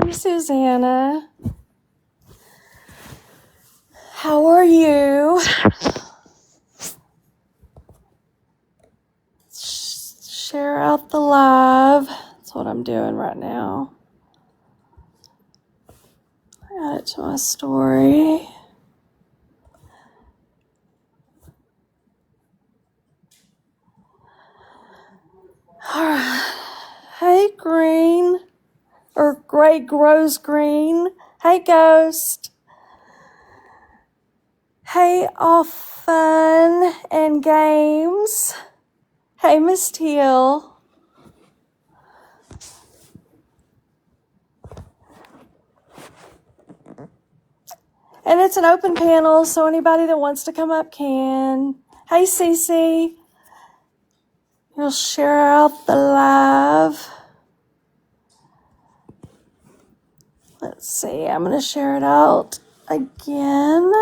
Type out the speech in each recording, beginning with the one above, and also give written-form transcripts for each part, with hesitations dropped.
Hey, Susanna. How are you? Share out the live. That's what I'm doing right now. Add it to my story. All right. Hey, Green. Or Gray Grows Green. Hey, Ghost. Hey, All Fun and Games. Hey, Miss Teal. And it's an open panel, so anybody that wants to come up can. Hey, Cece. You'll share out the live. Let's see, I'm going to share it out again.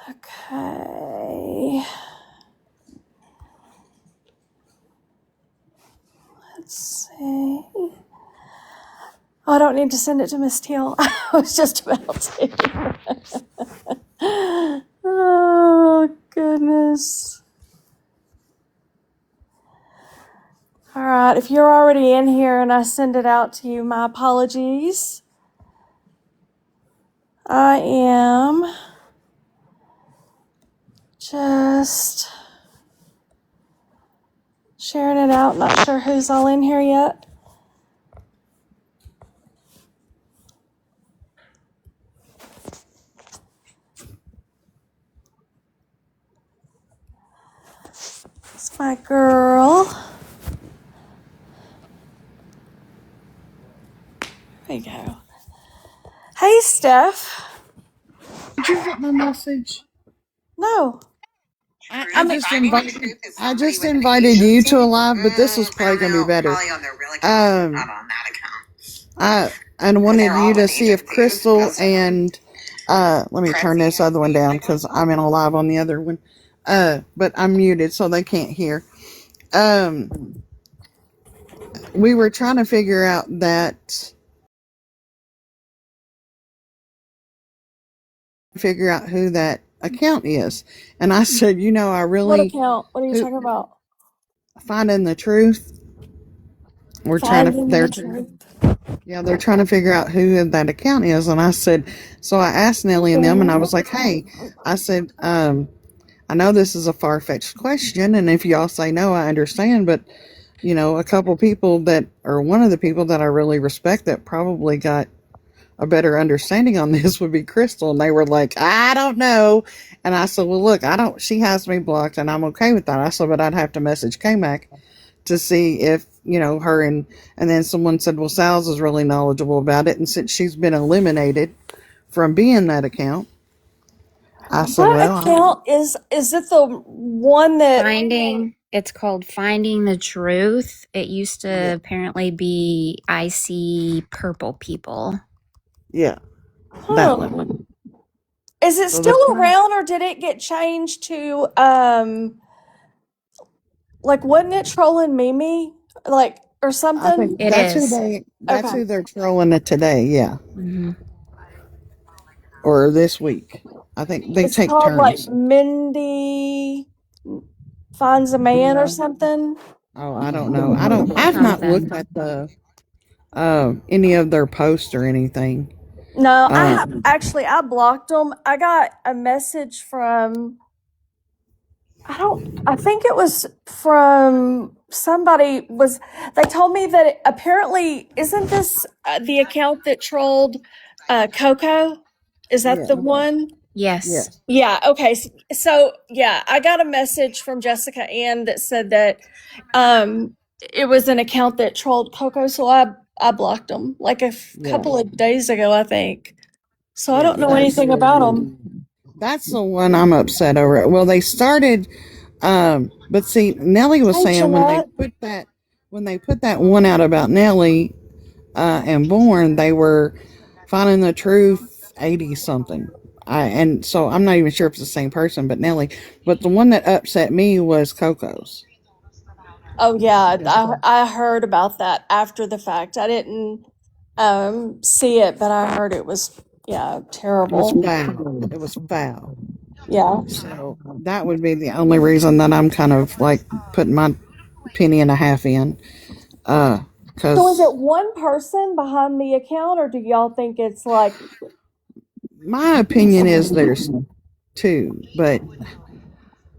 Okay. Let's see. Oh, I don't need to send it to Miss Teal. I was just about to. Oh, goodness. All right, if you're already in here and I send it out to you, my apologies. I am just sharing it out. Not sure who's all in here yet. It's my girl. There you go. Hey, Steph. Did you get my message? No. I just invited you to a live, but this was probably gonna be better. I wanted you to see if Crystal and let me turn this other one down because I'm in a live on the other one. But I'm muted so they can't hear. We were trying to figure out who that account is, and I said, I really What account? What are you talking about? Finding the truth. They're trying to figure out who that account is, and I said, so I asked Nellie and them, and I was like, hey, I said, I know this is a far-fetched question, and if y'all say no, I understand, but a couple people one of the people that I really respect that probably got a better understanding on this would be Crystal, and they were like, I don't know, and I said, well, look, she has me blocked, and I'm okay with that. I said, but I'd have to message Kmac to see if, her and then someone said, well, Sal's is really knowledgeable about it, and since she's been eliminated from being that account, I said, what account is it the one that it's called Finding the Truth. It used to apparently be I See Purple People. Yeah. That one. Is it still around, or did it get changed to like, wasn't it trolling Mimi? Like, or something? I think that's who they're trolling it today, yeah. Mm-hmm. Or this week. I think they take called turns. Like Mindy Finds a Man or something. Oh, I don't know. I've not looked at the any of their posts or anything. No, I blocked them. I got a message from, I think it was from somebody. They told me that apparently, isn't this the account that trolled Coco? Is that the one? Yes. Yeah. Okay. So yeah, I got a message from Jessica Ann that said that it was an account that trolled Coco. So I blocked them like a couple of days ago, I think. So I don't know anything about them. That's the one I'm upset over. Well, they started, but see, Nellie was saying when they put that one out about Nellie and Born, they were finding the truth 80 something. and so I'm not even sure if it's the same person, but Nelly. But the one that upset me was Coco's. Oh yeah, I heard about that after the fact. I didn't see it, but I heard it was yeah, It was terrible. foul. It was foul. Yeah. So that would be the only reason that I'm kind of like putting my penny and a half in. So is Because it one person behind the account, or do y'all think it's like my opinion is there's two, but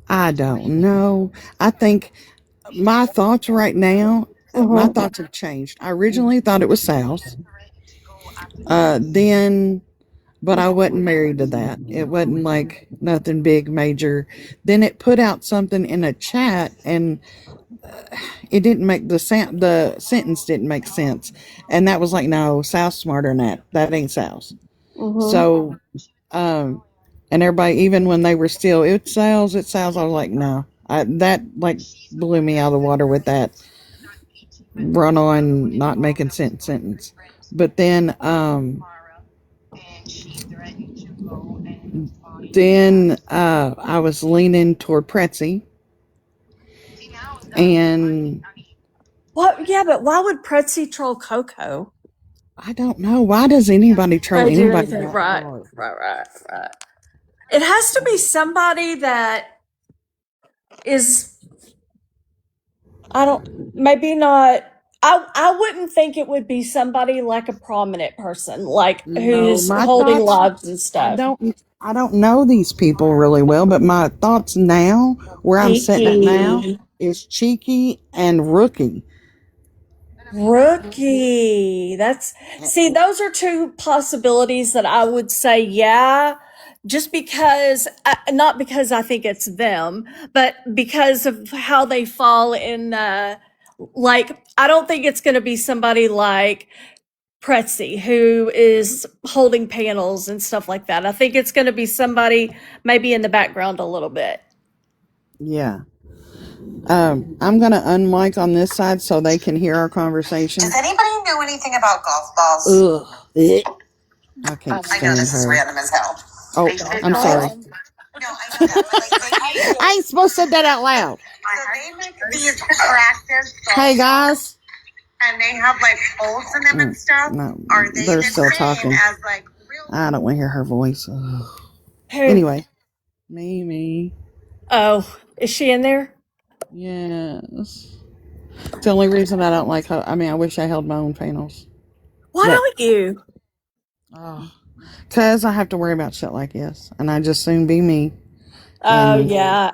I don't know. I think my thoughts right now, my mhm, thoughts have changed. I originally thought it was Sal's. Then, but I wasn't married to that. It wasn't like nothing big, major. Then it put out something in a chat, and it didn't make the sentence didn't make sense, and that was like, no, Sal's smarter than that. That ain't Sal's. mhm. So, um, and everybody, even when they were still, it sells. I was like, no, that like blew me out of the water with that run on not making sense sentence. But then I was leaning toward Pretzi, and What? Yeah, but why would Pretzi troll Coco? I don't know, why does anybody troll Or do anybody anything? that Right, hard? right. It has to be somebody that is. I don't. Maybe not. I wouldn't think it would be somebody like a prominent person, like No, who's my holding thoughts. lives and I stuff. don't. I don't know these people really well, but my thoughts now, where I'm sitting at now, Cheeky. is Cheeky and Rookie. Rookie. That's see, those are two possibilities that I would say, yeah, just because, not because I think it's them, but because of how they fall in. Like, I don't think it's going to be somebody like Pretzi who is holding panels and stuff like that. I think it's going to be somebody maybe in the background a little bit. Yeah. I'm gonna unmic on this side so they can hear our conversation. Does anybody know anything about golf balls? Ugh. I can't I know stand this is her. random as hell. Oh, I'm sorry. No, I know that, but like I ain't supposed to say that out loud. so they make these attractive Hey balls, guys. and they have like holes in them and stuff. No, Are they they're the still same talking. as like real? I don't want to hear her voice. Ugh. Who? Anyway, me. Oh, is she in there? Yes. It's the only reason I don't like her. I mean, I wish I held my own panels. Why But, don't you? because I have to worry about shit like this, and I just soon be me. Oh And yeah,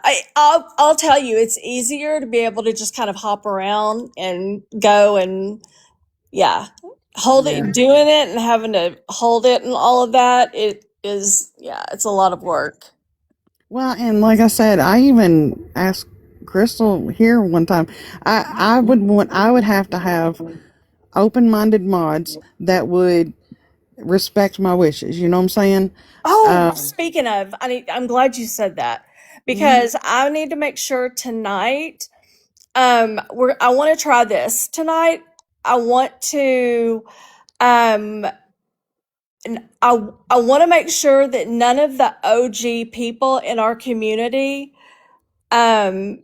I'll tell you, it's easier to be able to just kind of hop around and go and yeah, hold yeah. it, doing it and having to hold it and all of that. It is yeah, it's a lot of work. Well, and like I said, I even asked Crystal here one time. I would have to have open-minded mods that would respect my wishes. You know what I'm saying? Oh, Um, speaking of, I'm glad you said that mhm. because I need to make sure tonight. I want to try this tonight. I want to um and I want to make sure that none of the OG people in our community um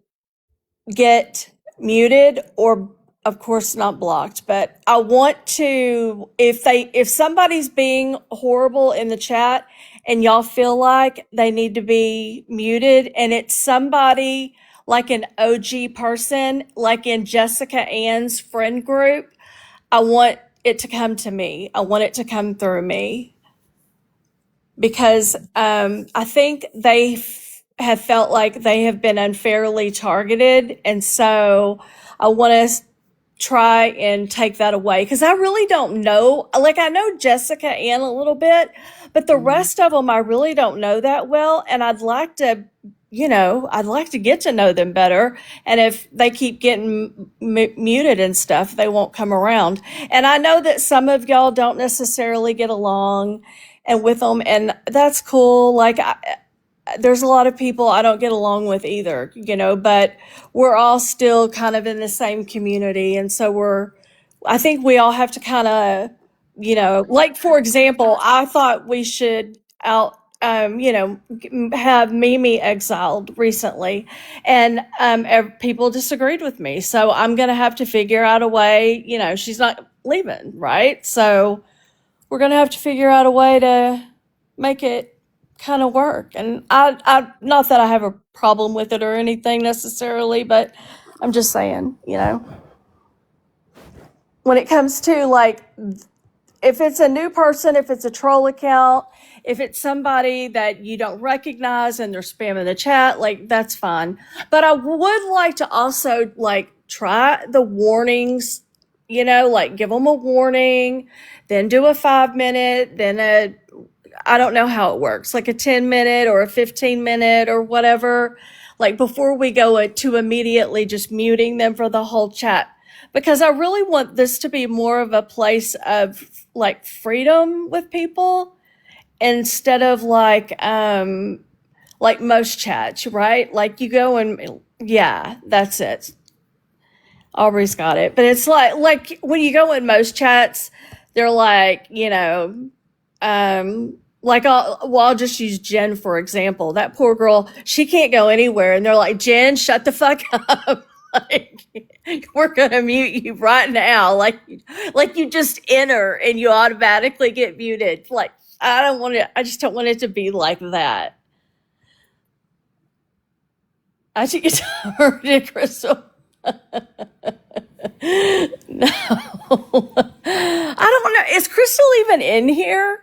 get muted or of course not blocked, but I want to if somebody's being horrible in the chat and y'all feel like they need to be muted and it's somebody like an OG person like in Jessica Ann's friend group, I want it to come to me. I want it to come through me because I think they have felt like they have been unfairly targeted. And so I want to try and take that away because I really don't know. Like, I know Jessica Ann a little bit, but the rest of them I really don't know that well. And I'd like to. I'd like to get to know them better. And if they keep getting muted and stuff, they won't come around. And I know that some of y'all don't necessarily get along and with them, and that's cool. Like, there's a lot of people I don't get along with either, but we're all still kind of in the same community. And so I think we all have to kind of, like, for example, I thought we should have Mimi exiled recently, and people disagreed with me. So I'm gonna have to figure out a way. She's not leaving, right? So we're gonna have to figure out a way to make it kind of work. And I not that I have a problem with it or anything necessarily, but I'm just saying, when it comes to like if it's a new person, if it's a troll account, if it's somebody that you don't recognize and they're spamming the chat, like that's fine. But I would like to also like try the warnings, like give them a warning, then do a 5 minute, then I don't know how it works, like a 10 minute or a 15 minute or whatever, like before we go to immediately just muting them for the whole chat. Because I really want this to be more of a place of like freedom with people instead of like most chats, right? Like you go and yeah, that's it. Aubrey's got it. But it's like when you go in most chats, they're like, like I'll just use Jen for example. That poor girl, she can't go anywhere, and they're like, Jen, shut the fuck up. Like, we're gonna mute you right now. Like you just enter and you automatically get muted. Like I don't want it. I just don't want it to be like that. I think it's hard, Crystal. No, I don't know. Is Crystal even in here?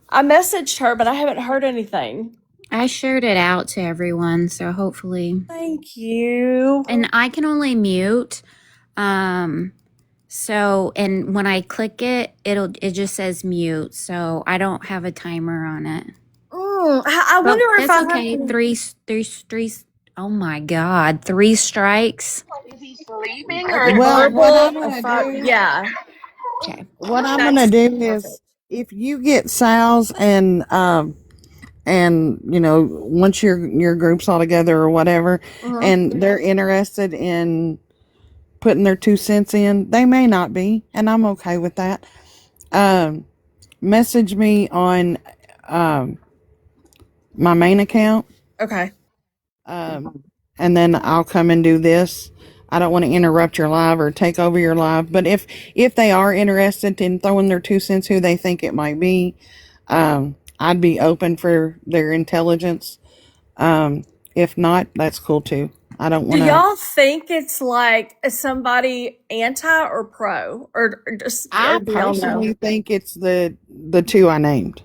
I messaged her, but I haven't heard anything. I shared it out to everyone, so hopefully. Thank you. And I can only mute. So, and when I click it, it just says mute. So I don't have a timer on it. I wonder if that's I okay. have Three. Oh my God, 3 strikes. Is he sleeping or? Well, what I'm verbal. gonna do, Yeah. Okay. what I'm gonna do is, if you get Sal's and once your group's all together or whatever, and they're interested in putting their 2 cents in, they may not be, and I'm okay with that. Message me on my main account. Okay. And then I'll come and do this. I don't want to interrupt your live or take over your live, but if they are interested in throwing their 2 cents, who they think it might be, I'd be open for their intelligence. If not, that's cool too. I don't want Do to. y'all think it's like somebody anti or pro, or just? I Or do y'all know? personally think it's the two I named.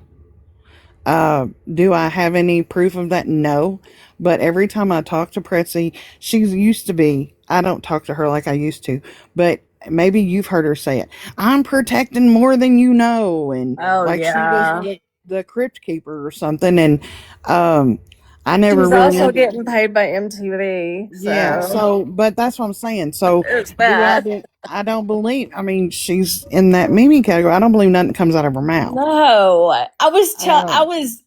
Do I have any proof of that? No. But every time I talk to Pretzi, she's used to be, I don't talk to her like I used to, but maybe you've heard her say it. I'm protecting more than you know. And like she was the crypt keeper or something. And, I never She's really also getting paid by MTV. So. Yeah, so but that's what I'm saying. So There's that. I don't believe. I mean, she's in that Mimi category. I don't believe nothing comes out of her mouth. No, I was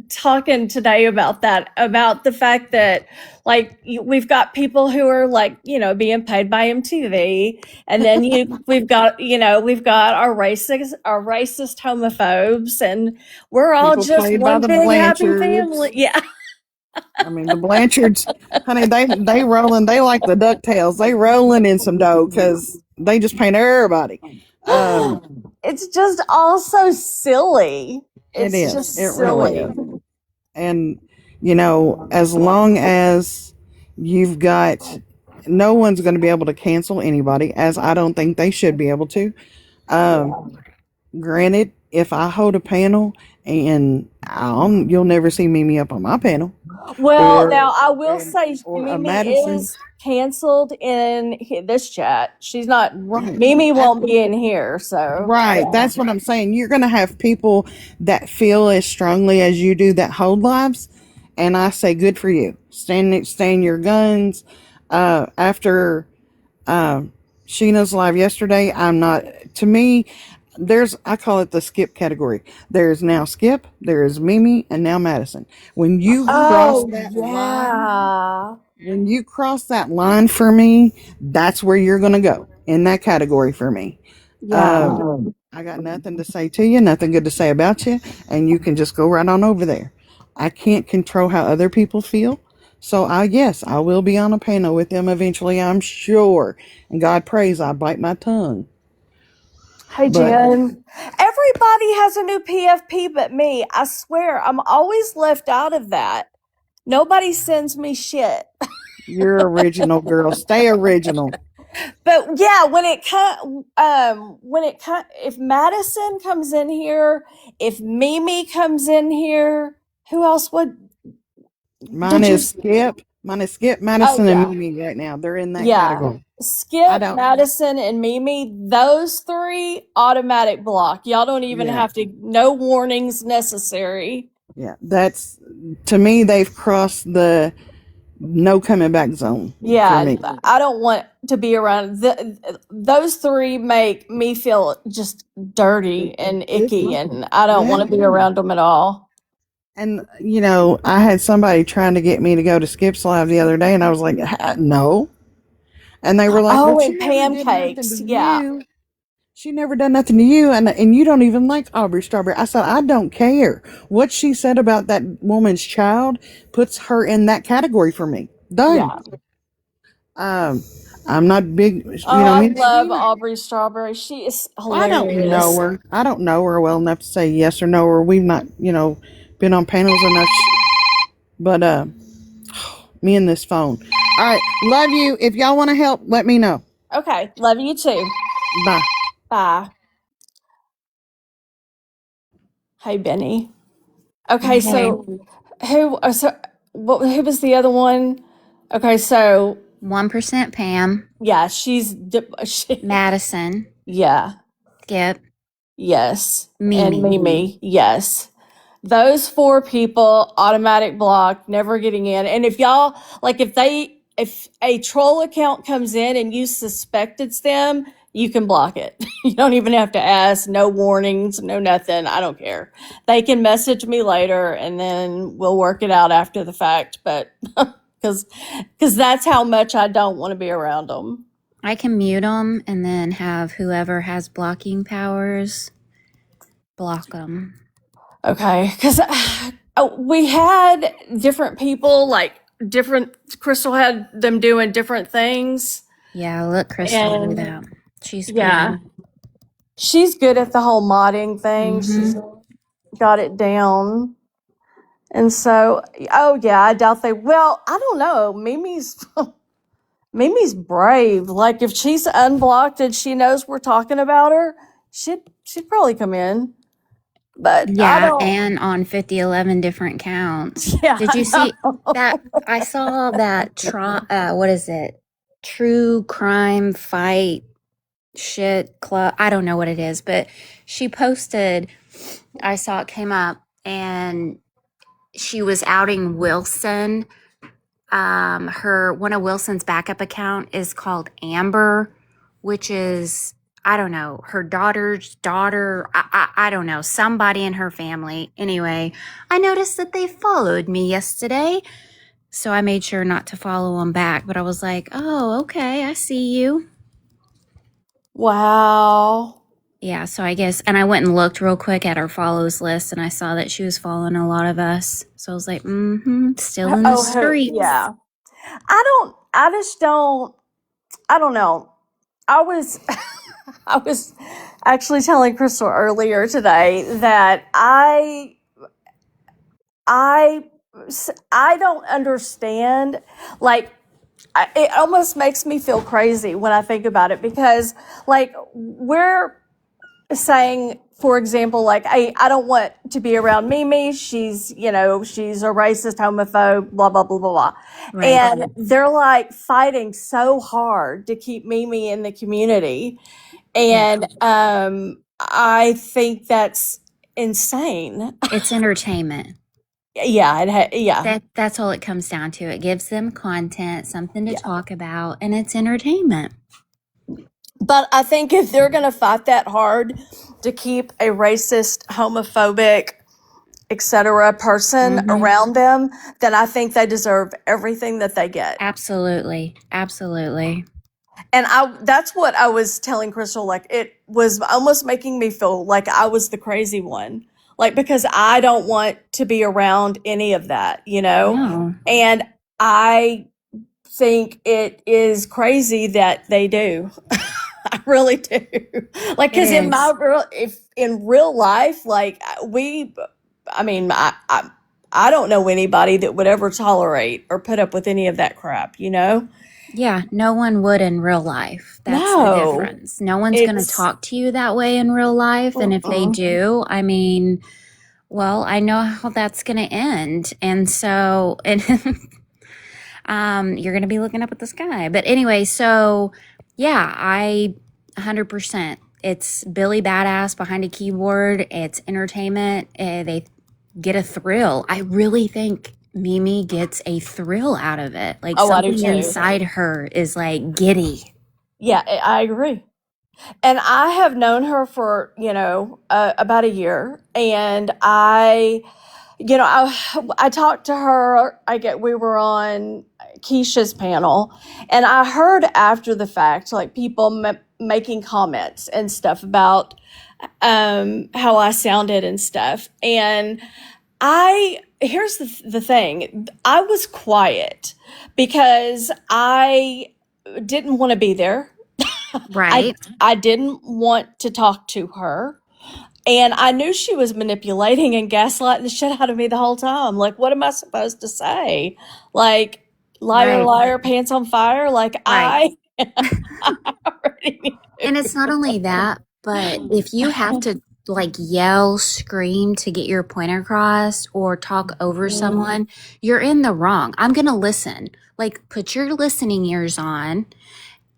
talking today about that, about the fact that like we've got people who are like being paid by MTV, and then we've got our racist homophobes, and we're all People just played by one the big happy Blanchards. family. Yeah. I mean, the Blanchards, honey, they rolling. They like the DuckTales. They rolling in some dough because they just paint everybody. It's just all so silly. It It's is. just It silly. really is. And as long as you've got, no one's going to be able to cancel anybody, as I don't think they should be able to. Granted, if I hold a panel and you'll never see Mimi up on my panel. Well, now I will say or Mimi Madison. is canceled in this chat. She's not. Right. Mimi won't be in here, so. Right. That's what I'm saying. You're going to have people that feel as strongly as you do that hold lives. And I say, good for you. Stand your guns. After Sheena's live yesterday, to me, I call it the Skip category. There's now Skip, there is Mimi, and now Madison. When you cross that line, when you cross that line for me, that's where you're going to go in that category for me. Yeah. I got nothing to say to you, nothing good to say about you, and you can just go right on over there. I can't control how other people feel. So yes, I will be on a panel with them eventually, I'm sure. And God praise I bite my tongue. Hey, But Jen. Everybody has a new PFP but me. I swear, I'm always left out of that. Nobody sends me shit. you're original, girl. Stay original. But yeah, if Madison comes in here, if Mimi comes in here, who else would? Mine Did you? is Skip. Mine is Skip, Oh Madison, and yeah, Mimi right now. They're in that yeah. category. I Skip, don't. Madison, and Mimi. Those three automatic block. Y'all don't even Yeah, have to. No warnings necessary. yeah. That's to me. They've crossed the no coming back zone for Yeah, me. I don't want to be around. Those three make me feel just dirty and icky, and I don't want Yeah. to be around them at all. And I had somebody trying to get me to go to Skip's Live the other day, and I was like, no. And they were like, well, Oh, she and never did nothing to pancakes. Yeah. you. She never done nothing to you, and you don't even like Aubrey Strawberry. I said, I don't care. What she said about that woman's child puts her in that category for me. Done. Yeah. Um, I'm not big, Oh, I me. love Aubrey Strawberry. She is I don't know hilarious. her. I don't know her well enough to say yes or no, or we've not, been on panels enough. But me and this phone. All right, love you. If y'all want to help, let me know. Okay. Love you too. Bye. Bye. Hey, Benny. Okay. Okay. Who was the other one? Okay. So, 1% Pam, yeah, Madison, yeah. Skip, Yes. And Mimi. Mimi. Yes. Those four people, automatic block, never getting in. And if y'all, like, if a troll account comes in and you suspect it's them, you can block it. You don't even have to ask, no warnings, no nothing. I don't care. They can message me later and then we'll work it out after the fact. But because that's how much I don't want to be around them. I can mute them and then have whoever has blocking powers block them. Okay, because we had different people, like Crystal had them doing different things. Yeah, let Crystal do And that. She's yeah, pretty. she's good at the whole modding thing. She's Mhm. got it down. And so, oh yeah, I doubt they. Well, I don't know. Mimi's brave. Like if she's unblocked and she knows we're talking about her, she'd probably come in. But I Yeah, don't. and on 5011 different counts. Yeah, Did you I see know. that? I saw that what is it? True crime fight shit club. I don't know what it is, but she posted, I saw it came up and she was outing Wilson. Her one of Wilson's backup account is called Amber, which is I don't know her daughter's daughter. I don't know somebody in her family. Anyway, I noticed that they followed me yesterday, so I made sure not to follow them back. But I was like, oh, okay, I see you. Wow. Yeah, so I guess, and I went and looked real quick at her follows list, and I saw that she was following a lot of us. So I was like, still in the Oh, streets. yeah. I just don't, I don't know. I was, I was actually telling Crystal earlier today that I, I don't understand. Like, it almost makes me feel crazy when I think about it because, like, we're saying, for example, like, I don't want to be around Mimi. She's a racist, homophobe, blah, blah, blah, blah, blah. Right. And they're like fighting so hard to keep Mimi in the community. Yeah. And I think that's insane. It's entertainment. Yeah. That's all it comes down to. It gives them content, something to Yeah. talk about, and it's entertainment. But I think if they're going to fight that hard to keep a racist, homophobic, etc. person around them, then I think they deserve everything that they get. Absolutely. Absolutely. And that's what I was telling Crystal, like it was almost making me feel like I was the crazy one. Like because I don't want to be around any of that, you know? No. And I think it is crazy that they do. I really do. Like, It cause is. if in real life, like I mean, I don't know anybody that would ever tolerate or put up with any of that crap, you know? Yeah, no one would in real life. That's the No, difference. No one's going to it's, talk to you that way in real life. And if they uh-uh. do, I mean, well, I know how that's going to end. And so, and you're going to be looking up at the sky. But anyway, so yeah, 100%. It's Billy Badass behind a keyboard. It's entertainment. They get a thrill. I really think Mimi gets a thrill out of it. Like Oh, I do something too. inside her is like giddy. Yeah, I agree. And I have known her for, about a year. And I talked to her. We were on Keisha's panel, and I heard after the fact, like people making comments and stuff about how I sounded and stuff. And here's the thing, I was quiet because I didn't want to be there. I Right. I didn't want to talk to her. And I knew she was manipulating and gaslighting the shit out of me the whole time. Like, what am I supposed to say? Like, liar, Right. liar, pants on fire? Like, Right. I already And it's not only that, but if you have to like yell, scream to get your point across or talk over knew. someone, you're in the wrong. I'm going to listen. Like, put your listening ears on.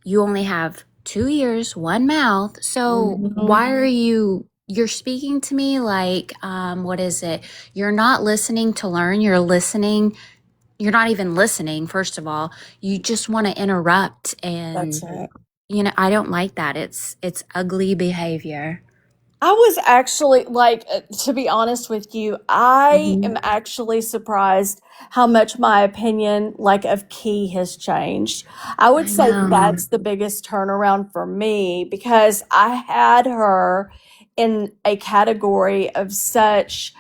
You only have 2 ears, one mouth. So why are you're speaking to me like, what is it? You're not listening to learn. You're not even listening, first of all. You just want to interrupt That's and it. I don't like that. It's ugly behavior. I was actually like, to be honest with you, I Hmm. am actually surprised how much my opinion, like, of Key has changed. I would I say know. that's the biggest turnaround for me because I had her in a category of such,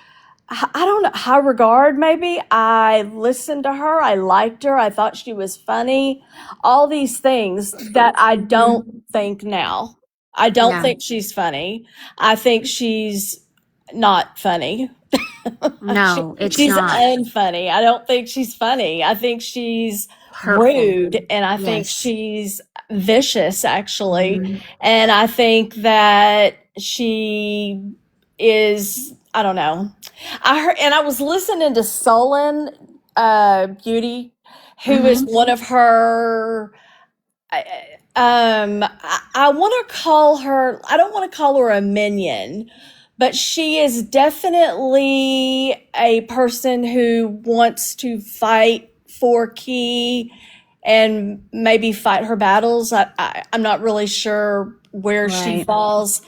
I don't know, high regard, maybe. I listened to her. I liked her. I thought she was funny. All these things that I Hmm. don't think now. I don't Yeah. think she's funny. I think she's not funny. No, it's She's not unfunny. I don't think she's funny. I think she's hurtful. rude and I think Yes. she's vicious, actually. Hmm. And I think that she is, I don't know. I was listening to Sullen Beauty, who is Hmm. one of her I want to call her, I don't want to call her a minion, but she is definitely a person who wants to fight for Key and maybe fight her battles. I'm not really sure where she Right. falls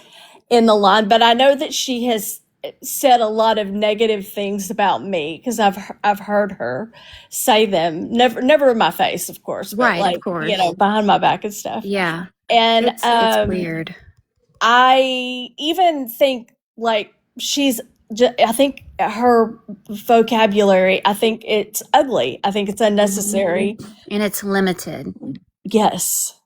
in the line, but I know that she has said a lot of negative things about me because I've heard her say them. Never in my face, of course, but Right, of like course. behind my back and stuff. Yeah. And It's weird. I even think like I think her vocabulary. I think it's ugly. I think it's Hmm. unnecessary. And it's limited. Yes,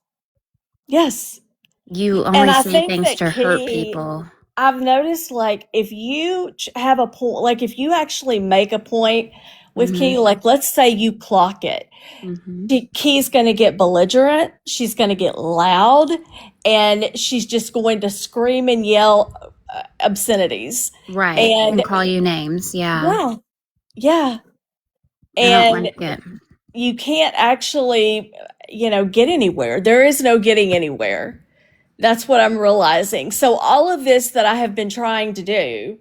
yes. You And only I say think things that to hurt Key, people. I've noticed like if you have a point, like if you actually make a point with Hmm. Key, like let's say you clock it, Hmm. Key's going to get belligerent, she's going to get loud, and she's just going to scream and yell obscenities. Right. And And call you names. Yeah. yeah, yeah. I don't And like it. you can't actually, get anywhere. There is no getting anywhere. That's what I'm realizing. So all of this that I have been trying to do,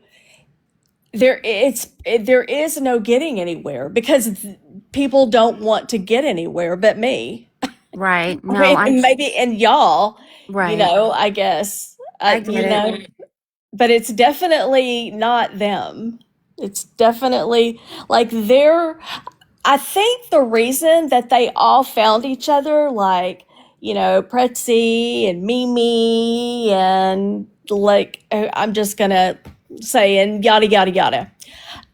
there is no getting anywhere because people don't want to get anywhere but me. Right. I No, mean, maybe and y'all, right. I guess, I get it. but it's definitely not them. It's definitely like I think the reason that they all found each other, like, Pretzi and Mimi and like I'm just gonna say and yada yada yada.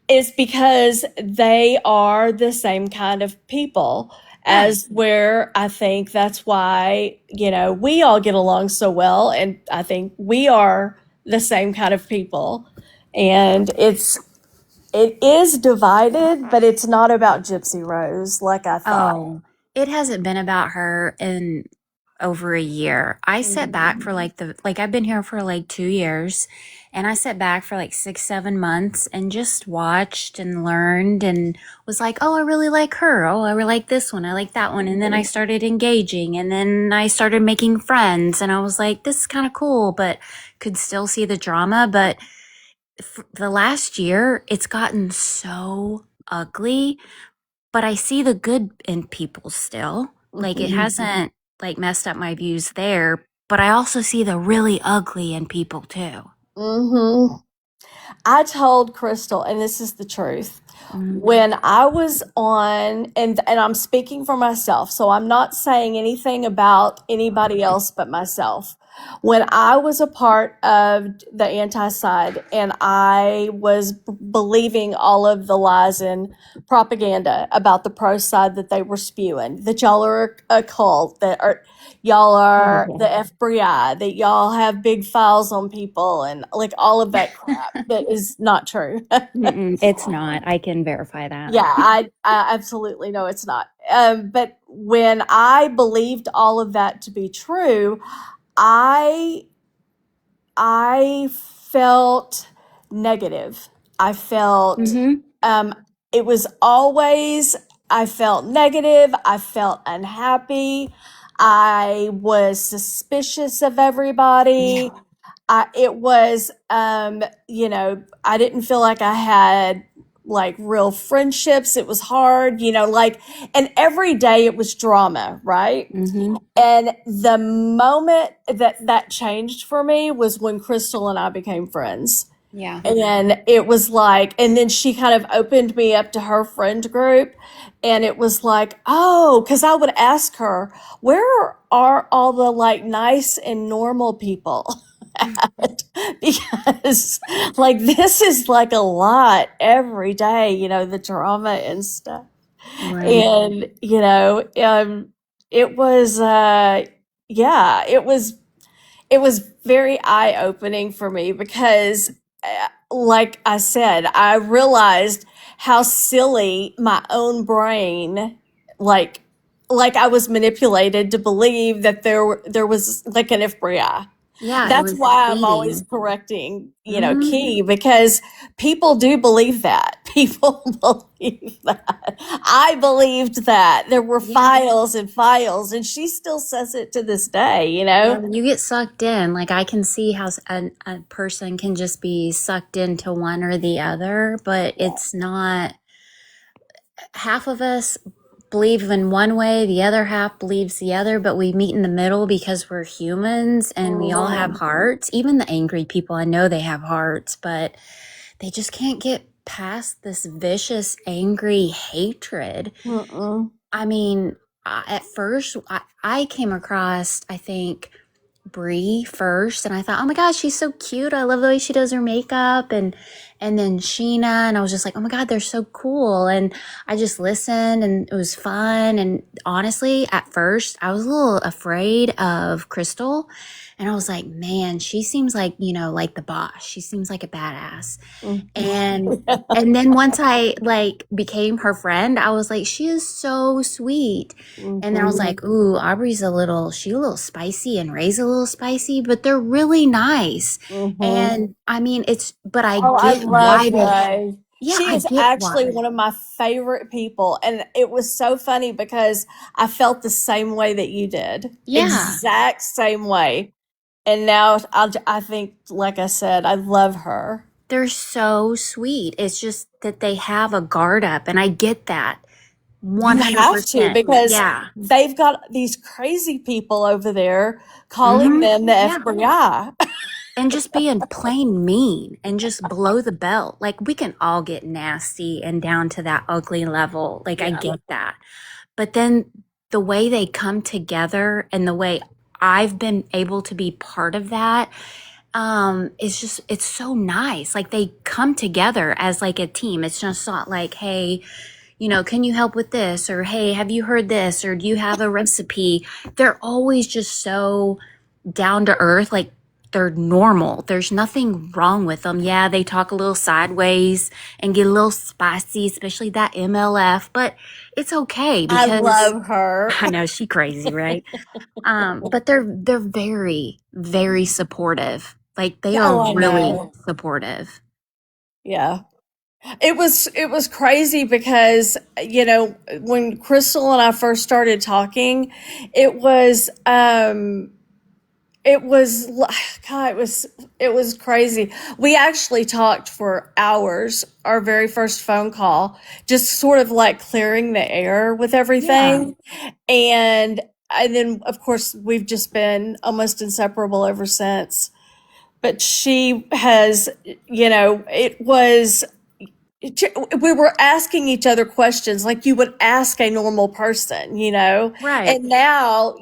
It's because they are the same kind of people as where I think that's why, we all get along so well. And I think we are the same kind of people. And it is divided, but it's not about Gypsy Rose like I thought. Oh, it hasn't been about her in over a year. I sat back for I've been here for like 2 years, and I sat back for like 6, 7 months and just watched and learned and was like, oh, I really like her. Oh, I really like this one. I like that one. And then I started engaging, and then I started making friends, and I was like, this is kind of cool, but could still see the drama. But the last year, it's gotten so ugly, but I see the good in people still. Like it hasn't like messed up my views there, but I also see the really ugly in people too. Mm-hmm. I told Crystal, and this is the truth, Mm-hmm. when I was on, and I'm speaking for myself, so I'm not saying anything about anybody else but myself. When I was a part of the anti side and I was believing all of the lies and propaganda about the pro side that they were spewing, that y'all are a cult, y'all are the FBI, that y'all have big files on people, and like all of that crap that is not true. It's not. I can verify that. Yeah, I absolutely know it's not. But when I believed all of that to be true, I I felt negative. I felt Mm-hmm. um, it was always, I felt negative. I felt unhappy. I was suspicious of everybody. It was, I didn't feel like I had like real friendships. It was hard, and every day it was drama, right? Mm-hmm. And the moment that changed for me was when Crystal and I became friends. Yeah. And it was like, and then she kind of opened me up to her friend group. And it was like, oh, because I would ask her, where are all the like nice and normal people at? Because like this is like a lot every day, the drama and stuff. Right. And, it was, yeah, it was very eye opening for me because, like I said, I realized how silly my own brain, like, like I was manipulated to believe that there was like an FBI. Yeah, it That's was why I'm always feeding. correcting, Mm-hmm. Key, because people do believe that. People believe that. I believed that. There were Yeah. files and files, and she still says it to this day, Yeah, when you get sucked in, like I can see how a person can just be sucked into one or the other, but it's not. Half of us believe in one way, the other half believes the other, but we meet in the middle because we're humans and we all have hearts. Even the angry people, I know they have hearts, but they just can't get past this vicious, angry hatred. Mm-mm. I mean, at first, I came across, I think, Brie first, and I thought, oh my gosh, she's so cute. I love the way she does her makeup, and then Sheena, and I was just like, oh my god, they're so cool. And I just listened, and it was fun. And honestly, at first, I was a little afraid of Crystal, and I was like, man, she seems like like the boss. She seems like a badass. And and then once I like became her friend, I was like, she is so sweet. And then I was like, ooh, she's a little spicy and Ray's a little spicy, but they're really nice. Mm-hmm. And I mean, but I Oh, I get love why Ray. yeah, She I is get actually why. one of my favorite people. And it was so funny because I felt the same way that you did. Yeah, Exact same way. And now I think, like I said, I love her. they're so sweet. It's just that they have a guard up, and I get that You have to 100%. because Yeah. they've got these crazy people over there calling Mm-hmm. them the Yeah. FBI. And just being plain mean and just below the belt. Like we can all get nasty and down to that ugly level. Like I Yeah. get that. But then the way they come together and the way I've been able to be part of that, it's so nice. Like they come together as like a team. It's just not like, hey, can you help with this? Or, hey, have you heard this? Or do you have a recipe? They're always just so down to earth. Like they're normal. There's nothing wrong with them. Yeah, they talk a little sideways and get a little spicy, especially that MLF, but it's okay I because love her. I know she crazy, right? But they're very, very supportive. Like they are Oh, I really know. supportive. Yeah. It was crazy because when Crystal and I first started talking, it was it was God, it was crazy. We actually talked for hours, our very first phone call, just sort of like clearing the air with Yeah, everything. And then of course we've just been almost inseparable ever since. But she has, it was we were asking each other questions like you would ask a normal person. right. And now,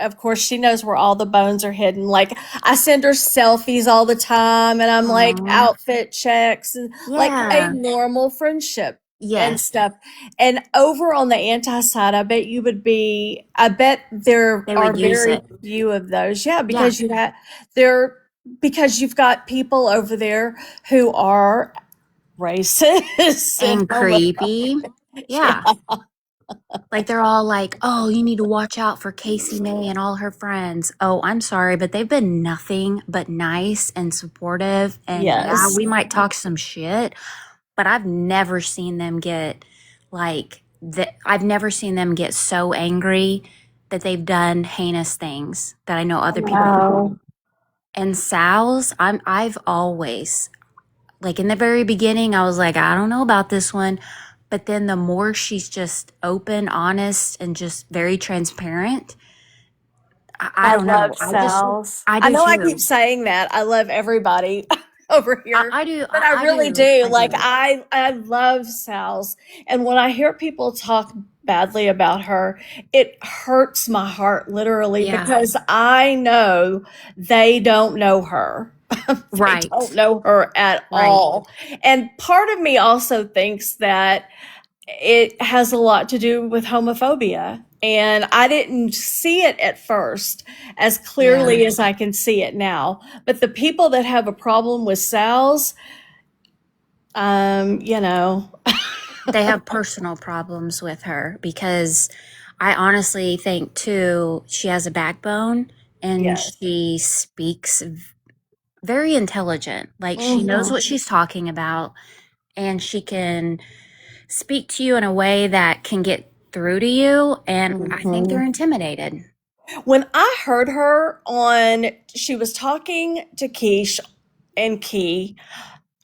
of course, she knows where all the bones are hidden. Like, I send her selfies all the time, and I'm like, Aw. outfit checks, and like a Yeah. normal friendship and Yes. stuff. And over on the anti side, I bet there They are would use very it. few of those. Yeah, Yeah. there, because you've got people over there who are racist and And creepy. Yeah. yeah, Like they're all like, oh, you need to watch out for Casey May and all her friends. Oh, I'm sorry, but they've been nothing but nice and supportive. And yeah, yes, we might talk some shit, but I've never seen them get like that. I've never seen them get so angry that they've done heinous things that I know other people have. no, And Sal's, I've always like in the very beginning, I was like, I don't know about this one. But then the more she's just open, honest, and just very transparent, I I don't know. love Sal's. I I do know I keep too. saying that. I love everybody over here, I do. but I I really do. do. I Like, do. I love Sal's, and when I hear people talk badly about her, it hurts my heart literally Yeah. because I know they don't know her. They don't Right. know her at Right. all. And part of me also thinks that it has a lot to do with homophobia. And I didn't see it at first as Yeah. clearly as I can see it now. But the people that have a problem with Sal's, um, you know, They have personal problems with her because I honestly think too she has a backbone and yes. she speaks very intelligent. Like she knows Mhm. what she's talking about and she can speak to you in a way that can get through to you. And I think they're Mhm. intimidated. When I heard her she was talking to Keish and Key,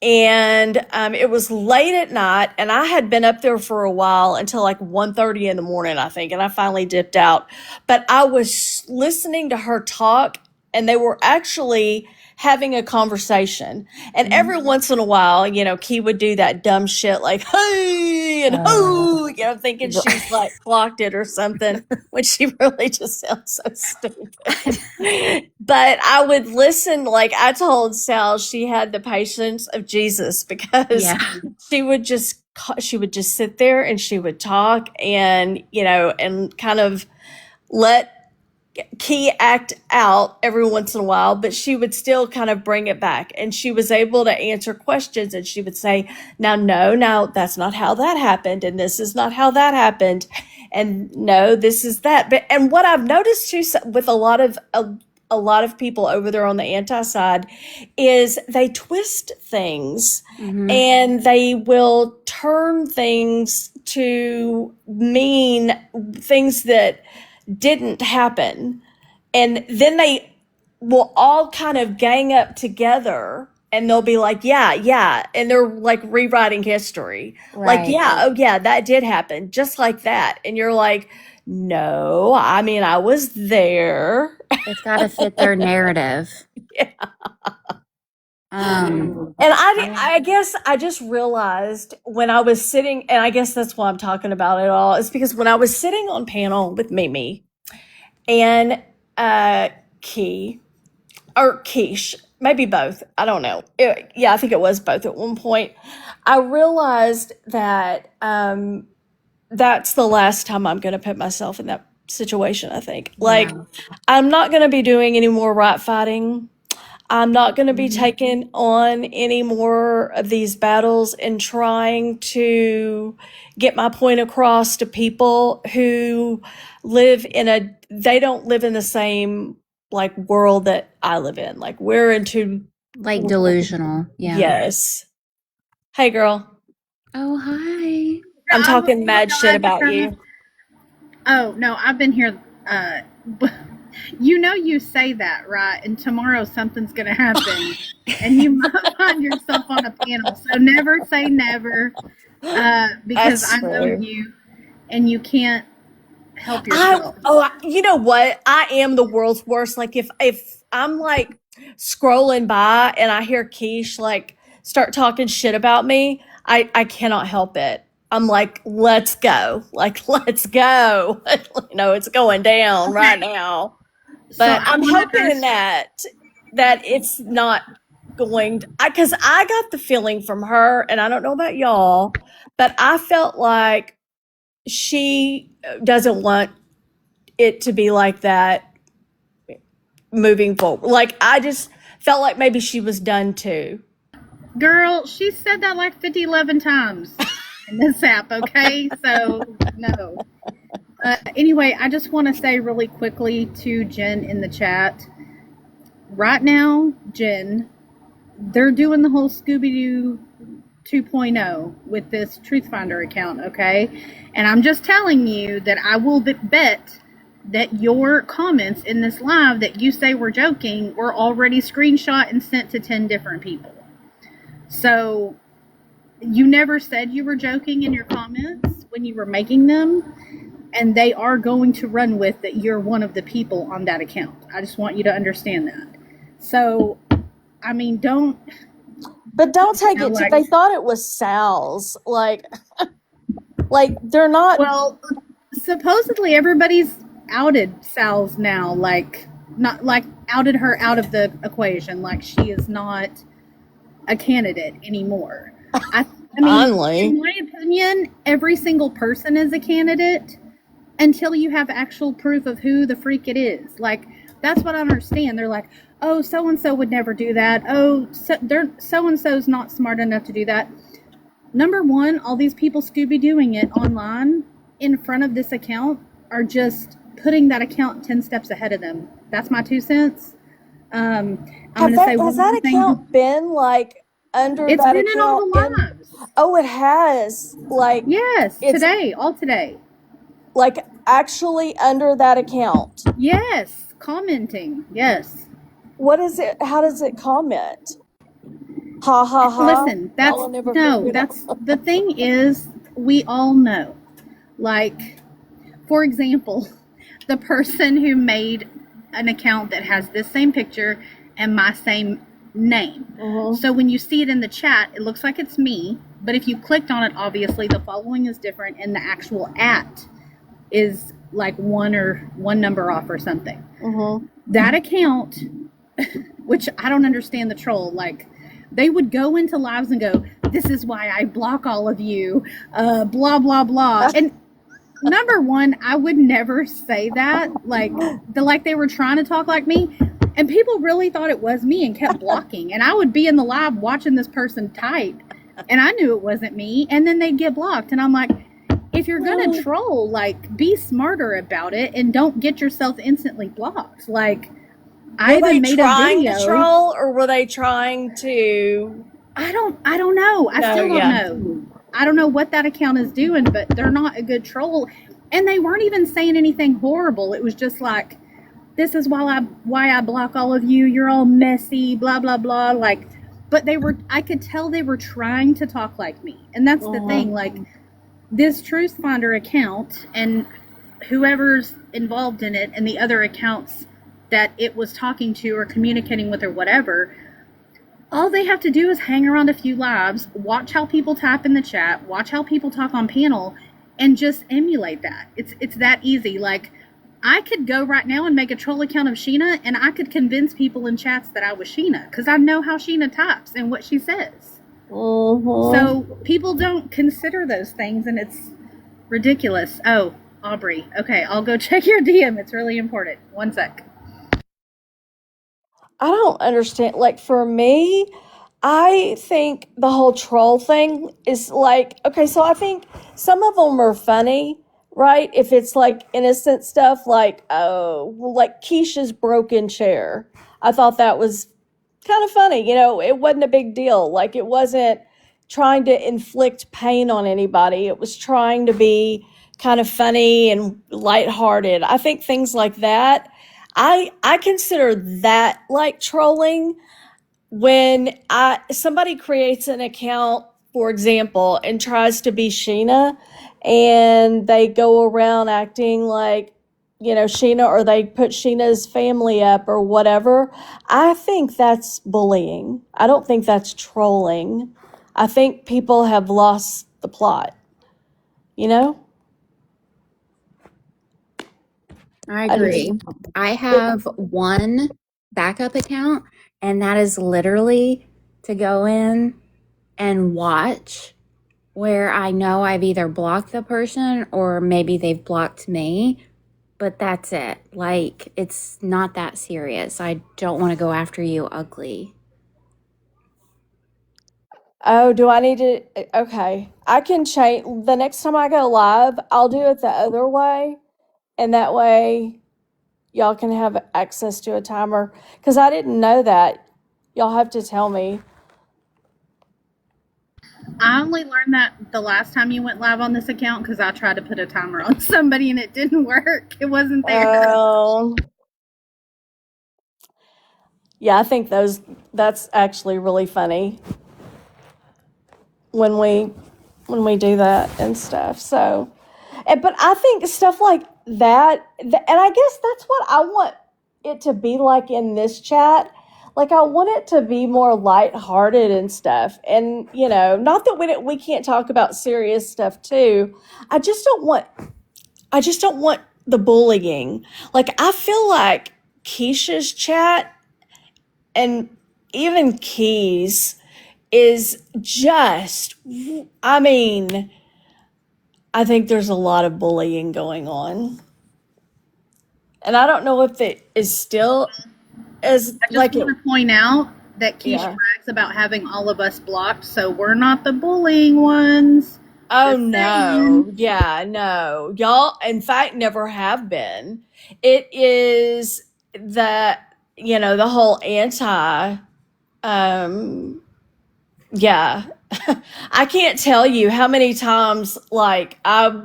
and it was late at night, and I had been up there for a while until like 1:30 in the morning, I think, and I finally dipped out. But I was listening to her talk, and they were actually having a conversation. And Mhm. every once in a while, Key would do that dumb shit like hey and Uh, ho, thinking she's like clocked it or something, when she really just sounds so stupid. But I would listen. Like, I told Sal she had the patience of Jesus, because yeah. she would just sit there and she would talk, and kind of let Key act out every once in a while, but she would still kind of bring it back, and she was able to answer questions, and she would say, now, no, now that's not how that happened, and this is not how that happened, and no, this is that. But and what I've noticed too, with a lot of people over there on the anti side, is they twist things, Hmm. and they will turn things to mean things that didn't happen. And then they will all kind of gang up together, and they'll be like, yeah, yeah. And they're like rewriting history. Like, Right. yeah, oh, yeah, that did happen. Just like that. And you're like, no, I mean, I was there. It's got to fit their narrative. Um, And I guess I just realized when I was sitting, and I guess that's why I'm talking about it all, is because when I was sitting on panel with Mimi and Key, or Quiche, maybe both, I don't know. Yeah, I think it was both at one point. I realized that that's the last time I'm going to put myself in that situation, I think. Like, yeah. I'm not going to be doing any more right fighting. I'm not going to be taking on any more of these battles and trying to get my point across to people who they don't live in the same like world that I live in. Like, we're into, Like delusional. Yeah. yes. Hey, girl, Oh, hi. I'm I w- talking mad no, shit I just about kind you. of. Oh no, I've been here. You know, you say that, right? And tomorrow something's going to happen, and you might find yourself on a panel. So never say never, because That's I know true. you, and you can't help yourself. You know what? I am the world's worst. Like, if I'm like scrolling by and I hear Keish like start talking shit about me, I cannot help it. I'm like, let's go. Like, let's go. You know, it's going down right Okay, now. so But I I'm want to hoping ask. that it's not going to, because I got the feeling from her, and I don't know about y'all, but I felt like she doesn't want it to be like that moving forward. Like, I just felt like maybe she was done too. Girl, she said that like 50, 11 times in this app, okay? So, no. Anyway, I just want to say really quickly to Jen in the chat. Right now, Jen, they're doing the whole Scooby Doo 2.0 with this Truth Finder account, okay? And I'm just telling you that I will bet that your comments in this live that you say were joking were already screenshot and sent to 10 different people. So you never said you were joking in your comments when you were making them, and they are going to run with that you're one of the people on that account. I just want you to understand that. So, I mean, don't, But don't take you know, it to, like, they thought it was Sal's. Like they're not. well, supposedly everybody's outed Sal's now, like, not like outed her out of the equation, like she is not a candidate anymore. I mean, Finally. in my opinion, every single person is a candidate until you have actual proof of who the freak it is. Like, that's what I understand. They're like, oh, so and so would never do that. Oh, so and so's not smart enough to do that. Number one, all these people Scooby Dooing it online in front of this account are just putting that account 10 steps ahead of them. That's my 2 cents. I'm going to say Has one that more thing. account been like under It's that been in all account the in? lives. Oh, it has. Like, Yes, it's today, all today. like actually under that account. Yes, commenting. Yes. What is it? How does it comment? Ha ha ha. Listen, Y'all will never figure it out. that's the thing is, we all know. Like, for example, the person who made an account that has this same picture and my same name. Mhm. So when you see it in the chat, it looks like it's me, but if you clicked on it, obviously the following is different and the actual @ is like one number off or something. Mhm. That account, which I don't understand the troll, like, they would go into lives and go, this is why I block all of you, blah, blah, blah. And number one, I would never say that. Like, they were trying to talk like me. And people really thought it was me and kept blocking. And I would be in the live watching this person type, and I knew it wasn't me. And then they'd get blocked. And I'm like, if you're going to troll, like, be smarter about it and don't get yourself instantly blocked. Like, I Were they even made a trying to video. troll, or were they trying to? I don't know. I still don't know. I don't know what that account is doing, but they're not a good troll. And they weren't even saying anything horrible. It was just like, this is why I block all of you. You're all messy, blah, blah, blah. Like, but I could tell they were trying to talk like me. And that's the thing. Like, this Truth Finder account and whoever's involved in it and the other accounts that it was talking to or communicating with or whatever, All they have to do is hang around a few lives, watch how people type in the chat, watch how people talk on panel, and just emulate that. It's that easy. Like, I could go right now and make a troll account of Sheena, and I could convince people in chats that I was Sheena because I know how Sheena types and what she says. So people don't consider those things, and it's ridiculous. Oh, Aubrey. Okay, I'll go check your DM. It's really important. One sec. I don't understand. Like, for me, I think the whole troll thing is like, okay, so I think some of them are funny, right? If it's like innocent stuff, like, oh, well, like Keisha's broken chair. I thought that was kind of funny. It wasn't a big deal. Like, it wasn't trying to inflict pain on anybody. It was trying to be kind of funny and lighthearted. I think things like that, I consider that like trolling when somebody creates an account, for example, and tries to be Sheena, and they go around acting like, Sheena, or they put Sheena's family up or whatever. I think that's bullying. I don't think that's trolling. I think people have lost the plot, you know? I I just, agree. I have one backup account, and that is literally to go in and watch where I know I've either blocked the person or maybe they've blocked me, but that's it. Like, it's not that serious. I don't want to go after you ugly. oh, do I need to? Okay. I can change. The next time I go live, I'll do it the other way. And that way, y'all can have access to a timer. Because I didn't know that. Y'all have to tell me. I only learned that the last time you went live on this account because I tried to put a timer on somebody and it didn't work. It wasn't there. Yeah, I think that's actually really funny when we do that and stuff. So, but I think stuff like that, and I guess that's what I want it to be like in this chat. Like, I want it to be more lighthearted and stuff. And, not that we can't talk about serious stuff too. I just don't want the bullying. Like, I feel like Keisha's chat and even Keys is just, I mean, I think there's a lot of bullying going on. And I don't know if it is still as I just like want it. to point out that Keisha Yeah. brags about having all of us blocked, so we're not the bullying ones. Oh Just no. saying. Yeah, no. Y'all in fact never have been. It is the whole anti um yeah. I can't tell you how many times like I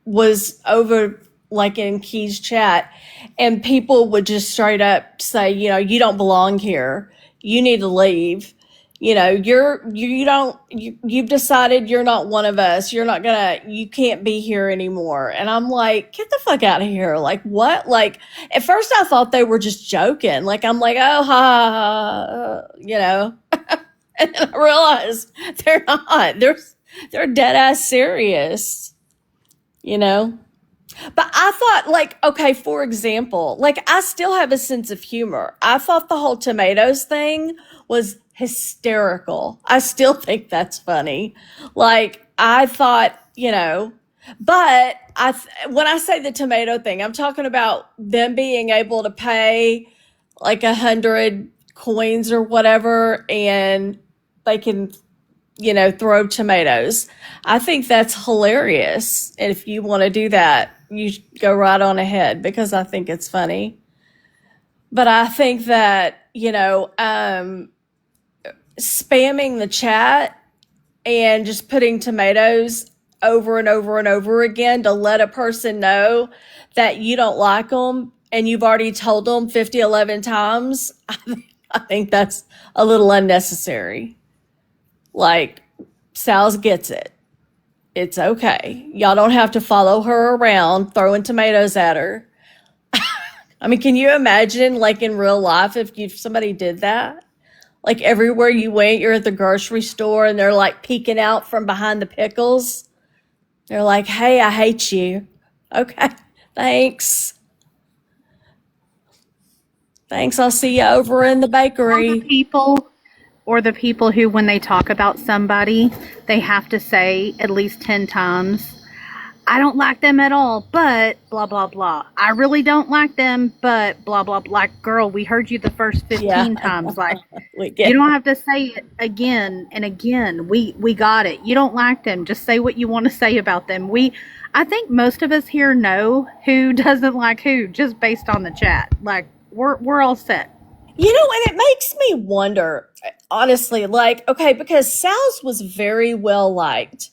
was over like in Key's chat and people would just straight up say, you don't belong here. You need to leave. You've decided you're not one of us. You can't be here anymore. And I'm like, get the fuck out of here. Like, what? Like, at first I thought they were just joking. Like, I'm like, oh, ha, ha, ha. And then I realized they're not. They're dead ass serious, you know? But I thought, like, okay, for example, like, I still have a sense of humor. I thought the whole tomatoes thing was hysterical. I still think that's funny. Like, I thought, but when I say the tomato thing, I'm talking about them being able to pay like 100 coins or whatever, and they can throw tomatoes. I think that's hilarious. And if you want to do that, you go right on ahead because I think it's funny. But I think that, spamming the chat and just putting tomatoes over and over and over again to let a person know that you don't like them and you've already told them 11 times, I think that's a little unnecessary. Like, Sal's gets it. It's okay. Y'all don't have to follow her around throwing tomatoes at her. I mean, can you imagine, like, in real life, if somebody did that? Like everywhere you went, you're at the grocery store and they're like peeking out from behind the pickles. They're like, hey, I hate you. Okay, thanks. Thanks, I'll see you over in the Or bakery. the people who, when they talk about somebody, they have to say at least 10 times, I don't like them at all, but blah, blah, blah. I really don't like them, but blah, blah, blah. Like, girl, we heard you the first 15 Yeah, times. Like, we you get don't have to say it again and again. We got it. You don't like them. Just say what you want to say about them. I think most of us here know who doesn't like who just based on the chat. Like, we're all set. You know, and it makes me wonder, honestly, like, okay, because Sal's was very well liked,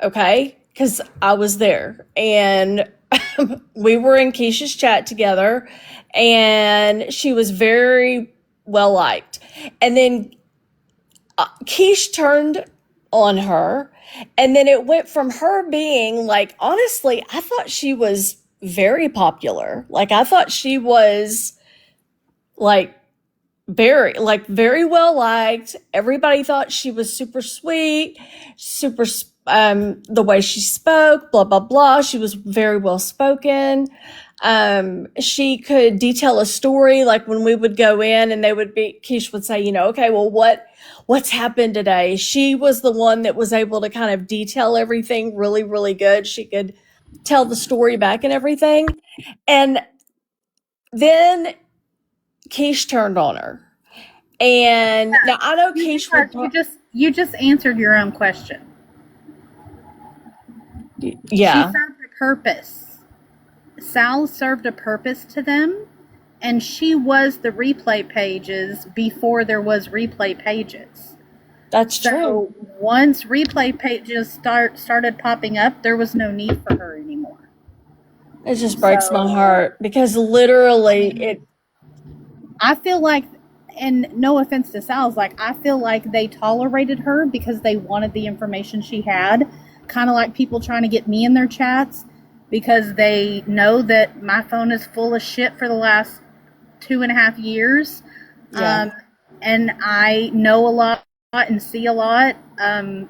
okay, because I was there and we were in Keisha's chat together and she was very well liked. And then Keish turned on her, and then it went from her being like, honestly, I thought she was very popular. Like, I thought she was like, very well liked. Everybody thought she was super sweet, super the way she spoke, blah blah blah. She was very well spoken. She could detail a story. Like when we would go in and Keish would say, okay, well, what's happened today? She was the one that was able to kind of detail everything really, really good. She could tell the story back and everything. And then Keish turned on her. And now I know Keish would, You just answered your own question. yeah, She served a purpose. Sal served a purpose to them, and she was the replay pages before there was replay pages. that's true. So once replay pages started popping up, there was no need for her anymore. It just breaks my heart because literally I feel like, and no offense to Sal's, like I feel like they tolerated her because they wanted the information she had, kind of like people trying to get me in their chats because they know that my phone is full of shit for the last 2.5 years. Yeah. And I know a lot and see a lot. And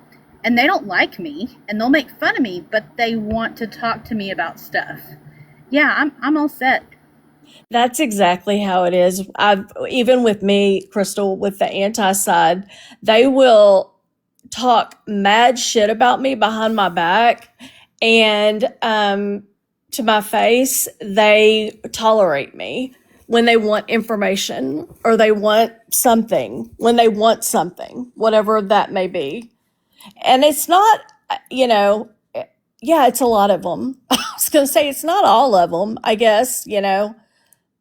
they don't like me and they'll make fun of me, but they want to talk to me about stuff. Yeah, I'm all set. That's exactly how it is. Even with me, Crystal, with the anti side, they will talk mad shit about me behind my back, and to my face, they tolerate me when they want information or they want something, whatever that may be. And it's not, yeah, it's a lot of them. I was going to say it's not all of them, I guess,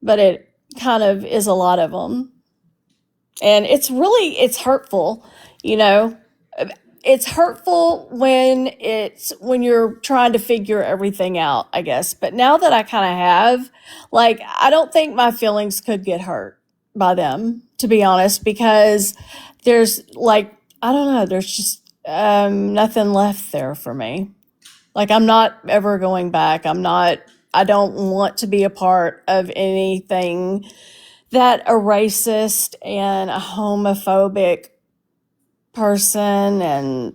but it kind of is a lot of them. And it's hurtful, you know. It's hurtful when you're trying to figure everything out, I guess. But now that I kind of have, like, I don't think my feelings could get hurt by them, to be honest, because there's like, I don't know, there's just nothing left there for me. Like, I'm not ever going back. I don't want to be a part of anything that a racist and a homophobic person and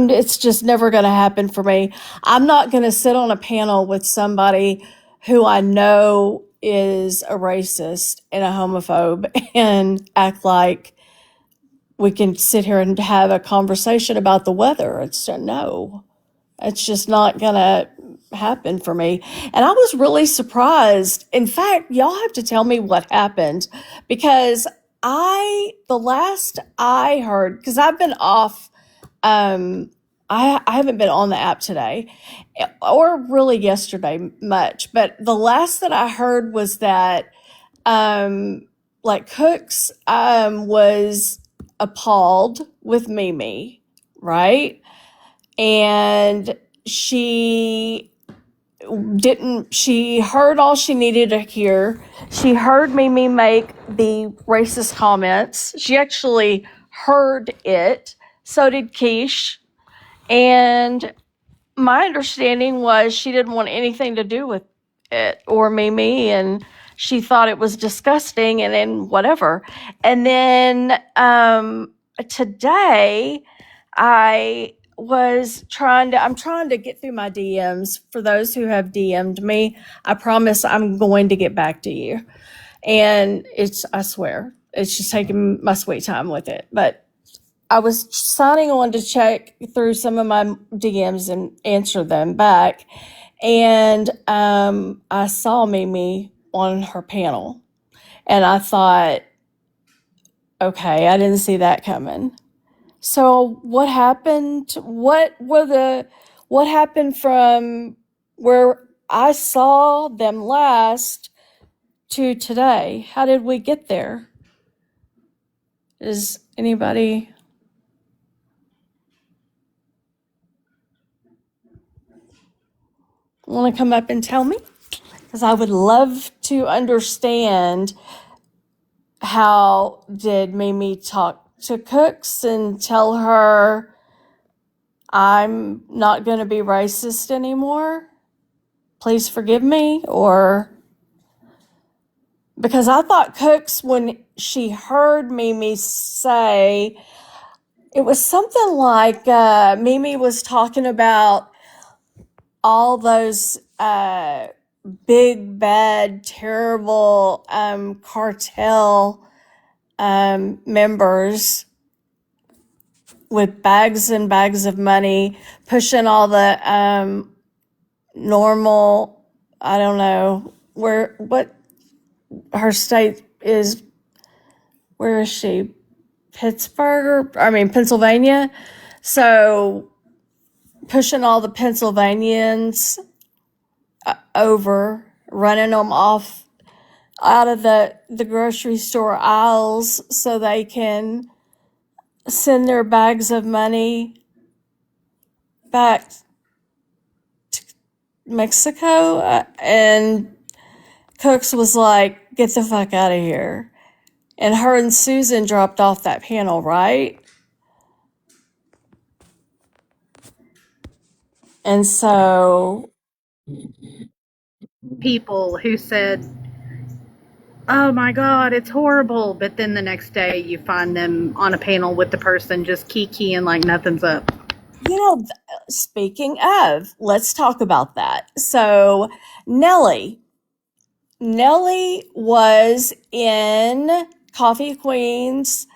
it's just never going to happen for me. I'm not going to sit on a panel with somebody who I know is a racist and a homophobe and act like we can sit here and have a conversation about the weather. It's just not going to happen for me. And I was really surprised. In fact, y'all have to tell me what happened because the last I heard, because I've been off, I haven't been on the app today or really yesterday much, but the last that I heard was that, like Cooks, was appalled with Mimi, right? And she heard all she needed to hear. She heard Mimi make the racist comments. She actually heard it. So did Keish. And my understanding was she didn't want anything to do with it or Mimi. And she thought it was disgusting and then whatever. And then today I'm trying to get through my DMs. For those who have DM'd me, I promise I'm going to get back to you. And I swear, it's just taking my sweet time with it. But I was signing on to check through some of my DMs and answer them back. And I saw Mimi on her panel. And I thought, okay, I didn't see that coming. So what happened? What happened from where I saw them last to today? How did we get there? Does anybody want to come up and tell me? Because I would love to understand, how did Mimi talk to Cooks and tell her, I'm not going to be racist anymore? Please forgive me? Or because I thought Cooks, when she heard Mimi say, it was something like Mimi was talking about all those big, bad, terrible cartel members with bags and bags of money, pushing all the normal, I don't know, what her state is. Where is she? Pennsylvania. So pushing all the Pennsylvanians over, running them off out of the grocery store aisles so they can send their bags of money back to Mexico. And Cooks was like, get the fuck out of here. And her and Susan dropped off that panel, right? And so, People who said, oh my God, it's horrible. But then the next day you find them on a panel with the person just kikiing like nothing's up. Speaking of, let's talk about that. So, Nellie was in Coffee Queens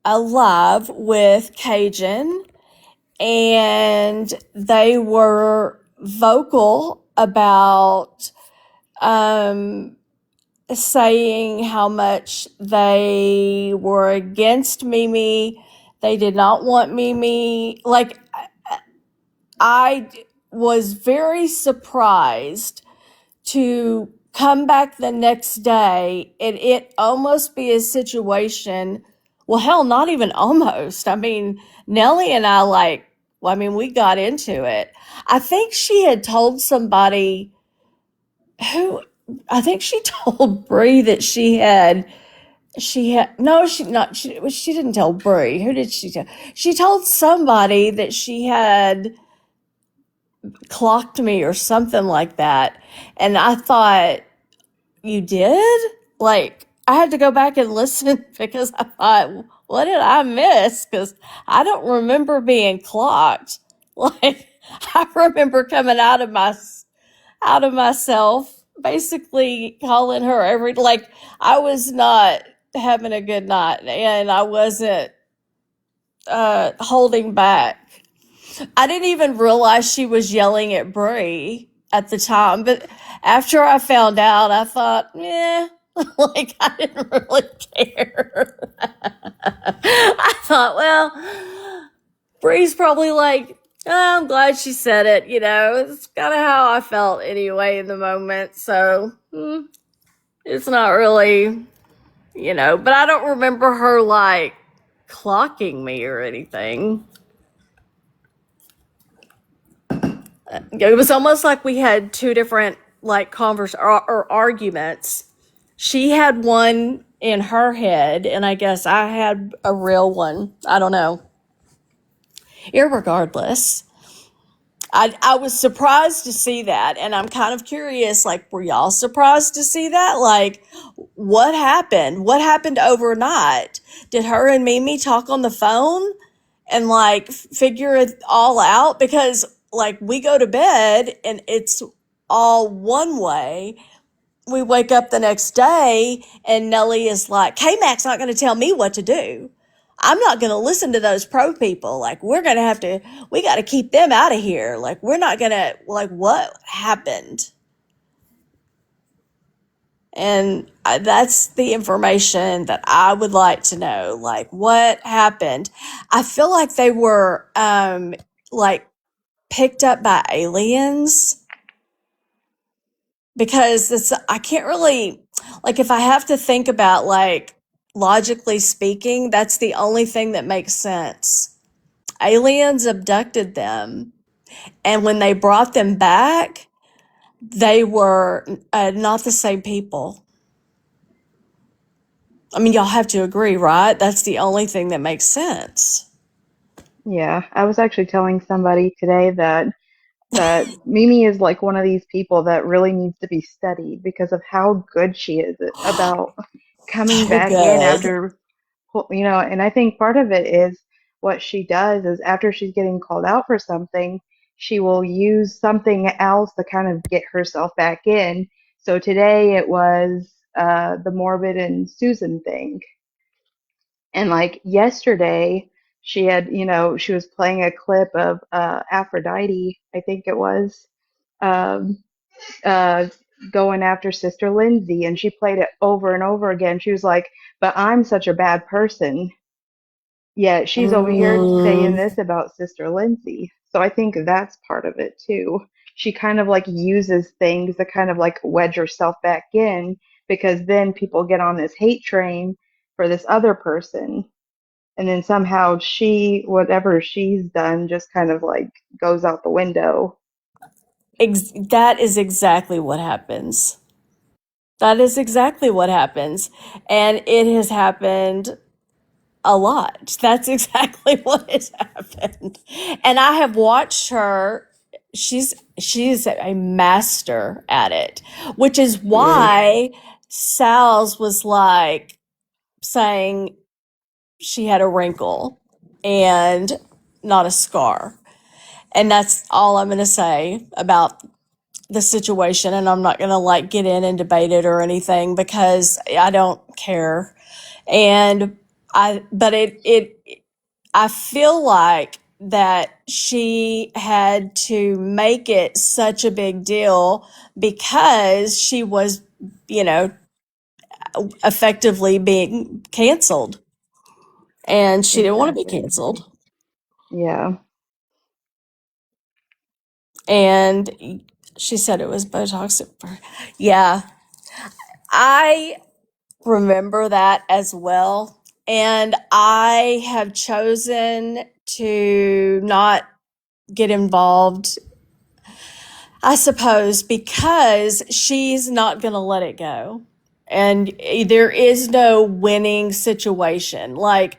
Live with Cajun, and they were vocal about saying how much they were against Mimi. They did not want Mimi. Like, I was very surprised to come back the next day and it almost be a situation. Well, hell, not even almost. I mean, Nellie and I, we got into it. I think she had told somebody I think she told Bree that she didn't tell Bree. Who did she tell? She told somebody that she had clocked me or something like that. And I thought, you did? Like, I had to go back and listen because I thought, what did I miss? Because I don't remember being clocked. Like, I remember coming out of myself, basically calling her I was not having a good night and I wasn't holding back. I didn't even realize she was yelling at Brie at the time, but after I found out, I thought, yeah, I didn't really care. I thought, well, Brie's probably like, oh, I'm glad she said it. It's kind of how I felt anyway in the moment. So it's not really, but I don't remember her clocking me or anything. It was almost like we had two different or arguments. She had one in her head, and I guess I had a real one. I don't know. Irregardless, I was surprised to see that, and I'm kind of curious, like, were y'all surprised to see that? Like, what happened? What happened overnight? Did her and Mimi talk on the phone and like figure it all out? Because like we go to bed and it's all one way. We wake up the next day and Nellie is like, Kmac's not going to tell me what to do. I'm not going to listen to those pro people. Like, we got to keep them out of here. Like, we're not going to, like, what happened? And that's the information that I would like to know. Like, what happened? I feel like they were, like, picked up by aliens because I can't really, like, if I have to think about, like, logically speaking, that's the only thing that makes sense. Aliens abducted them, and when they brought them back, they were not the same people. I mean, y'all have to agree, right? That's the only thing that makes sense. Yeah, I was actually telling somebody today that Mimi is like one of these people that really needs to be studied because of how good she is about coming So back in good. after, and I think part of it is what she does is after she's getting called out for something, she will use something else to kind of get herself back in. So today it was the Morbid and Susan thing. And like yesterday, she had, she was playing a clip of Aphrodite, I think it was, um, uh, going after Sister Lindsay, and she played it over and over again. She was like, "But I'm such a bad person." Yet she's over here saying Mm, this about Sister Lindsay. So I think that's part of it too. She kind of like uses things to kind of like wedge herself back in because then people get on this hate train for this other person, and then somehow whatever she's done just kind of like goes out the window. that is exactly what happens. That is exactly what happens. And it has happened a lot. That's exactly what has happened. And I have watched her. She's a master at it, which is Yeah, why Sal's was like saying she had a wrinkle and not a scar. And that's all I'm going to say about the situation. And I'm not going to like get in and debate it or anything because I don't care. And but I feel like that she had to make it such a big deal because she was, you know, effectively being canceled and she didn't want to be exactly. canceled. Yeah. And she said it was Botox. Yeah, I remember that as well. And I have chosen to not get involved, I suppose, because she's not going to let it go. And there is no winning situation. Like,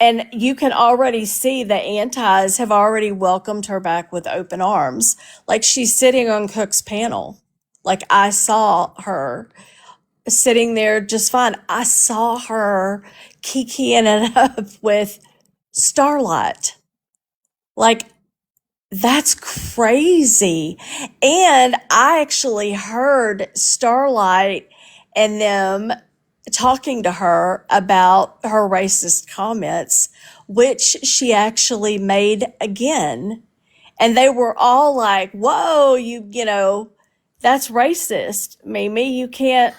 and you can already see the antis have already welcomed her back with open arms. Like, she's sitting on Cook's panel. Like, I saw her sitting there just fine. I saw her kikiing it up with Starlight. Like, that's crazy. And I actually heard Starlight and them talking to her about her racist comments, which she actually made again. And they were all like, whoa, that's racist, Mimi. You can't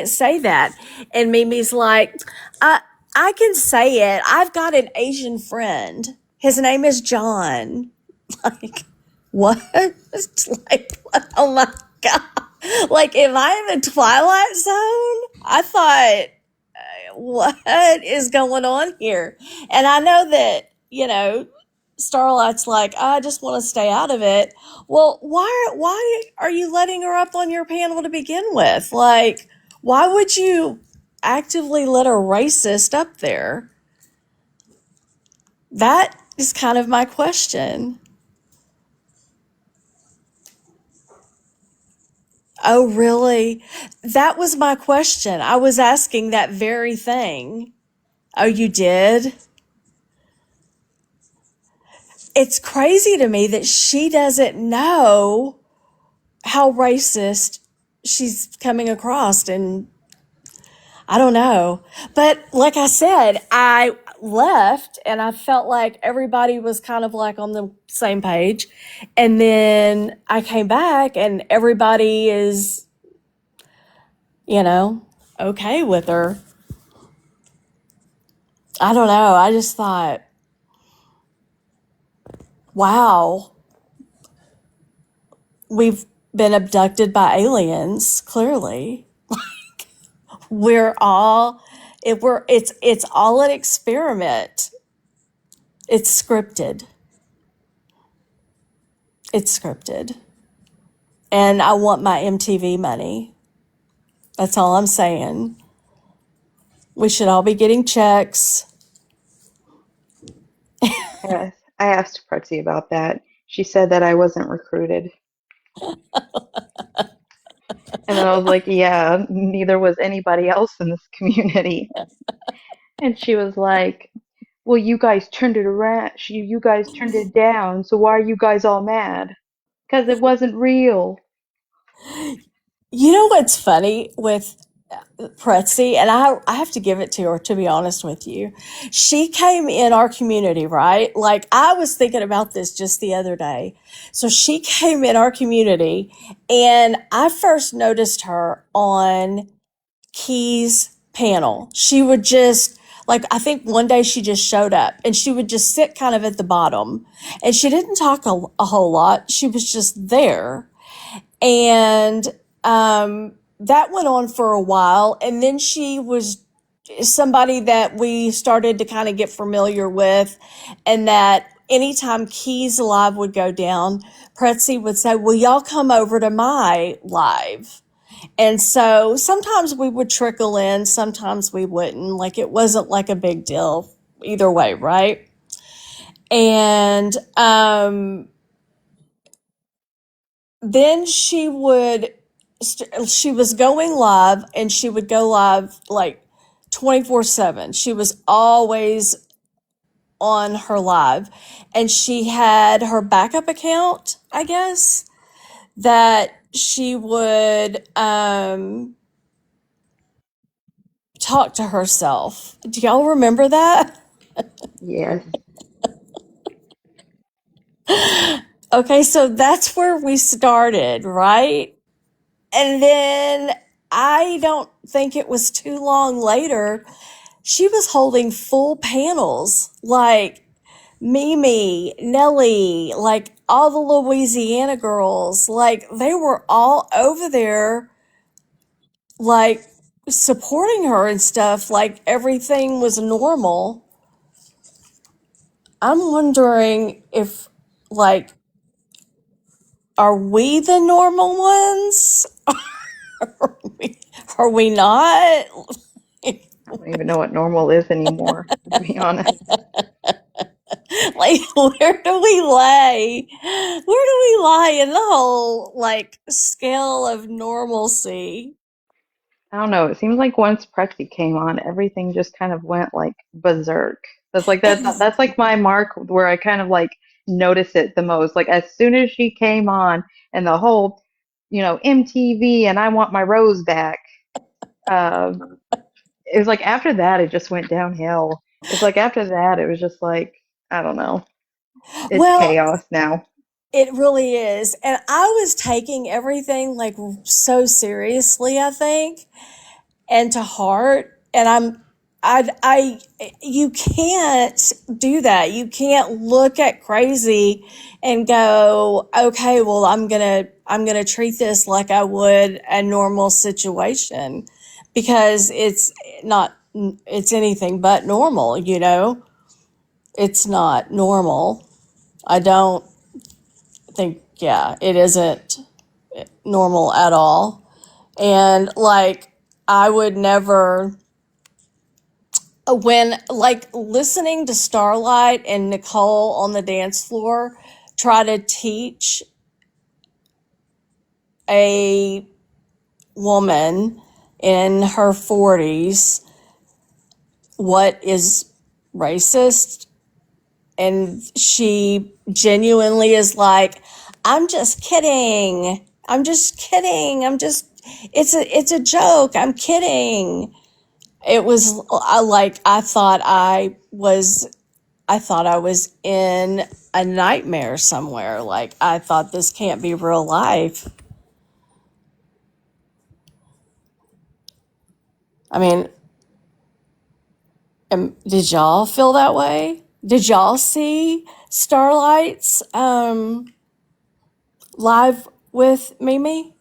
say that. And Mimi's like, I can say it. I've got an Asian friend. His name is John. Like, what? It's like, what? Oh my God. Like, am I in the Twilight Zone? I thought, what is going on here? And I know that, Starlight's like, I just want to stay out of it. Well, why are you letting her up on your panel to begin with? Like, why would you actively let a racist up there? That is kind of my question. Oh, really? That was my question. I was asking that very thing. Oh, you did? It's crazy to me that she doesn't know how racist she's coming across, and I don't know. But like I said, I left and I felt like everybody was kind of like on the same page. And then I came back and everybody is, you know, okay with her. I don't know. I just thought, wow, we've been abducted by aliens, clearly. We're all it's all an experiment. It's scripted. It's scripted. And I want my MTV money. That's all I'm saying. We should all be getting checks. Yes, I asked Pretzi about that. She said that I wasn't recruited. And then I was like, yeah, neither was anybody else in this community. And she was like, well, you guys turned it around. You guys turned it down. So why are you guys all mad? Because it wasn't real. You know what's funny with Pretzi, and I have to give it to her, to be honest with you. She came in our community, right? Like, I was thinking about this just the other day. So she came in our community, and I first noticed her on Key's panel. She would just, like, I think one day she just showed up and she would just sit kind of at the bottom and she didn't talk a whole lot. She was just there. And that went on for a while. And then she was somebody that we started to kind of get familiar with, and that anytime Key's live would go down, Pretzi would say, will y'all come over to my live? And so sometimes we would trickle in, sometimes we wouldn't. Like, it wasn't like a big deal either way, right? And then she was going live, and she would go live like 24/7. She was always on her live, and she had her backup account, I guess, that she would talk to herself. Do y'all remember that? Yes. Okay, so that's where we started, right? And then I don't think it was too long later, she was holding full panels like Mimi, Nellie, like all the Louisiana girls. Like, they were all over there, like, supporting her and stuff. Like, everything was normal. I'm wondering if, like, are we the normal ones? Are we, are we not? I don't even know what normal is anymore, to be honest. Like, where do we lay? Where do we lie in the whole, like, scale of normalcy? I don't know. It seems like once Prexy came on, everything just kind of went like berserk. Ex- That's like my mark where I kind of like notice it the most. Like as soon as she came on and the whole, MTV and I want my rose back. Um, it was like after that it just went downhill. It's like after that it was just like I don't know. It's well, chaos now. it really is. And I was taking everything, like, so seriously, I think, and to heart. And you can't do that. You can't look at crazy and go, okay, well, I'm gonna treat this like I would a normal situation, because it's not, it's anything but normal, It's not normal. I don't think, yeah, it isn't normal at all. And, like, I would never, when, like, listening to Starlight and Nicole on the dance floor try to teach a woman in her 40s what is racist, and she genuinely is like, I'm just kidding. I'm just kidding. It's a joke. I'm kidding. It was like I thought I was in a nightmare somewhere. Like, I thought this can't be real life. I mean, did y'all feel that way? Did y'all see Starlight's live with Mimi?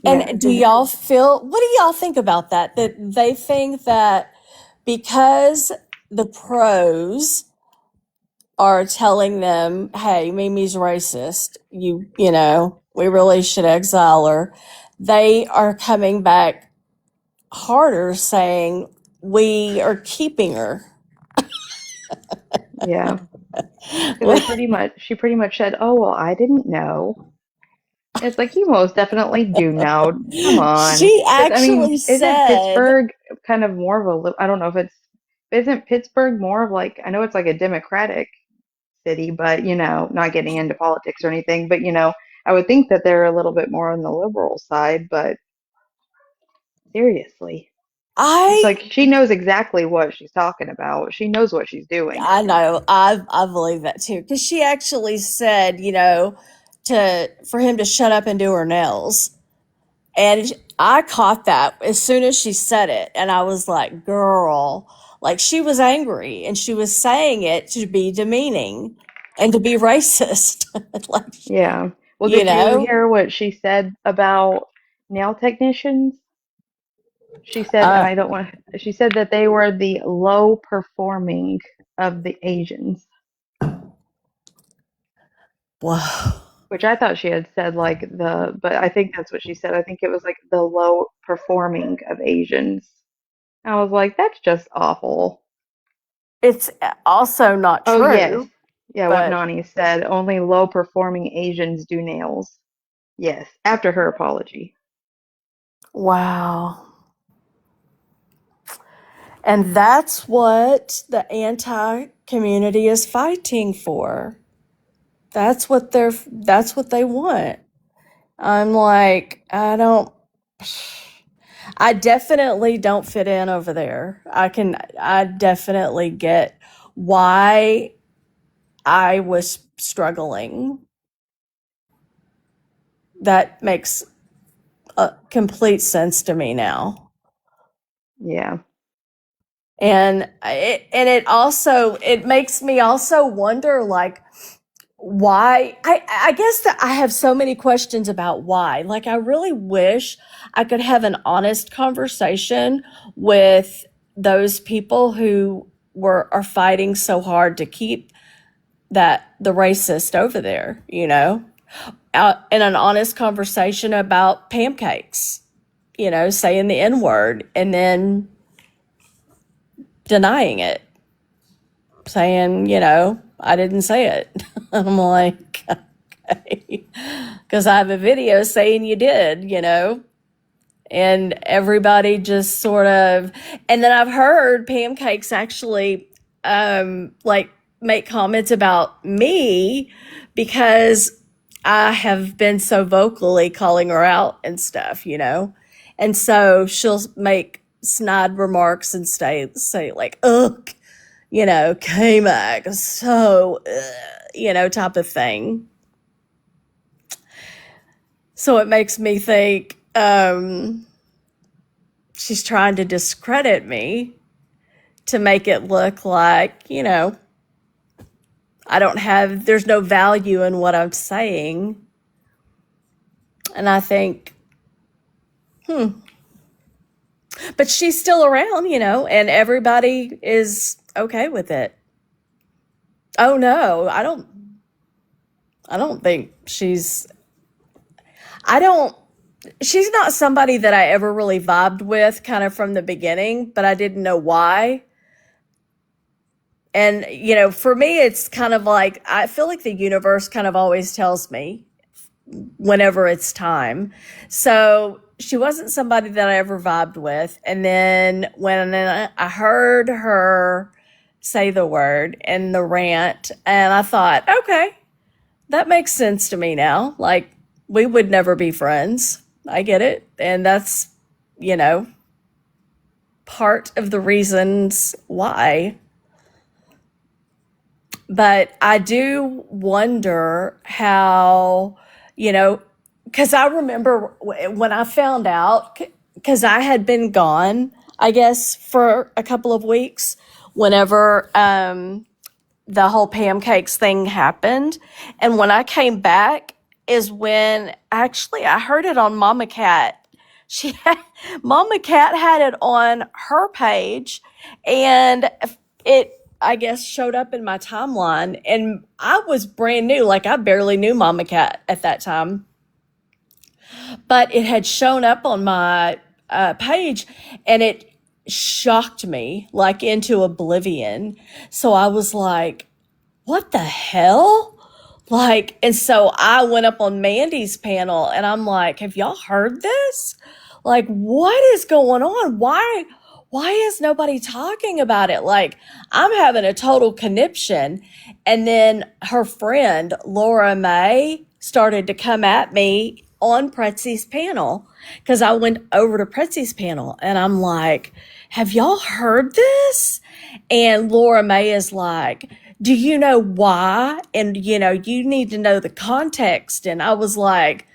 Yeah. And do y'all feel, what do y'all think about that? That they think that because the pros are telling them, hey, Mimi's racist, you know, we really should exile her, they are coming back harder saying, we are keeping her. Yeah. Because she pretty much said, "Oh well, I didn't know." It's like you most definitely do know. Come on, She because I mean, actually isn't said, Pittsburgh kind of more of I don't know if it's isn't Pittsburgh more of like I know it's like a Democratic city, but not getting into politics or anything, but I would think that they're a little bit more on the liberal side, but seriously. It's I like she knows exactly what she's talking about. She knows what she's doing. I know. I believe that too. Because she actually said, for him to shut up and do her nails. And I caught that as soon as she said it. And I was like, girl, like she was angry and she was saying it to be demeaning and to be racist. Like, Yeah. Well, you did you know, hear what she said about nail technicians? She said, and uh, I don't want, she said that they were the low performing of the Asians, well, which I thought she had said like but I think that's what she said. I think it was like the low performing of Asians. I was like, that's just awful. it's also not Oh, yes. true, Yeah, what but Nani said, only low performing Asians do nails. Yes, after her apology. wow. And that's what the anti community is fighting for. That's what they want. I'm like, I definitely don't fit in over there. I definitely get why I was struggling. That makes complete sense to me now. Yeah. It makes me also wonder, like, why. I guess that I have so many questions about why. Like, I really wish I could have an honest conversation with those people who are fighting so hard to keep the racist over there, out in an honest conversation about pancakes, saying the N-word and then denying it, saying, I didn't say it. I'm like, okay. Because I have a video saying you did, and everybody just sort of, and then I've heard pancakes actually, like make comments about me because I have been so vocally calling her out and stuff, and so she'll make snide remarks and say like, ugh, Kmac, so, type of thing. So it makes me think she's trying to discredit me to make it look like, there's no value in what I'm saying. And I think, but she's still around, and everybody is okay with it. Oh no, I don't think I don't, she's not somebody that I ever really vibed with kind of from the beginning, but I didn't know why. And, for me, it's kind of like, I feel like the universe kind of always tells me whenever it's time. So she wasn't somebody that I ever vibed with. And then when I heard her say the word in the rant, and I thought, okay, that makes sense to me now. Like, we would never be friends. I get it. And that's, you know, part of the reasons why. But I do wonder how, you know, because I remember when I found out, because I had been gone, I guess, for a couple of weeks whenever the whole pancakes thing happened. And when I came back is when actually I heard it on Mama Cat. She had, Mama Cat had it on her page, and it, I guess, showed up in my timeline. And I was brand new, like I barely knew Mama Cat at that time, but it had shown up on my page, and it shocked me like into oblivion. So I was like, what the hell? Like, and so I went up on Mandy's panel and I'm like, have y'all heard this? Like, what is going on? Why is nobody talking about it? Like, I'm having a total conniption. And then her friend, Laura May, started to come at me on Pretzy's panel because I went over to Pretzy's panel and I'm like, have y'all heard this? And Laura May is like, do you know why? And, you know, you need to know the context. And I was like,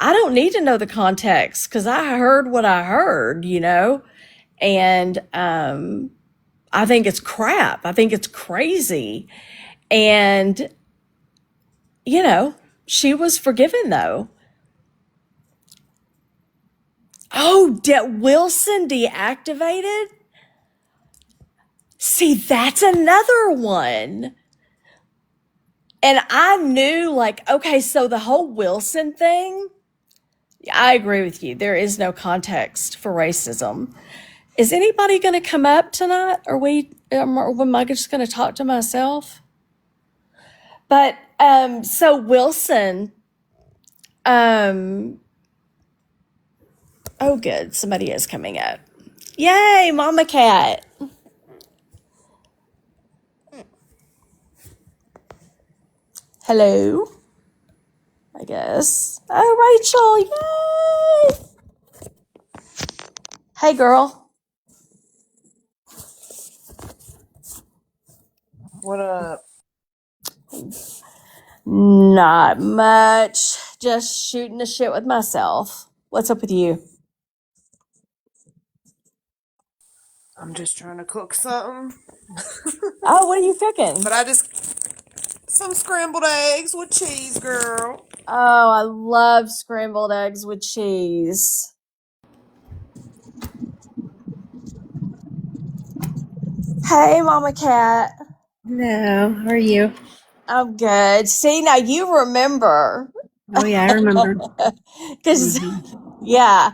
I don't need to know the context because I heard what I heard, you know? And I think it's crap. I think it's crazy. And, you know, she was forgiven though. Oh, Wilson deactivated? See, that's another one. And I knew, like, okay, so the whole Wilson thing, I agree with you. There is no context for racism. Is anybody going to come up tonight? Or am I just going to talk to myself? But, so Wilson, oh, good. Somebody is coming up. Yay, Mama Cat. Hello, I guess. Oh, Rachel, yay. Hey, girl. What up? Not much. Just shooting the shit with myself. What's up with you? I'm just trying to cook something. Oh, what are you cooking? But some scrambled eggs with cheese, girl. Oh, I love scrambled eggs with cheese. Hey, Mama Cat. Hello, how are you? I'm good. See, now you remember. Oh yeah, I remember. Because, yeah,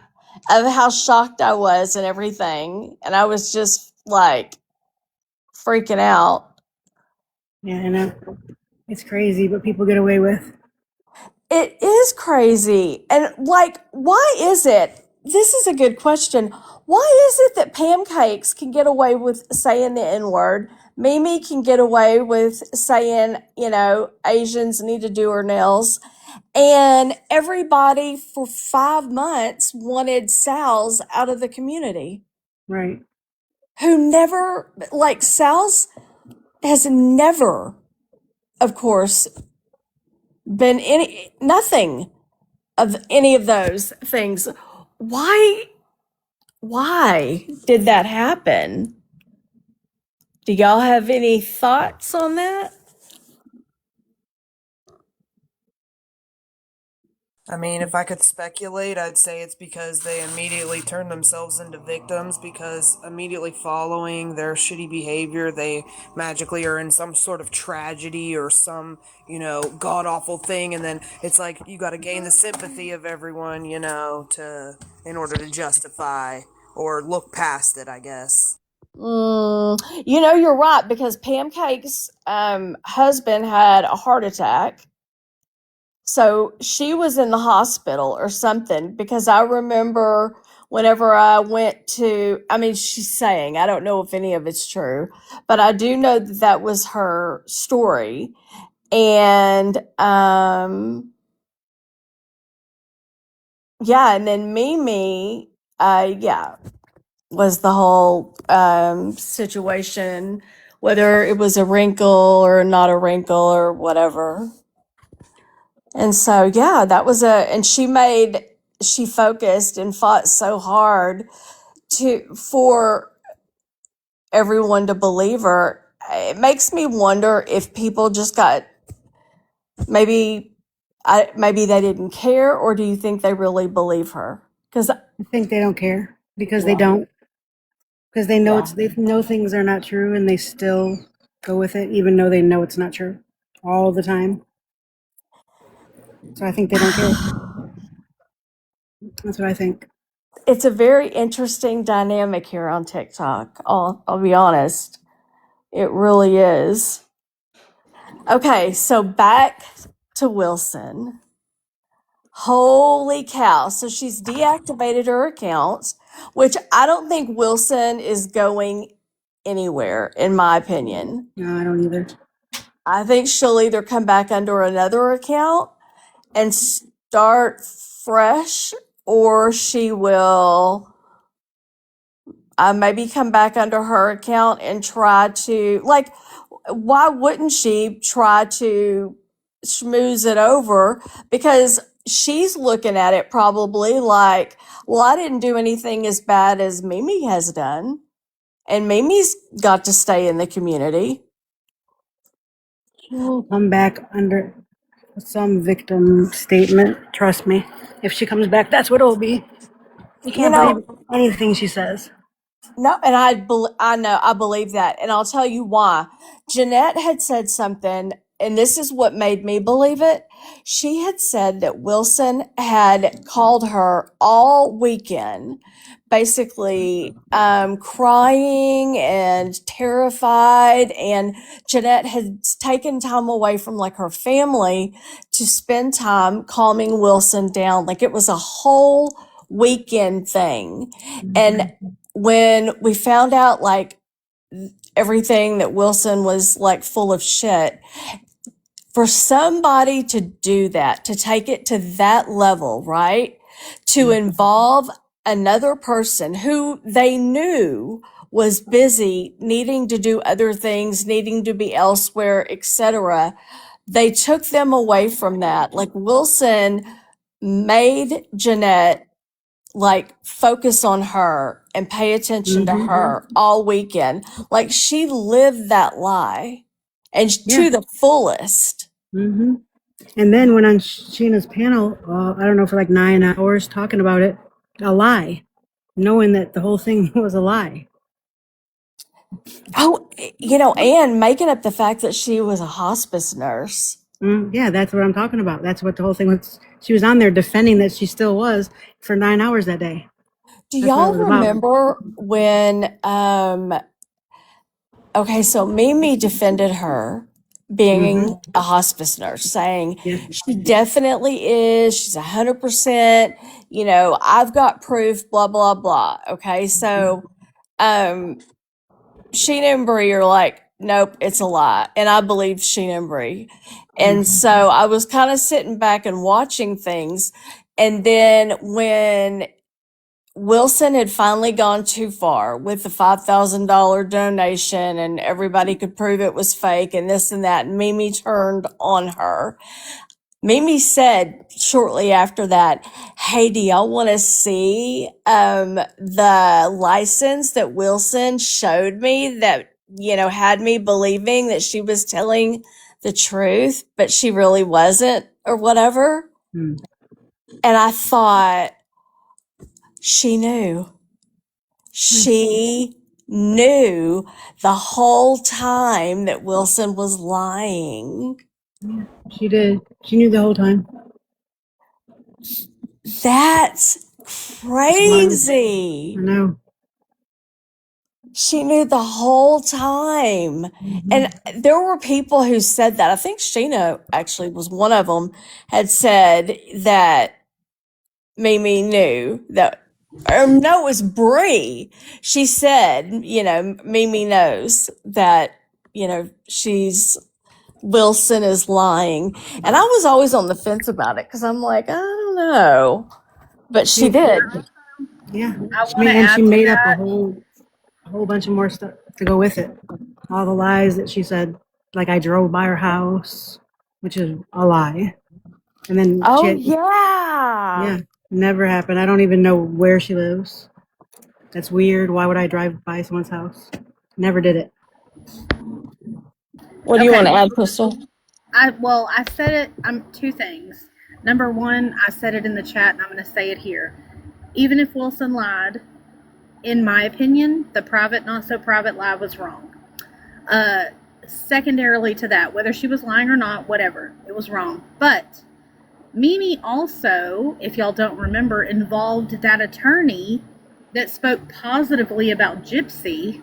of how shocked I was and everything. And I was just like freaking out. Yeah, I know. It's crazy what people get away with. It is crazy. And like, why is it? This is a good question. Why is it that pancakes can get away with saying the N word? Mimi can get away with saying, you know, Asians need to do her nails. And everybody for 5 months wanted Sal's out of the community. Right. Who never, like, Sal's has never, of course, been nothing of any of those things. Why did that happen? Do y'all have any thoughts on that? I mean, if I could speculate, I'd say it's because they immediately turn themselves into victims because immediately following their shitty behavior, they magically are in some sort of tragedy or some, god awful thing. And then it's like you got to gain the sympathy of everyone, in order to justify or look past it, I guess. You know, you're right because Pancake's husband had a heart attack. So she was in the hospital or something because I remember whenever I went to, I mean, she's saying, I don't know if any of it's true, but I do know that that was her story. And, yeah, and then Mimi, yeah, was the whole situation, whether it was a wrinkle or not a wrinkle or whatever. And so, yeah, that was and she focused and fought so hard for everyone to believe her. It makes me wonder if people just got maybe, maybe they didn't care, or do you think they really believe her? Because, I think they don't care because they yeah, don't. Because they know yeah. they know things are not true and they still go with it, even though they know it's not true all the time. So I think they don't care. That's what I think. It's a very interesting dynamic here on TikTok. I'll be honest. It really is. Okay, so back to Wilson. Holy cow. So she's deactivated her accounts, which I don't think Wilson is going anywhere, in my opinion. No, I don't either. I think she'll either come back under another account and start fresh, or she will maybe come back under her account and try to, like, why wouldn't she try to schmooze it over? Because she's looking at it probably like, well, I didn't do anything as bad as Mimi has done. And Mimi's got to stay in the community. She'll come back under some victim statement. Trust me. If she comes back, that's what it'll be. You You can't know, believe anything she says. no, and I know, I believe that, and I'll tell you why. Jeanette had said something, and this is what made me believe it. She had said that Wilson had called her all weekend, basically crying and terrified, and Jeanette had taken time away from like her family to spend time calming Wilson down. Like it was a whole weekend thing, and when we found out like everything that Wilson was like full of shit, for somebody to do that, to take it to that level, right? To involve another person who they knew was busy, needing to do other things, needing to be elsewhere, etc. They took them away from that. Like Wilson made Jeanette like focus on her and pay attention to her all weekend. Like she lived that lie and Yeah. to the fullest. Mm-hmm. And then went on Sheena's panel, I don't know, for like 9 hours talking about it, a lie, knowing that the whole thing was a lie. Oh, you know, and making up the fact that she was a hospice nurse. Yeah, that's what I'm talking about. That's what the whole thing was. She was on there defending that she still was for 9 hours that day. Do That's what it y'all was about. remember when okay, so Mimi defended her being a hospice nurse, saying Yeah. she definitely is, she's 100%, you know, I've got proof, blah, blah, blah. Okay, so Sheena and Bree are like, nope, it's a lie. And I believe Sheena and Bree. And so I was kind of sitting back and watching things. And then when Wilson had finally gone too far with the $5,000 donation and everybody could prove it was fake and this and that, and Mimi turned on her. Mimi said shortly after that, hey, do y'all want to see the license that Wilson showed me that, you know, had me believing that she was telling the truth, but she really wasn't or whatever? And I thought, she knew. She knew the whole time that Wilson was lying. She did. She knew the whole time. That's Smart. I crazy. know. She knew the whole time. And there were people who said that. I think Sheena actually was one of them, had said that Mimi knew that, or no, it was Bree. She said, Mimi knows that, Wilson is lying. And I was always on the fence about it because I'm like, I don't know. But she did. Yeah. I She want made, to and add she to made up a that. whole bunch of more stuff to go with it. All the lies that she said, like I drove by her house, which is a lie. And then Oh, yeah. yeah, never happened. I don't even know where she lives. That's weird. Why would I drive by someone's house? Never did it. What do you Okay. want to add, Crystal? I said it. Two things. Number one, I said it in the chat, and I'm going to say it here. Even if Wilson lied, in my opinion, the private, not so private lie was wrong. Secondarily to that, whether she was lying or not, whatever, it was wrong. But Mimi also, if y'all don't remember, involved that attorney that spoke positively about Gypsy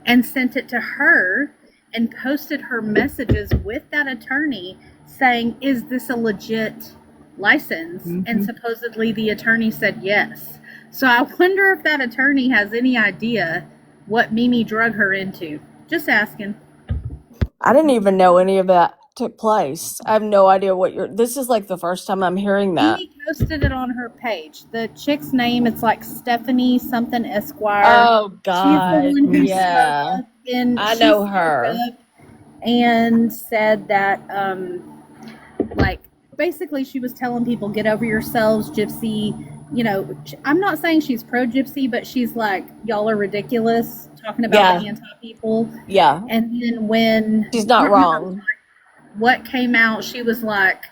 and sent it to her and posted her messages with that attorney saying, is this a legit license? Mhm. And supposedly the attorney said yes. So I wonder if that attorney has any idea what Mimi drug her into. Just asking. I didn't even know any of that took place. I have no idea this is like the first time I'm hearing that. Mimi posted it on her page. The chick's name, it's like Stephanie something Esquire. Oh, She's the God. one who Yeah. spoke up, and I she know spoke her. up and said that, like, basically she was telling people, get over yourselves, Gypsy. I'm not saying she's pro Gypsy, but she's like, y'all are ridiculous, talking about the anti-people. Yeah. And then when She's not wrong. what came out, she was like,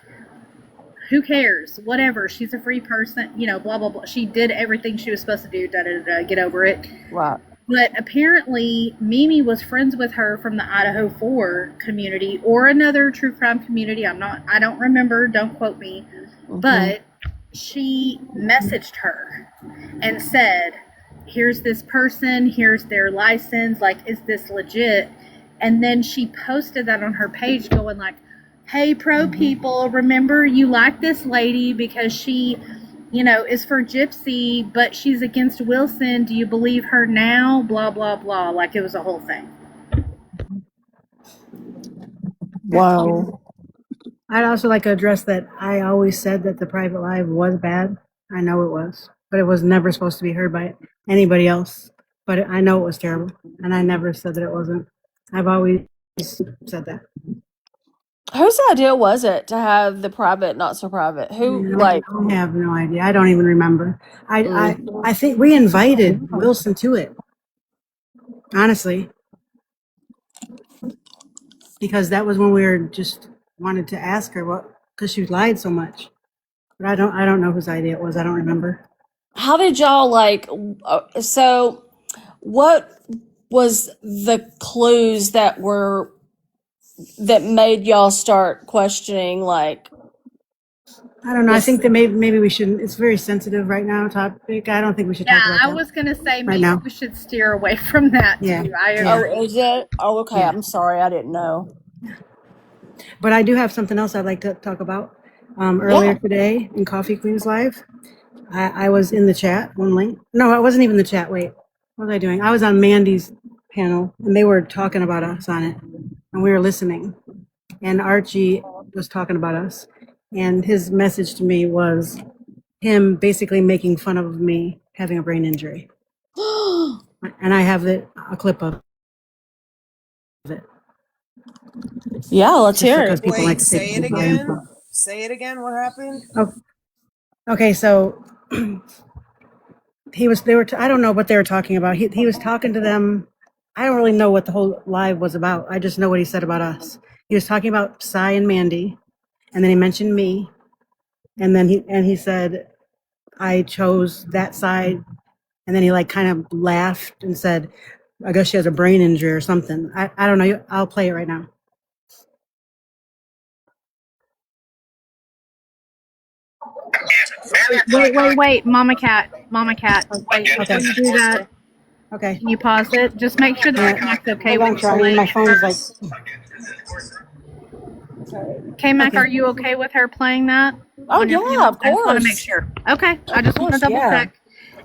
who cares? Whatever. She's a free person, blah, blah, blah. She did everything she was supposed to do, get over it. Right. But apparently, Mimi was friends with her from the Idaho 4 community or another true crime community. I don't remember. Don't quote me. Mm-hmm. But she messaged her and said, here's this person, here's their license. Like, is this legit? And then she posted that on her page going like, hey, pro people, remember you like this lady because she, is for Gypsy, but she's against Wilson. Do you believe her now? Blah, blah, blah. Like, it was a whole thing. Wow. I'd also like to address that I always said that the private live was bad. I know it was, but it was never supposed to be heard by anybody else. But I know it was terrible, and I never said that it wasn't. I've always said that. Whose idea was it to have the private, not so private? Who, I have no idea. I don't even remember. I think we invited Wilson to it, honestly, because that was when we were just wanted to ask her what, because she lied so much. But I don't know whose idea it was. I don't remember. how did y'all so what was the clues that made y'all start questioning, like, I don't know. I think that maybe we shouldn't. It's very sensitive right now. Topic. I don't think we should talk about that. I was gonna say right now. We should steer away from that too. I agree. Oh, is it? Oh, okay. Yeah. I'm sorry, I didn't know. But I do have something else I'd like to talk about. Earlier today in Coffee Queens Live, I was in the chat. One link. No, I wasn't even in the chat. Wait, what was I doing? I was on Mandy's panel, and they were talking about us on it, and we were listening. And Archie was talking about us, and his message to me was him basically making fun of me having a brain injury. And I have a clip of it. Yeah, let's hear it. People like to say it again. Say it again. What happened? Oh, okay, so I don't know what they were talking about. He was talking to them. I don't really know what the whole live was about. I just know what he said about us. He was talking about Cy and Mandy, and then he mentioned me, and then he said I chose that side, and then he like kind of laughed and said, I guess she has a brain injury or something. I don't know. I'll play it right now. Wait, Mama Cat. Wait, before you do that, Okay. Can you pause it? Just make sure that Kmac's okay Hold on, with Charlie. My playing phone is like. Kmac, Okay. are you okay with her playing that? Oh on your yeah, panel? of I just want to make course. sure. Okay, I just want to course, double yeah. check.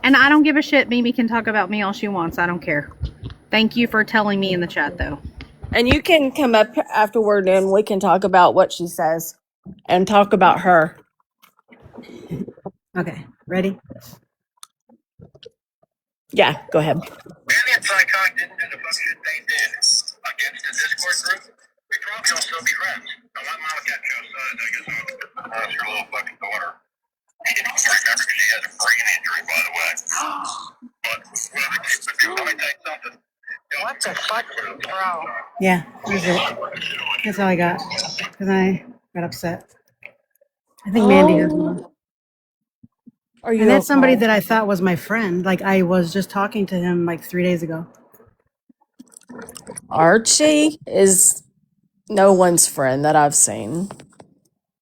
And I don't give a shit. Mimi can talk about me all she wants. I don't care. Thank you for telling me in the chat, though. And you can come up afterward and we can talk about what she says and talk about her. Okay. Ready? Yeah, go ahead. Manny and Psychon didn't do the fuck shit they did against the Discord group. We probably all still be friends. Now, my mom got chose side. I guess that's your little fucking daughter. She didn't even remember because she has a brain injury, by the way. But one of the kids would do, let me tell you something. What the fuck, bro? Yeah, that's it. That's all I got. Because I got upset. I think Mandy does more. Are you And that's somebody okay? that I thought was my friend. Like I was just talking to him like 3 days ago. Archie is no one's friend that I've seen.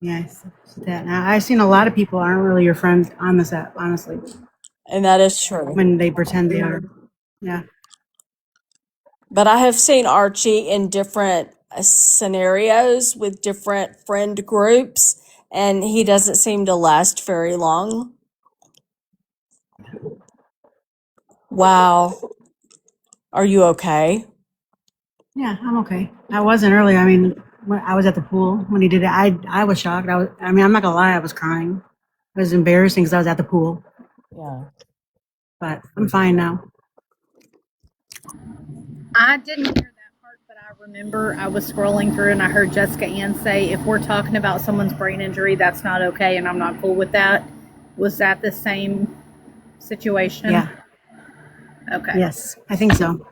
Yeah, that. Now, I've seen a lot of people aren't really your friends on this app, honestly, And that is true. when they pretend they are. Yeah. But I have seen Archie in different scenarios with different friend groups, and he doesn't seem to last very long. Wow. Are you okay? Yeah, I'm okay. I wasn't earlier. I mean, when I was at the pool when he did it. I was shocked. I mean, I'm not gonna lie. I was crying. It was embarrassing because I was at the pool. Yeah. But I'm fine now. I didn't hear that part, but I remember I was scrolling through and I heard Jessica Ann say, if we're talking about someone's brain injury, that's not okay, and I'm not cool with that. Was that the same situation? Yeah. Okay. Yes, I think so.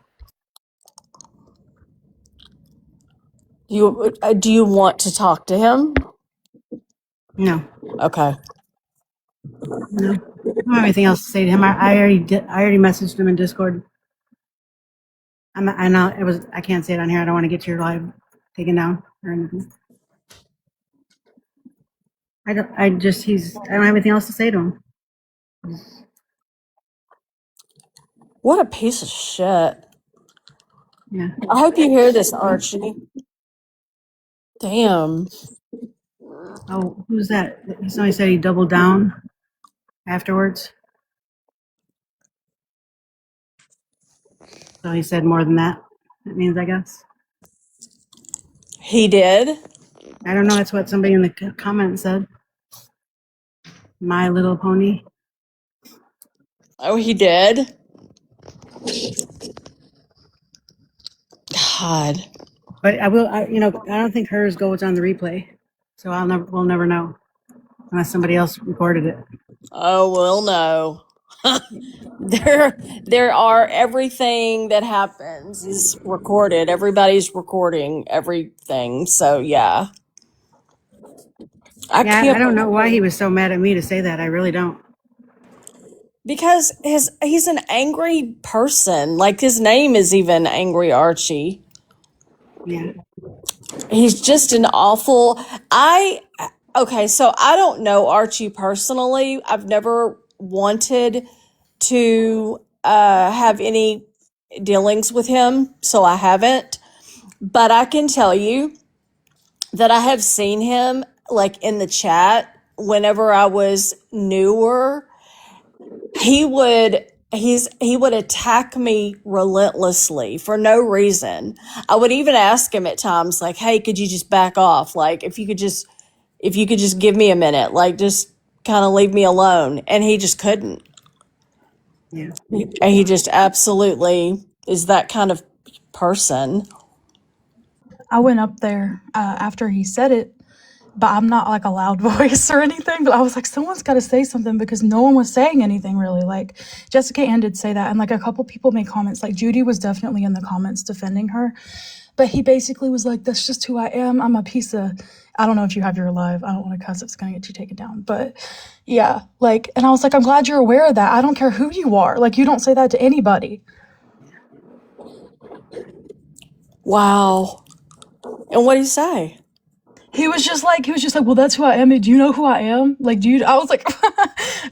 Do you want to talk to him? No, Okay. no. I don't have anything else to say to him. I already did. I already messaged him in Discord. I know it was. I can't say it on here. I don't want to get your live taken down or anything. I don't. I just. He's. I don't have anything else to say to him. What a piece of shit. Yeah. I hope you hear this, Archie. Damn. Oh, who's that? Somebody said he doubled down afterwards. So he said more than that. That means, I guess. He did? I don't know. That's what somebody in the comments said. My Little Pony. Oh, he did? God. But I will. I don't think hers goes on the replay, so we'll never know unless somebody else recorded it. Oh, well, no. There are everything that happens is recorded. Everybody's recording everything. So yeah. I Yeah, I can't don't know why he was so mad at me to say that. I really don't. because he's an angry person. Like his name is even Angry Archie. Yeah. He's just an awful okay, so I don't know Archie personally. I've never wanted to have any dealings with him, so I haven't. But I can tell you that I have seen him like in the chat whenever I was newer. He would attack me relentlessly for no reason. I would even ask him at times like, "Hey, could you just back off? Like if you could just give me a minute, like just kind of leave me alone." And he just couldn't. Yeah. He just absolutely is that kind of person. I went up there after he said it, but I'm not like a loud voice or anything. But I was like, someone's got to say something because no one was saying anything really. Like Jessica Ann did say that, and like a couple people made comments. Like Judy was definitely in the comments defending her, but he basically was like, "That's just who I am. I'm a piece of." I don't know if you have your live. I don't want to cuss. It's gonna get you taken down. But yeah, like, and I was like, I'm glad you're aware of that. I don't care who you are. Like, you don't say that to anybody. Wow. And what do you say? he was just like, well, that's who I am. Do you know who I am? Like, dude, I was like,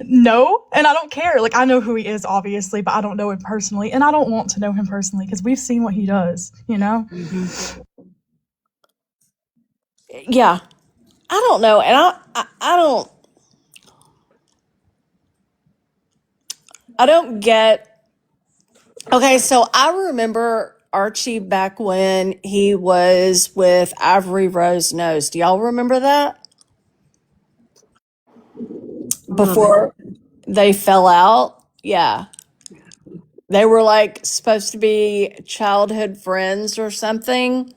no, and I don't care. Like, I know who he is, obviously, but I don't know him personally, and I don't want to know him personally because we've seen what he does, you know? Yeah. I don't know. And I don't get. Okay, so I remember Archie back when he was with Ivory Rose Nose. Do y'all remember that? A little bit. Before they fell out? Yeah. They were like supposed to be childhood friends or something.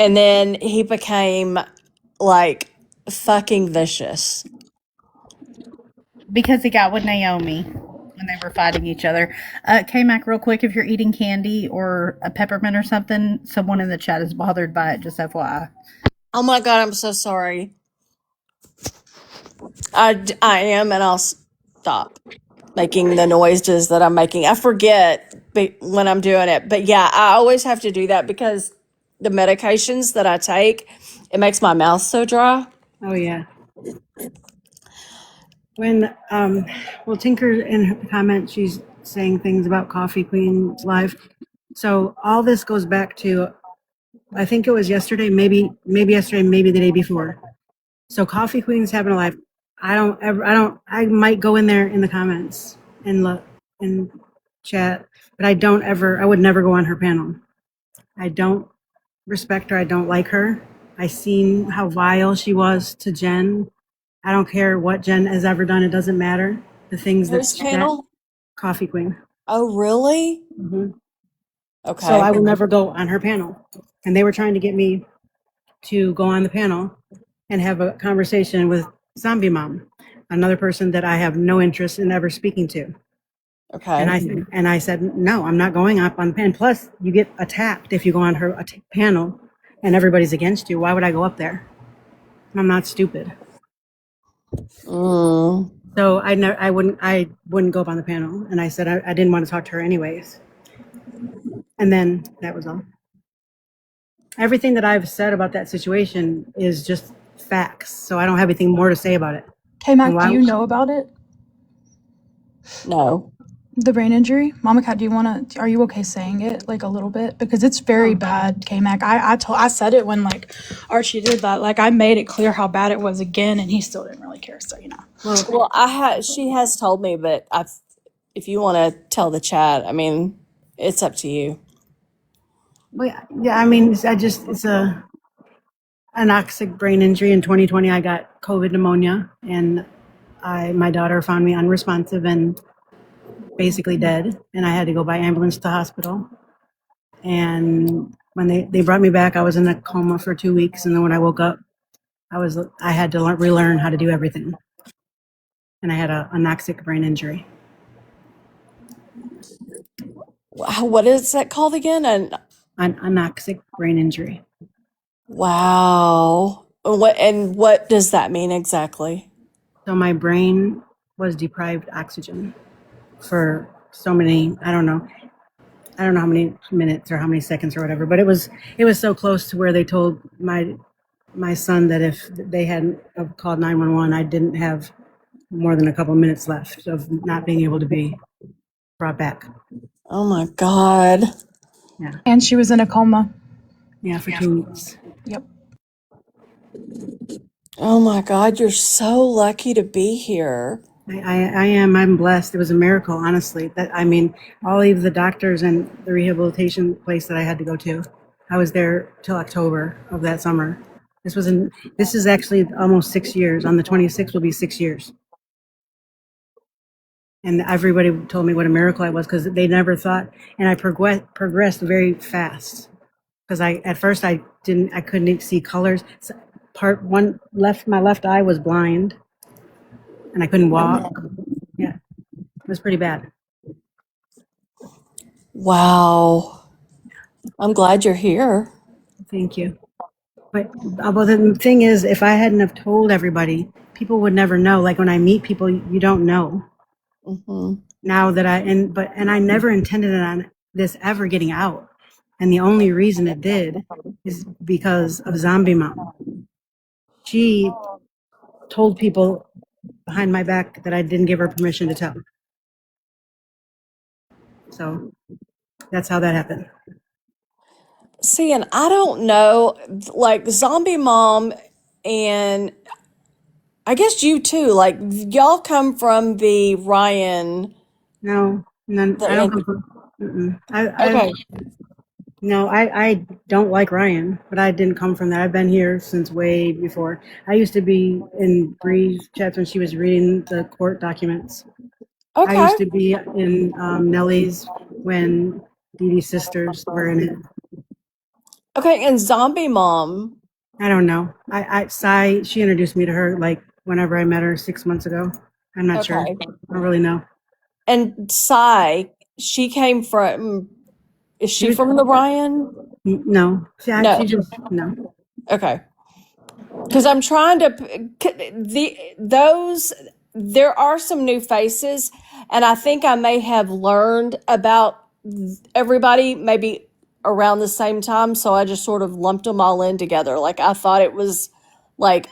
And then he became like fucking vicious. Because he got with Naomi when they were fighting each other. Kmac, real quick, if you're eating candy or a peppermint or something, someone in the chat is bothered by it, just FYI. Oh my God, I'm so sorry. I am, and I'll stop making the noises that I'm making. I forget when I'm doing it. But yeah, I always have to do that because the medications that I take, it makes my mouth so dry. Oh yeah. When well, Tinker in her comment, she's saying things about Coffee Queen's live. So all this goes back to, I think it was yesterday, maybe yesterday, maybe the day before. So Coffee Queen's having a live. I might go in there in the comments and look and chat, but I would never go on her panel. I don't respect her. I don't like her. I seen how vile she was to Jen. I don't care what Jen has ever done. It doesn't matter. The things Whose that channel? Coffee Queen. Oh, really? So Okay. I will never go on her panel. And they were trying to get me to go on the panel and have a conversation with Zombie Mom, another person that I have no interest in ever speaking to. Okay. And I said, no, I'm not going up on the panel. Plus, you get attacked if you go on her panel and everybody's against you. Why would I go up there? I'm not stupid. Mm. So I wouldn't go up on the panel. And I said I didn't want to talk to her anyways. And then that was all. Everything that I've said about that situation is just facts. So I don't have anything more to say about it. Kmac, do you know about it? No. The brain injury? Mama Cat, are you okay saying it like a little bit? Because it's very bad, Kmac. I said it when like Archie did that. Like I made it clear how bad it was again and he still didn't really care, so you know. Well, she has told me, but if you want to tell the chat, I mean, it's up to you. Well, yeah, I mean, it's a anoxic brain injury. In 2020, I got COVID pneumonia, and my daughter found me unresponsive and basically dead, and I had to go by ambulance to the hospital. And when they brought me back, I was in a coma for 2 weeks, and then when I woke up, I had to relearn how to do everything, and I had a anoxic brain injury. What is that called again? An anoxic brain injury. Wow. What does that mean exactly? So my brain was deprived oxygen for so many, I don't know how many minutes or how many seconds or whatever, but it was so close to where they told my son that if they hadn't called 911, I didn't have more than a couple of minutes left of not being able to be brought back. Oh my God. Yeah. And she was in a coma. Yeah, for 2 weeks. Yep. Oh my God, you're so lucky to be here. I am. I'm blessed. It was a miracle, honestly. All of the doctors and the rehabilitation place that I had to go to, I was there till October of that summer. This is actually almost 6 years. On the 26th will be 6 years. And everybody told me what a miracle I was because they never thought, and I progressed very fast. Because at first I couldn't see colors. So my left eye was blind, and I couldn't walk. Yeah, it was pretty bad. Wow. I'm glad you're here. Thank you. But the thing is, if I hadn't have told everybody, people would never know. Like when I meet people, you don't know. Mm-hmm. Now that I never intended it on this ever getting out. And the only reason it did is because of Zombie Mom. She told people behind my back that I didn't give her permission to tell. So that's how that happened. See, and I don't know, like Zombie Mom, and I guess you too. Like y'all come from the Ryan, No, none. the I don't end. come from. Mm-mm. Okay, No, I don't like Ryan, but I didn't come from that. I've been here since way before. I used to be in Bree's chats when she was reading the court documents. I okay, used to be in Nellie's when Dee Dee's sisters were in it. okay. And Zombie Mom, I don't know. Sai, she introduced me to her like whenever I met her 6 months ago. I'm not sure. okay, I don't really know. and Sai, she came from. Is She she was from the Ryan? no. She No. just no. Okay. Because I'm trying to those there are some new faces, and I think I may have learned about everybody maybe around the same time, so I just sort of lumped them all in together. Like I thought it was like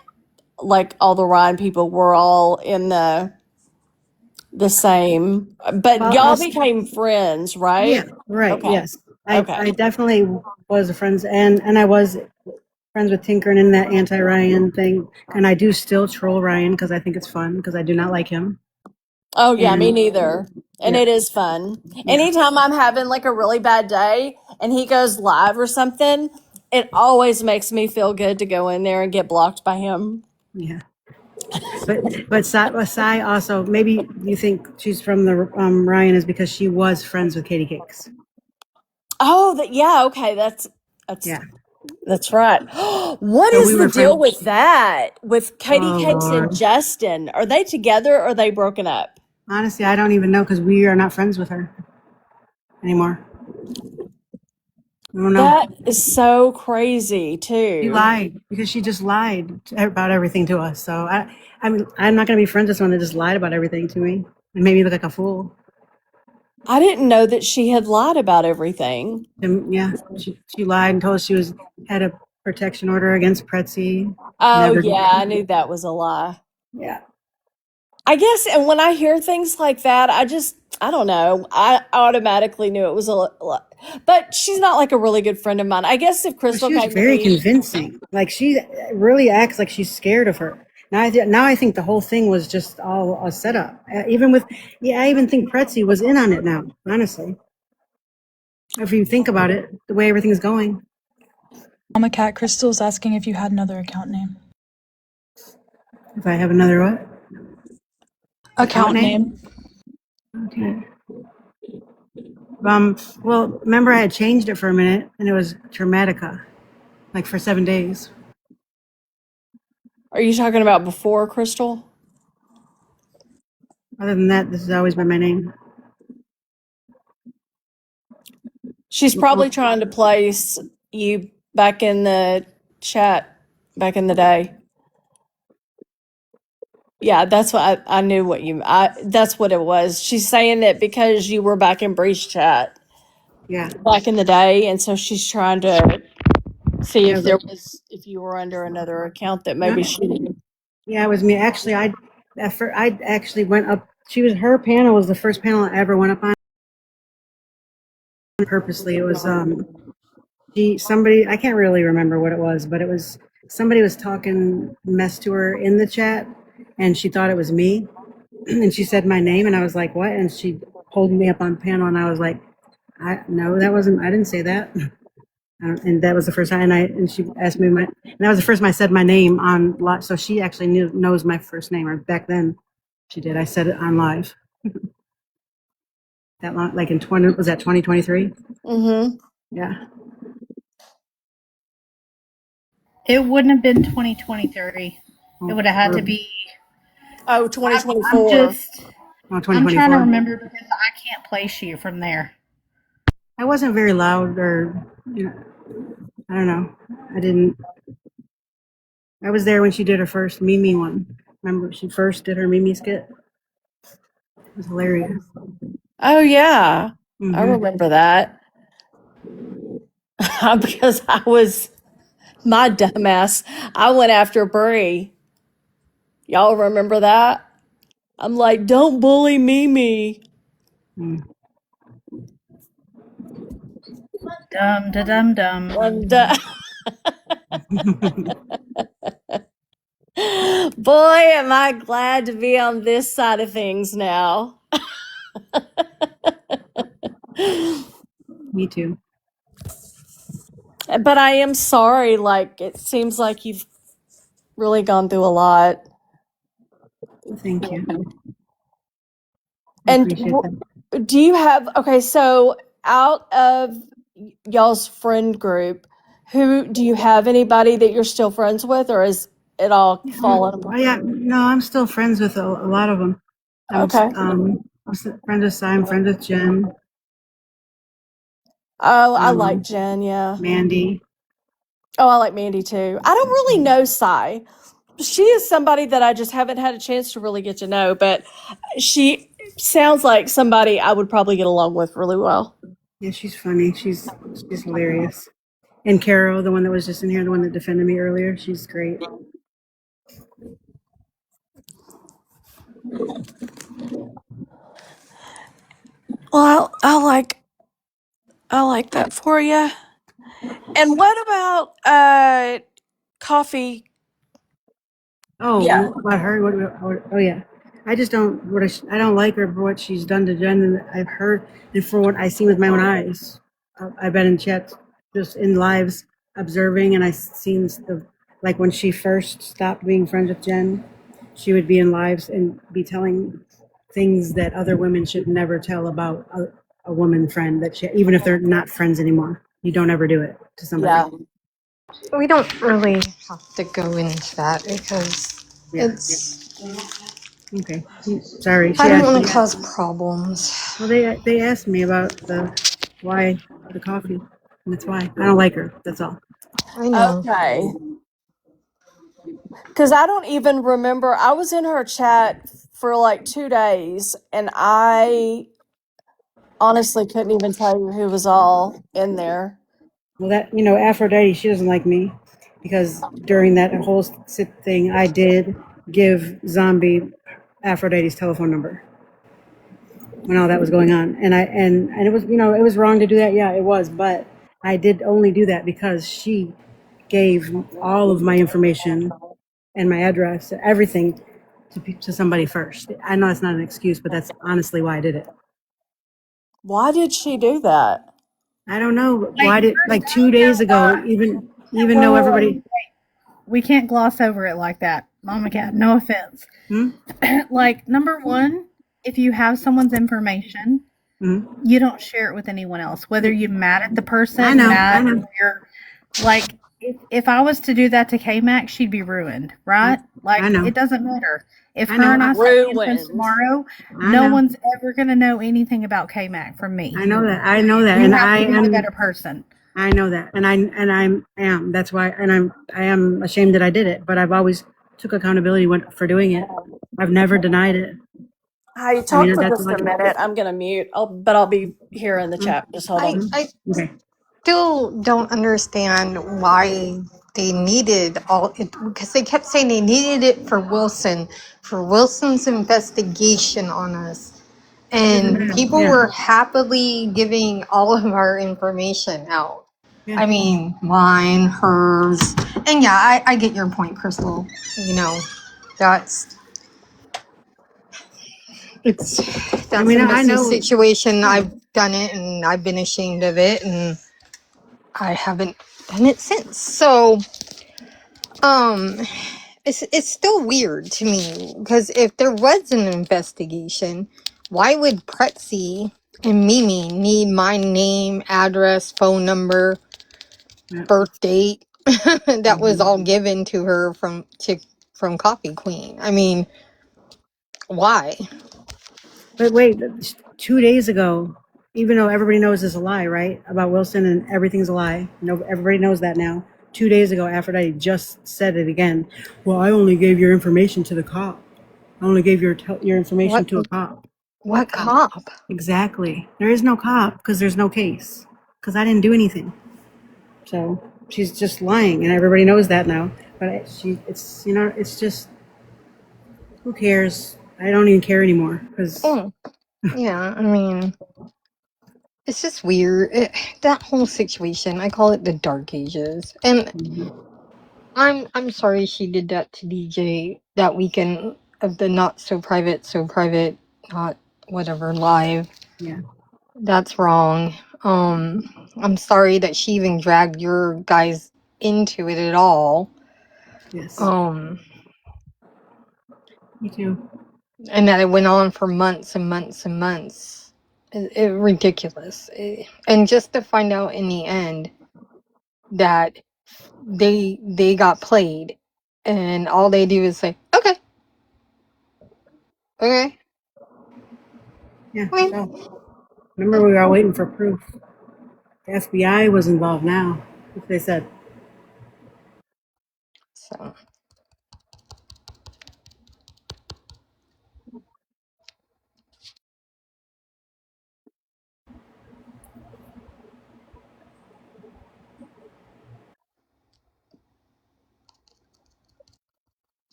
all the Ryan people were all in the same, but Well, y'all became friends, yeah, right? right. Okay. Yes, Okay. I definitely was friends, and I was friends with Tinker and in that anti Ryan thing, and I do still troll Ryan because I think it's fun because I do not like him. Oh yeah, me And neither. And yeah, it is fun. yeah, Anytime I'm having like a really bad day and he goes live or something, it always makes me feel good to go in there and get blocked by him. yeah. Sai also maybe you think she's from the Ryan is because she was friends with Katie Cakes. Oh, that yeah, okay, that's Yeah, that's right. What so we is the were deal friends. with that? With Katie Oh Cakes and Lord, Justin? Are they together or are they broken up? honestly, I don't even know because we are not friends with her anymore. I don't know. That is so crazy She too. lied because she just lied about everything to us. So I mean, I'm not going to be friends with someone that just lied about everything to me and made me look like a fool. I didn't know that she had lied about everything. And yeah, she lied and told us she had a protection order against Pretzi. Oh Never. yeah, I knew that was a lie. Yeah. I guess, and when I hear things like that, I don't know. I automatically knew it was but she's not like a really good friend of mine. I guess if Well, Crystal she was came to very me, convincing. Like she really acts like she's scared of her. Now I think the whole thing was just all a setup. Even with, yeah, I even think Pretzi was in on it now. Honestly, if you think about it, the way everything's going. Mama Cat Crystal's asking if you had another account name. If I have another what? Account Account name? name. Okay. Well, remember I had changed it for a minute and it was Dramatica, like for 7 days. are you talking about before Crystal? Other than that, this has always been my name. She's probably trying to place you back in the chat back in the day. Yeah, that's what I knew what you that's what it was. She's saying that because you were back in Bree's chat Yeah. back in the day, and so she's trying to see Yeah, if but if you were under another account that no, maybe she. yeah, it was me. Actually, I actually went up. Her panel was the first panel I ever went up on purposely. It was somebody, I can't really remember what it was, but it was somebody was talking mess to her in the chat and she thought it was me. And she said my name and I was like, what? And she pulled me up on panel and I was like, no, that wasn't, I didn't say that. And that was the first time, and she asked me and that was the first time I said my name on live. So she actually knows my first name, or back then she did. I said it on live. That long, like in 2023? Mm-hmm. Yeah. It wouldn't have been 2023. It would have had to be. Oh, I'm 2024. just. Oh, I'm trying to 2024. remember because I can't place you from there. I wasn't very loud, or I don't know. I didn't. I was there when she did her first Mimi one. Remember, she first did her Mimi skit. It was hilarious. Oh yeah, I Hmm. remember that. because I was my dumbass. I went after Brie. Y'all remember that? I'm like, don't bully Mimi. Mm. Dum da dum dum. And boy, am I glad to be on this side of things now. Me too. But I am sorry. Like, it seems like you've really gone through a lot. Thank you. I And appreciate that. do you have, okay, so out of y'all's friend group, who do you have anybody that you're still friends with, or is it all fallen apart? Yeah, no, I'm still friends with a lot of them. Okay. I'm friends with Cy, I'm friends with Jen, Oh, I like Jen, yeah. Mandy. Oh, I like Mandy too. I don't really know Sai. She is somebody that I just haven't had a chance to really get to know, but she sounds like somebody I would probably get along with really well. Yeah, she's funny. She's hilarious. And Carol, the one that was just in here, the one that defended me earlier, she's great. Well, I like that for you. And what about coffee? Oh, Yeah. about her? Oh yeah, I just don't. I don't like her for what she's done to Jen, and I've heard, and for what I seen with my own eyes. I've been in chats, just in lives, observing, and I seen like when she first stopped being friends with Jen, she would be in lives and be telling things that other women should never tell about a woman friend that she, even if they're not friends anymore. You don't ever do it to somebody. Yeah. We don't really have to go into that because Yeah. it's. Okay. Sorry. She I don't asked want me. to cause problems. Well, they asked me about why the coffee, and that's why I don't like her. That's all. I know. Okay. Because I don't even remember. I was in her chat for like 2 days, and I honestly couldn't even tell you who was all in there. Well, that Aphrodite, she doesn't like me because during that whole thing, I did give Zombie Aphrodite's telephone number when all that was going on, and it was it was wrong to do that. Yeah, it was, but I did only do that because she gave all of my information and my address, everything to somebody first. I know it's not an excuse, but that's honestly why I did it. Why did she do that? I don't know. Why did, like 2 days ago, even though everybody. We can't gloss over it like that, Mama Cat. No offense. Like, number one, if you have someone's information, you don't share it with anyone else. Whether you're mad at the person, I know. You're like, if I was to do that to Kmac, she'd be ruined, right? Like, I know. it doesn't matter. If I her know. and I set Ruined. hands tomorrow, I no know. one's ever going to know anything about Kmac from me. I know that. You and have I to be a am better person. I know that, and I am. That's why, and I am ashamed that I did it. But I've always took accountability for doing it. I've never denied it. Hi, talk for just a minute. I'm gonna mute. But I'll be here in the chat. Just hold on. I Okay. still don't understand why they needed all it because they kept saying they needed it for Wilson's investigation on us. And people were happily giving all of our information out. Yeah. I mean, mine, hers. And yeah, I get your point, Crystal. That's I mean, a I messy know. situation. I've done it and I've been ashamed of it and I haven't done it since. So it's still weird to me because if there was an investigation, why would Pretzi and Mimi need my name, address, phone number, birth date? That was all given to her from Coffee Queen. I mean, why? But wait, 2 days ago, even though everybody knows it's a lie, right? About Wilson and everything's a lie. No, everybody knows that now. 2 days ago, Aphrodite just said it again. Well, I only gave your information to the cop. I only gave your information to a cop. What cop? Exactly. There is no cop because there's no case. Because I didn't do anything. So she's just lying, and everybody knows that now. But it's just, who cares? I don't even care anymore because Yeah, I mean, it's just weird. That whole situation, I call it the dark ages. And I'm sorry she did that to DJ that weekend of the not so private, not whatever live. yeah, That's wrong. I'm sorry that she even dragged your guys into it at all. yes, Um, me too. and that it went on for months and months and months. Ridiculous. And just to find out in the end that they got played, and all they do is say, "Okay, okay." Yeah. Okay. So remember, we were all waiting for proof. The FBI was involved now. That's what they said. So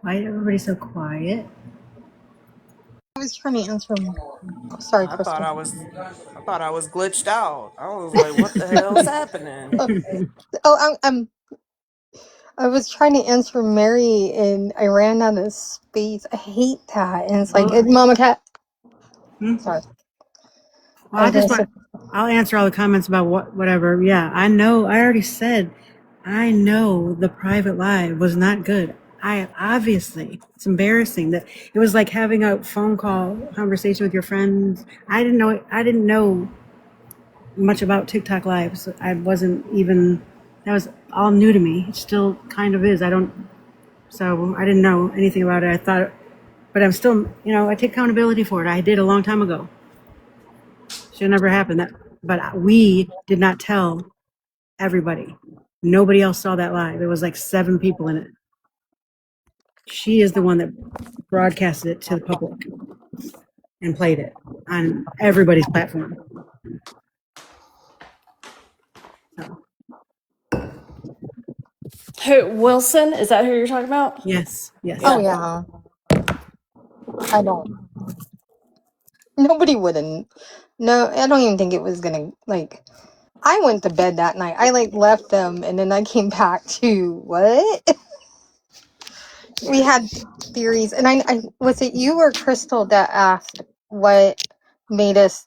Why is everybody so quiet? I was trying to answer. Sorry, I thought Crystal. I was glitched out. I was like, what the hell's happening? Oh, I was trying to answer Mary, and I ran out of space. I hate that. And it's like, Well, Mama Cat. hmm? Sorry, Well, I I was gonna just say. want. I'll answer all the comments about whatever. Yeah, I know. I already said. I know the private live was not good. I obviously, it's embarrassing that it was like having a phone call conversation with your friends. I didn't know. I didn't know much about TikTok lives. I wasn't even. That was all new to me. It still kind of is. I don't. So I didn't know anything about it. I thought, but I'm still. I take accountability for it. I did a long time ago. Should never happen. But we did not tell everybody. Nobody else saw that live. There was like 7 people in it. She is the one that broadcasted it to the public and played it on everybody's platform. So, Who, Wilson? Is that who you're talking about? yes, yes. Oh Yeah. yeah, I don't. Nobody wouldn't. No, I don't even think it was gonna like. I went to bed that night. I like left them, and then I came back to what? We had theories, and I was it you or Crystal that asked what made us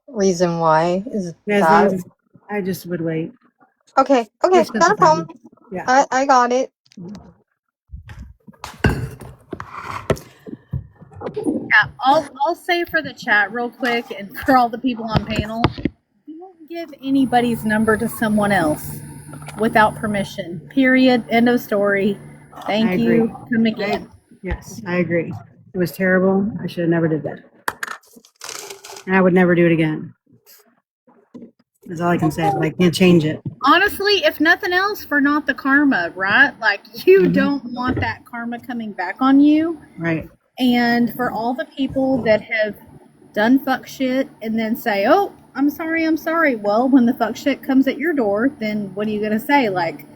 reason why is As long that as I just would wait. okay? Give Okay, yourself not the a problem. time. Yeah. I got it. Yeah, I'll say for the chat real quick and for all the people on panel, you won't give anybody's number to someone else without permission. Period. End of story. I Thank agree. you. Come again. Yes, I agree. It was terrible. I should have never did that. And I would never do it again. That's all I can say. But I can't change it. Honestly, if nothing else, for not the karma, right? Like, you Mhm. don't want that karma coming back on you. Right. And for all the people that have done fuck shit and then say, oh, I'm sorry. Well, when the fuck shit comes at your door, then what are you going to say? Like,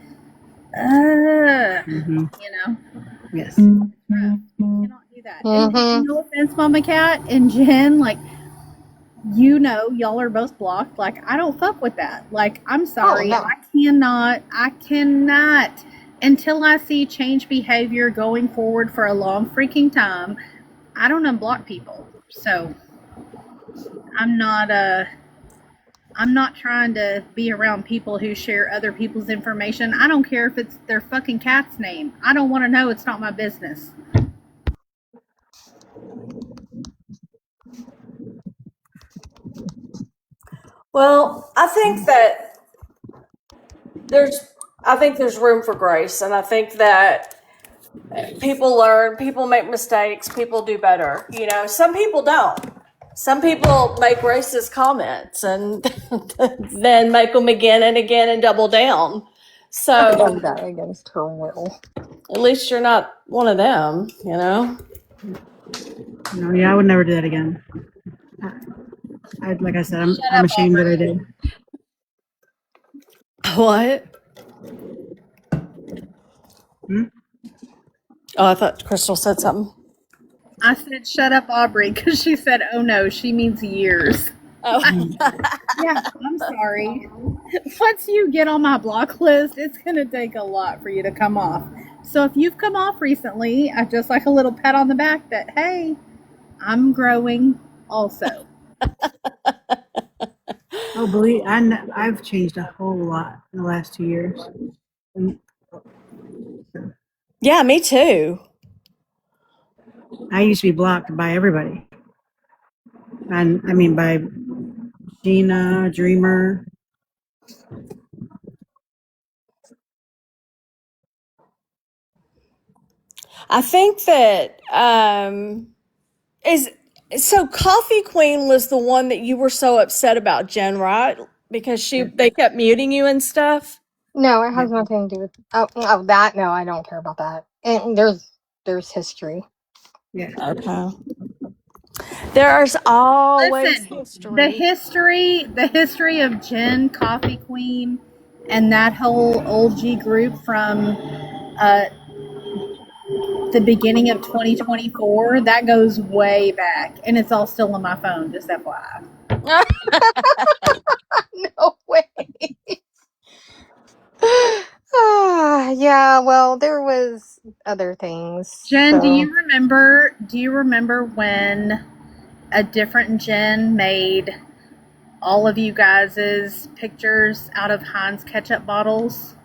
Hmm. You know, Yes. you cannot do that. And Mm-hmm. no offense, Mama Cat and Jen, like, you know, y'all are both blocked. Like, I don't fuck with that. Like, I'm Oh sorry. no. I cannot, until I see change behavior going forward for a long freaking time, I don't unblock people. So, I'm not, I'm not trying to be around people who share other people's information. I don't care if it's their fucking cat's name. I don't want to know. It's not my business. Well, there's I think there's room for grace, and I think that people learn, people make mistakes, people do better. You know, some people don't. Some people make racist comments and then make them again and again and double down. I've So done that against her will. at least you're not one of them, you know? No, yeah, I would never do that again. Like I said, Shut I'm up, ashamed that I Aubrey. did. What? Hmm? Oh, I thought Crystal said something. I said shut up, Aubrey, because she said, oh no, she means years. Oh. Yeah, I'm sorry. Once you get on my block list, it's going to take a lot for you to come off. So if you've come off recently, I just like a little pat on the back that, hey, I'm growing also. Oh, I've changed a whole lot in the last 2 years. And Yeah, me too. I used to be blocked by everybody. And I mean, by Gina, Dreamer. I think that is so Coffee Queen was the one that you were so upset about, Jen, right? Because Yeah. they kept muting you and stuff. No, it Yeah. has nothing to do with that. No, I don't care about that. And there's history. Yeah. Okay. There's always Listen, history. the history of Jen, Coffee Queen, and that whole old G group from uh, the beginning of 2024, that goes way back. And it's all still on my phone, just FYI. No way. Yeah, well, there was other things. Jen, So do you remember when a different Jen made all of you guys' pictures out of Heinz ketchup bottles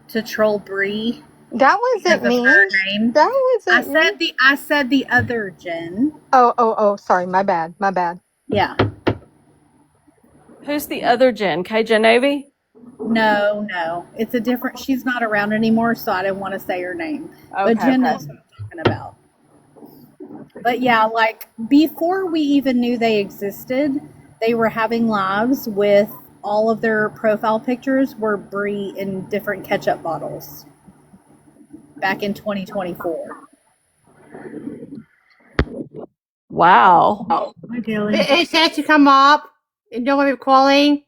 to troll Brie that because wasn't of me. her name? That wasn't me. I said the other Jen. Oh, sorry, my bad. My bad. Yeah. Who's the other Jen? KJ Navy? No. It's a different she's not around anymore, so I didn't want to say her name. But Okay, Jen okay. knows what I'm talking about. But yeah, like before we even knew they existed, they were having lives with all of their profile pictures were Brie in different ketchup bottles back in 2024. Wow. Hi, Kelly. It says to come up. You know what we're calling?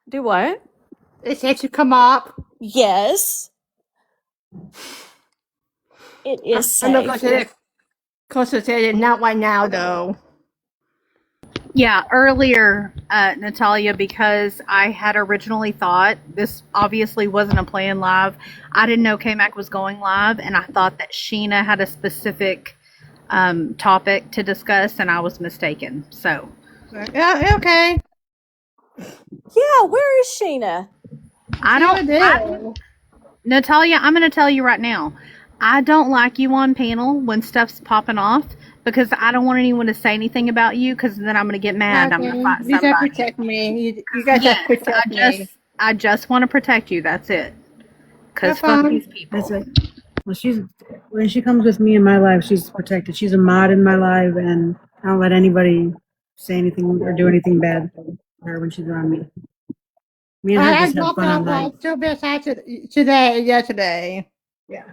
Do what? It says to come up. Yes. It is I'm not safe. going to concentrate it. Not right now, though. Yeah, earlier, Natalia, because I had originally thought this obviously wasn't a plan live. I didn't know Kmac was going live, and I thought that Sheena had a specific topic to discuss, and I was mistaken. So, Yeah, okay. Yeah, where is Sheena? I See what don't. it is. Natalia, I'm going to tell you right now. I don't like you on panel when stuff's popping off because I don't want anyone to say anything about you because then I'm going to get mad. I'm going to fight You gotta somebody. protect me. You guys Yes, have to protect me. I just want to protect you. That's it. Because Have fuck fun. these people. That's it. Well, when she comes with me in my life, she's protected. She's a mod in my life, and I don't let anybody say anything or do anything bad to her when she's around me. Me and her I just have dropped fun off online. still beside today and yesterday. Yeah.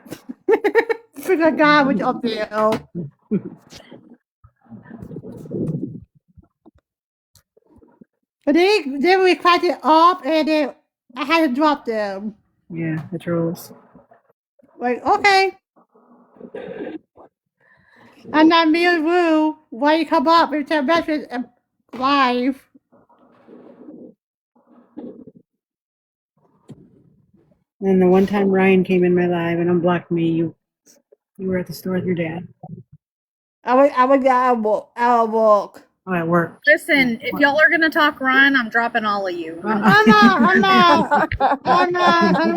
Because God was up there. But then we cracked it off and then I had to drop them. Yeah, the trolls. Like, okay. And then me and Woo, why you come up and tell message live? And then the one time Ryan came in my live and unblocked me, you were at the store with your dad. I was out of walk. Oh, at work. Listen, if y'all are gonna talk Ryan, I'm dropping all of you. I'm not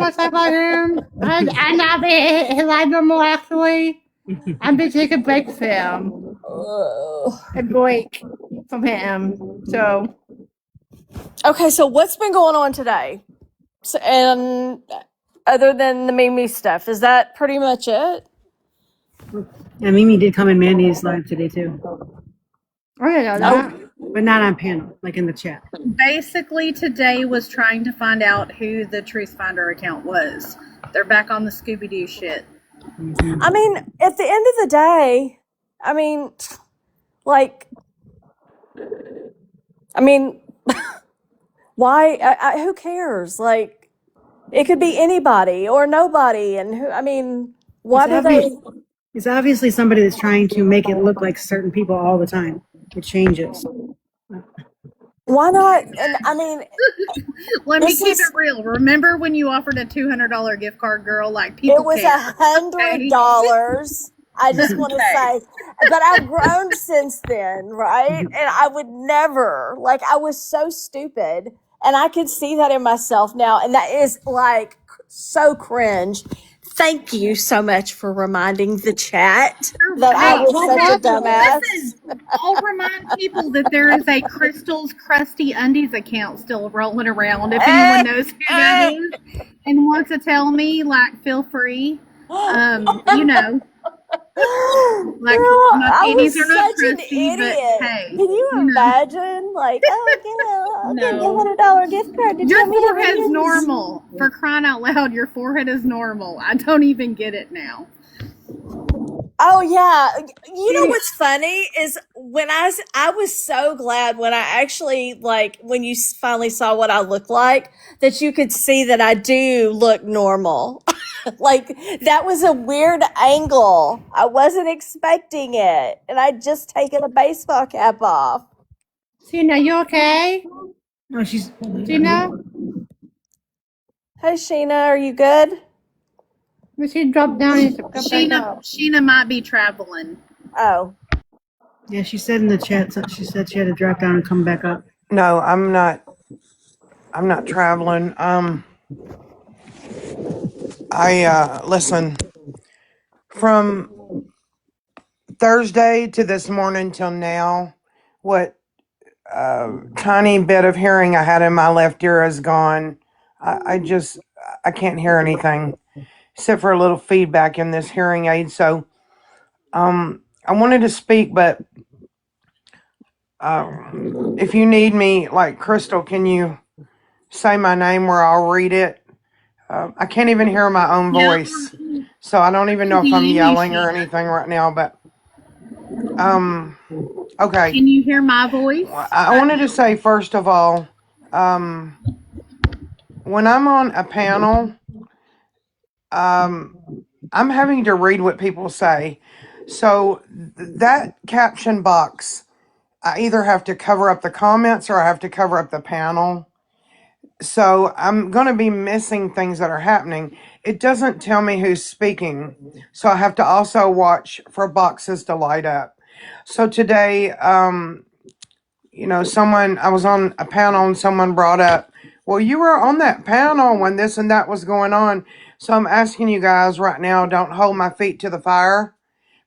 talking about him. I'm not his live no more, actually. I'm been taking breaks from him. A break from him. So, Okay, so what's been going on today? So, and other than the Mimi stuff, is that pretty much it? And Mimi did come in Mandy's live today too. I didn't know that. But not on panel, like in the chat. Basically, today was trying to find out who the Truth Finder account was. They're back on the Scooby Doo shit. Mm-hmm. I mean, at the end of the day, I mean, like, why? Who cares? Like, it could be anybody or nobody, and who? I mean, why do they? It's obviously somebody that's trying to make it look like certain people all the time. It changes. Why not? And I mean, Let me this keep is- it real. Remember when you offered a $200 gift card, girl? Like it people was care. $100. I just want to say, but I've grown since then, right? And I would never, like, I was so stupid, and I could see that in myself now, and that is like so cringe. Thank you so much for reminding the chat that I was such a dumbass. Listen, I'll remind people that there is a Crystal's Crusty Undies account still rolling around. If anyone knows who that is and wants to tell me, like, feel free. You know. Like, Girl, my I was panties are not such an crusty, but idiot. hey. Can you imagine? Like, I'll give you a $100 gift card to Your tell me to forehead's reuse. normal. For crying out loud, your forehead is normal. I don't even get it now. Oh yeah, you know what's funny is when I was so glad when I actually, like, when you finally saw what I look like, that you could see that I do look normal. Like, that was a weird angle. I wasn't expecting it, and I'd just taken a baseball cap off. Tina, you okay? No, she's. Tina? Hey Sheena, are you good? She dropped down and come back up. Sheena might be traveling. Oh, Yeah, she said in the chat. She said she had to drop down and come back up. No, I'm not. I'm not traveling. Listen. From Thursday to this morning till now, what tiny bit of hearing I had in my left ear is gone. I can't hear anything except for a little feedback in this hearing aid. So, I wanted to speak, but if you need me, like Crystal, can you say my name where I'll read it? I can't even hear my own voice, so I don't even know if I'm yelling or anything right now. But okay. Can you hear my voice? I wanted to say first of all, when I'm on a panel, I'm having to read what people say. So that caption box, I either have to cover up the comments or I have to cover up the panel. So I'm going to be missing things that are happening. It doesn't tell me who's speaking. So I have to also watch for boxes to light up. So today, I was on a panel and someone brought up, well, you were on that panel when this and that was going on. So I'm asking you guys right now, don't hold my feet to the fire,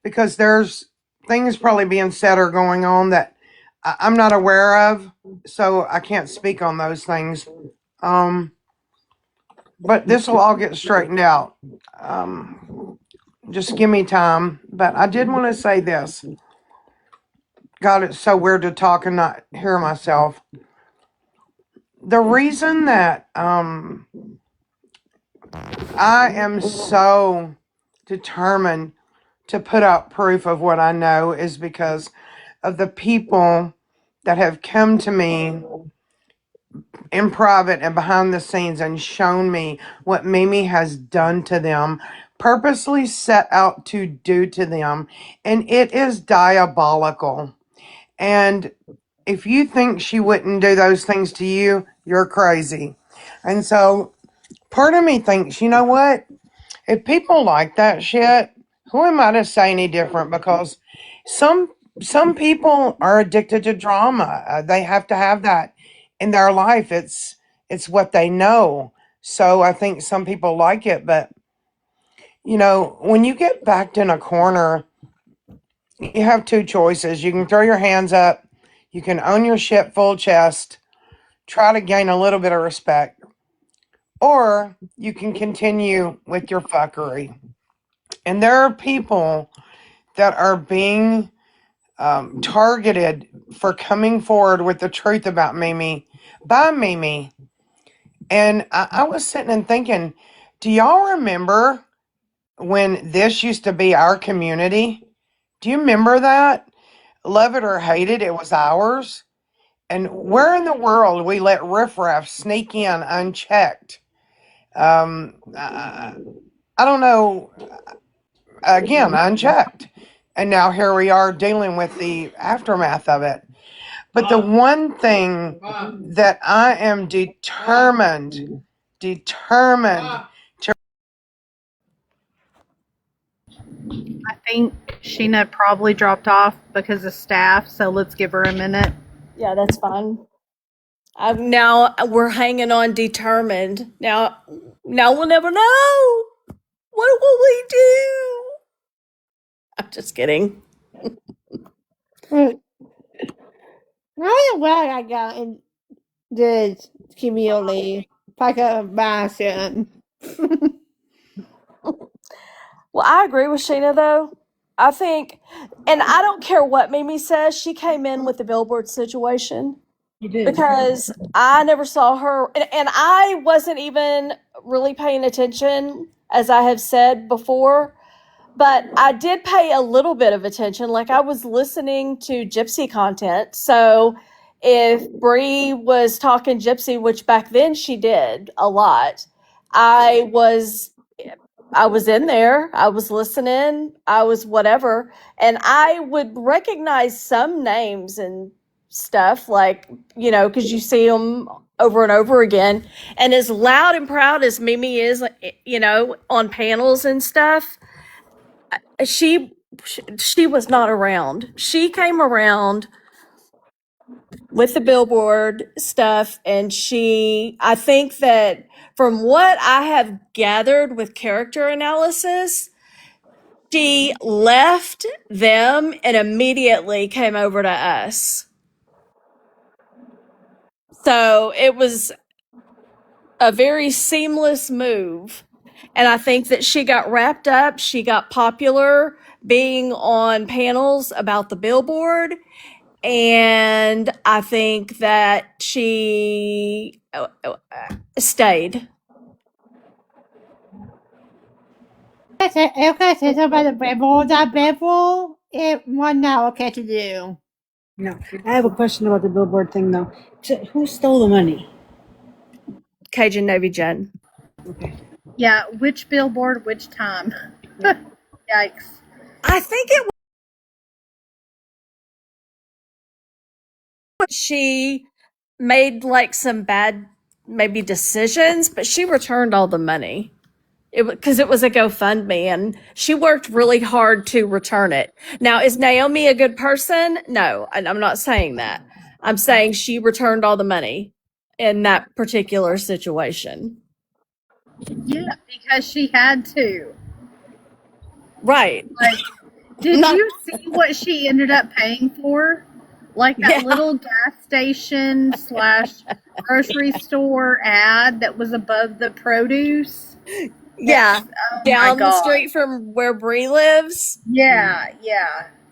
because there's things probably being said or going on that I'm not aware of. So I can't speak on those things. But this will all get straightened out. Just give me time. But I did want to say this. God, it's so weird to talk and not hear myself. The reason that I am so determined to put out proof of what I know is because of the people that have come to me in private and behind the scenes and shown me what Mimi has done to them, purposely set out to do to them, and it is diabolical. And if you think she wouldn't do those things to you, you're crazy. And so part of me thinks, you know what? If people like that shit, who am I to say any different? Because some some people are addicted to drama. They have to have that in their life. It's what they know. So I think some people like it, but when you get backed in a corner, you have two choices. You can throw your hands up, you can own your shit full chest, try to gain a little bit of respect, or you can continue with your fuckery. And there are people that are being targeted for coming forward with the truth about Mimi by Mimi. And I was sitting and thinking, do y'all remember when this used to be our community? Do you remember that? Love it or hate it, it was ours. And where in the world we let riffraff sneak in unchecked? I don't know. Again, unchecked. And now here we are dealing with the aftermath of it. But the one thing that I am determined to. I think Sheena probably dropped off because of staff, so let's give her a minute. Yeah, that's fine. Now we're hanging on determined. Now we'll never know. What will we do? I'm just kidding. I don't know why I got in this community. Like a bison. Well, I agree with Sheena though. I think, and I don't care what Mimi says. She came in with the billboard situation You did. because I never saw her, and I wasn't even really paying attention, as I have said before. But I did pay a little bit of attention. Like I was listening to Gypsy content. So if Bree was talking Gypsy, which back then she did a lot, I was I was in there. I was listening. I was whatever, and I would recognize some names and stuff like because you see them over and over again. And as loud and proud as Mimi is, on panels and stuff, she she was not around. She came around with the billboard stuff, and I think that from what I have gathered with character analysis, she left them and immediately came over to us. So it was a very seamless move. And I think that she got wrapped up, she got popular being on panels about the billboard. And I think that she stayed. Okay, say something about the Bevel. That Bevel, it one now okay to do. No, I have a question about the billboard thing though. Who stole the money? Cajun Navy Jen. Okay. Yeah, which billboard, which time? Yikes. I think it was she made like some bad maybe decisions, but she returned all the money. Because it was a GoFundMe, and she worked really hard to return it. Now, is Naomi a good person? No, I'm not saying that. I'm saying she returned all the money in that particular situation. Yeah, because she had to. Right. Like, did Not, you see what she ended up paying for? Like that yeah, little gas station / grocery store ad that was above the produce? yeah. Oh my Down the God. street from where Bree lives. Yeah.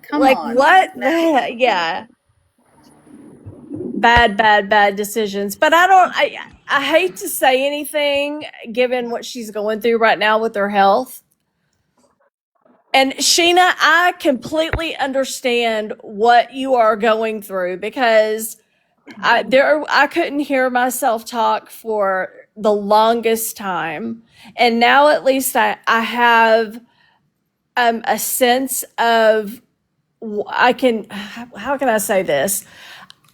Come Like, on. what? No. Yeah. Bad decisions. But I hate to say anything given what she's going through right now with her health. And Sheena, I completely understand what you are going through because I couldn't hear myself talk for the longest time, and now at least I have a sense of I can. How can I say this?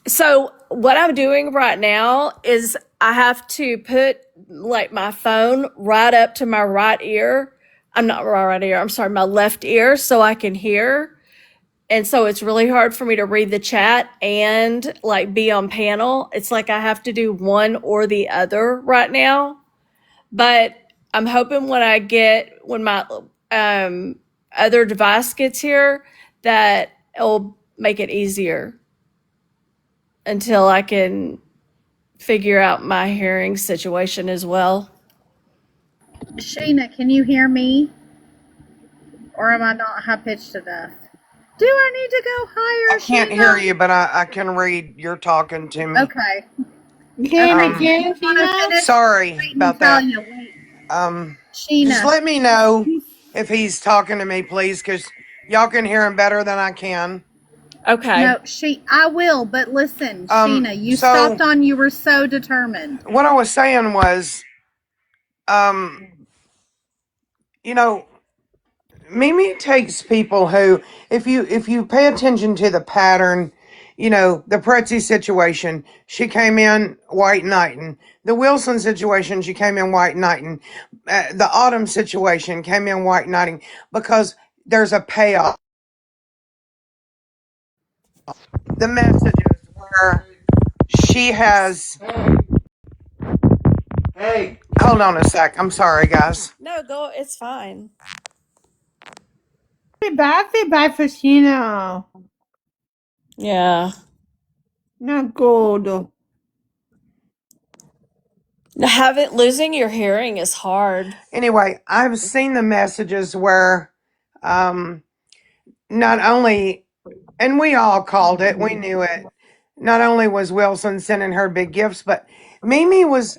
So what I'm doing right now is I have to put like my phone right up to my right ear. I'm not right ear. I'm sorry, my left ear, so I can hear. And so it's really hard for me to read the chat and like be on panel. It's like I have to do one or the other right now. But I'm hoping when my um, other device gets here that it'll make it easier until I can figure out my hearing situation as well. Shayna, can you hear me? Or am I not high pitched enough? Do I need to go I higher, can't hear Shayna? you, but I can read. You're talking to me. Okay. Can Okay. you Do Um, you hear want to Sheena? finish? sorry Wait and about tell that. you. Wait. Just Sheena. let me know if he's talking to me, please, because y'all can hear him better than I can. Okay. No, I will, but listen, Sheena, you stopped So on you were so determined. what I was saying was, um, you know, Mimi takes people who, if you pay attention to the pattern, the Pretzi situation, she came in white knighting. The Wilson situation, she came in white knighting. The Autumn situation came in white knighting because there's a payoff. The messages where she has. Hey, hold on a sec. I'm sorry, guys. No, go. It's fine. I feel bad for Sheena. Yeah. Not good. Losing your hearing is hard. Anyway, I've seen the messages where, um, not only, and we all called it, we knew it. Not only was Wilson sending her big gifts, but Mimi was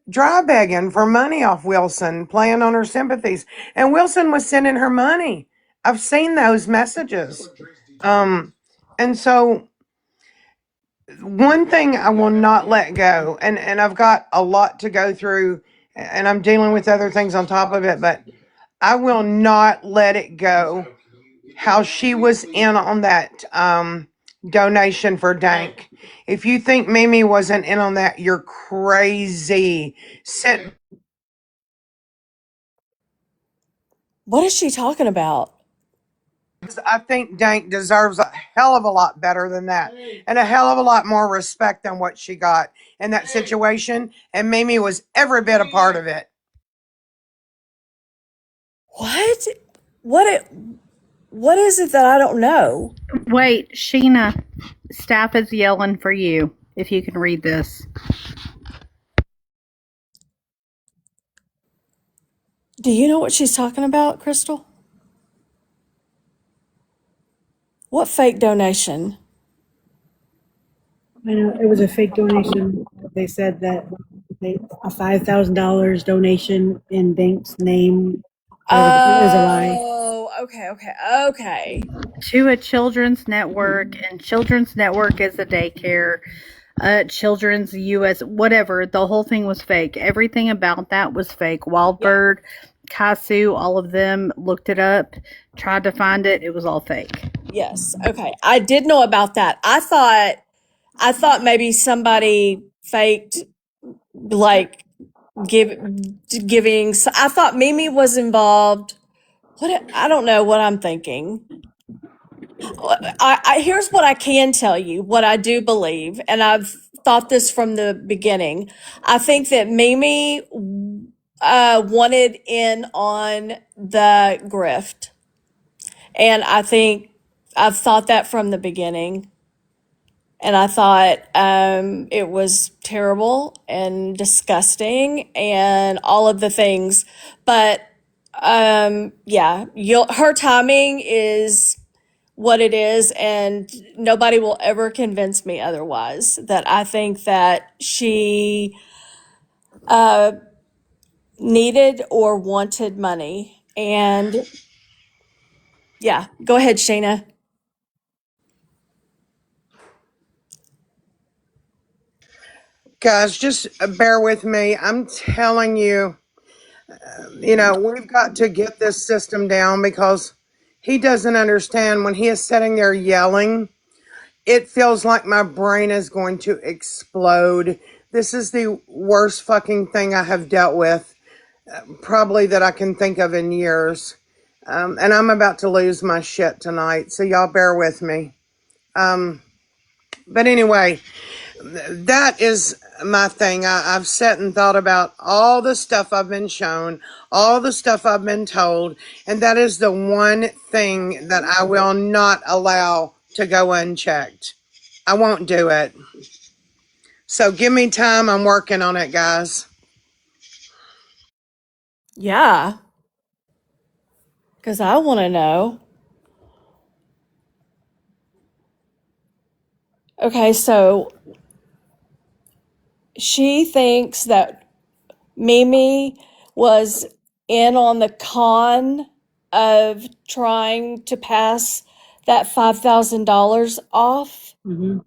dry begging for money off Wilson, playing on her sympathies, and Wilson was sending her money. I've seen those messages. And so one thing I will not let go, and I've got a lot to go through, and I'm dealing with other things on top of it, but I will not let it go. How she was in on that donation for Dank. If you think Mimi wasn't in on that, you're crazy. What is she talking about? I think Dank deserves a hell of a lot better than that, and a hell of a lot more respect than what she got in that situation. And Mimi was every bit a part of it. What? What it what is it that I don't know? Wait, Sheena, staff is yelling for you if you can read this. Do you know what she's talking about, Crystal? What fake donation? I know it was a fake donation. They said that a $5,000 donation in Dank's name, whatever, is a lie. Oh, okay, okay, okay. To a children's network, and children's network is a daycare. Children's US, whatever. The whole thing was fake. Everything about that was fake. Yeah. Wildbird, Kasu, all of them looked it up, tried to find it. It was all fake. Yes. Okay. I did know about that. I thought maybe somebody faked like giving. I thought Mimi was involved. I don't know what I'm thinking. Here's what I can tell you, what I do believe, and I've thought this from the beginning. I think that Mimi wanted in on the grift, and I think I've thought that from the beginning. And I thought it was terrible and disgusting and all of the things. But yeah, her timing is what it is, and nobody will ever convince me otherwise. That I think that she needed or wanted money. And yeah, go ahead, Shayna. Guys, just bear with me. I'm telling you, we've got to get this system down because he doesn't understand when he is sitting there yelling. It feels like my brain is going to explode. This is the worst fucking thing I have dealt with, probably that I can think of in years. And I'm about to lose my shit tonight, so y'all bear with me. But anyway, that is my thing. I've sat and thought about all the stuff I've been shown, all the stuff I've been told, and that is the one thing that I will not allow to go unchecked. I won't do it. So give me time. I'm working on it, guys. Yeah, because I want to know. Okay, so she thinks that Mimi was in on the con of trying to pass that $5,000 off. Mm-hmm.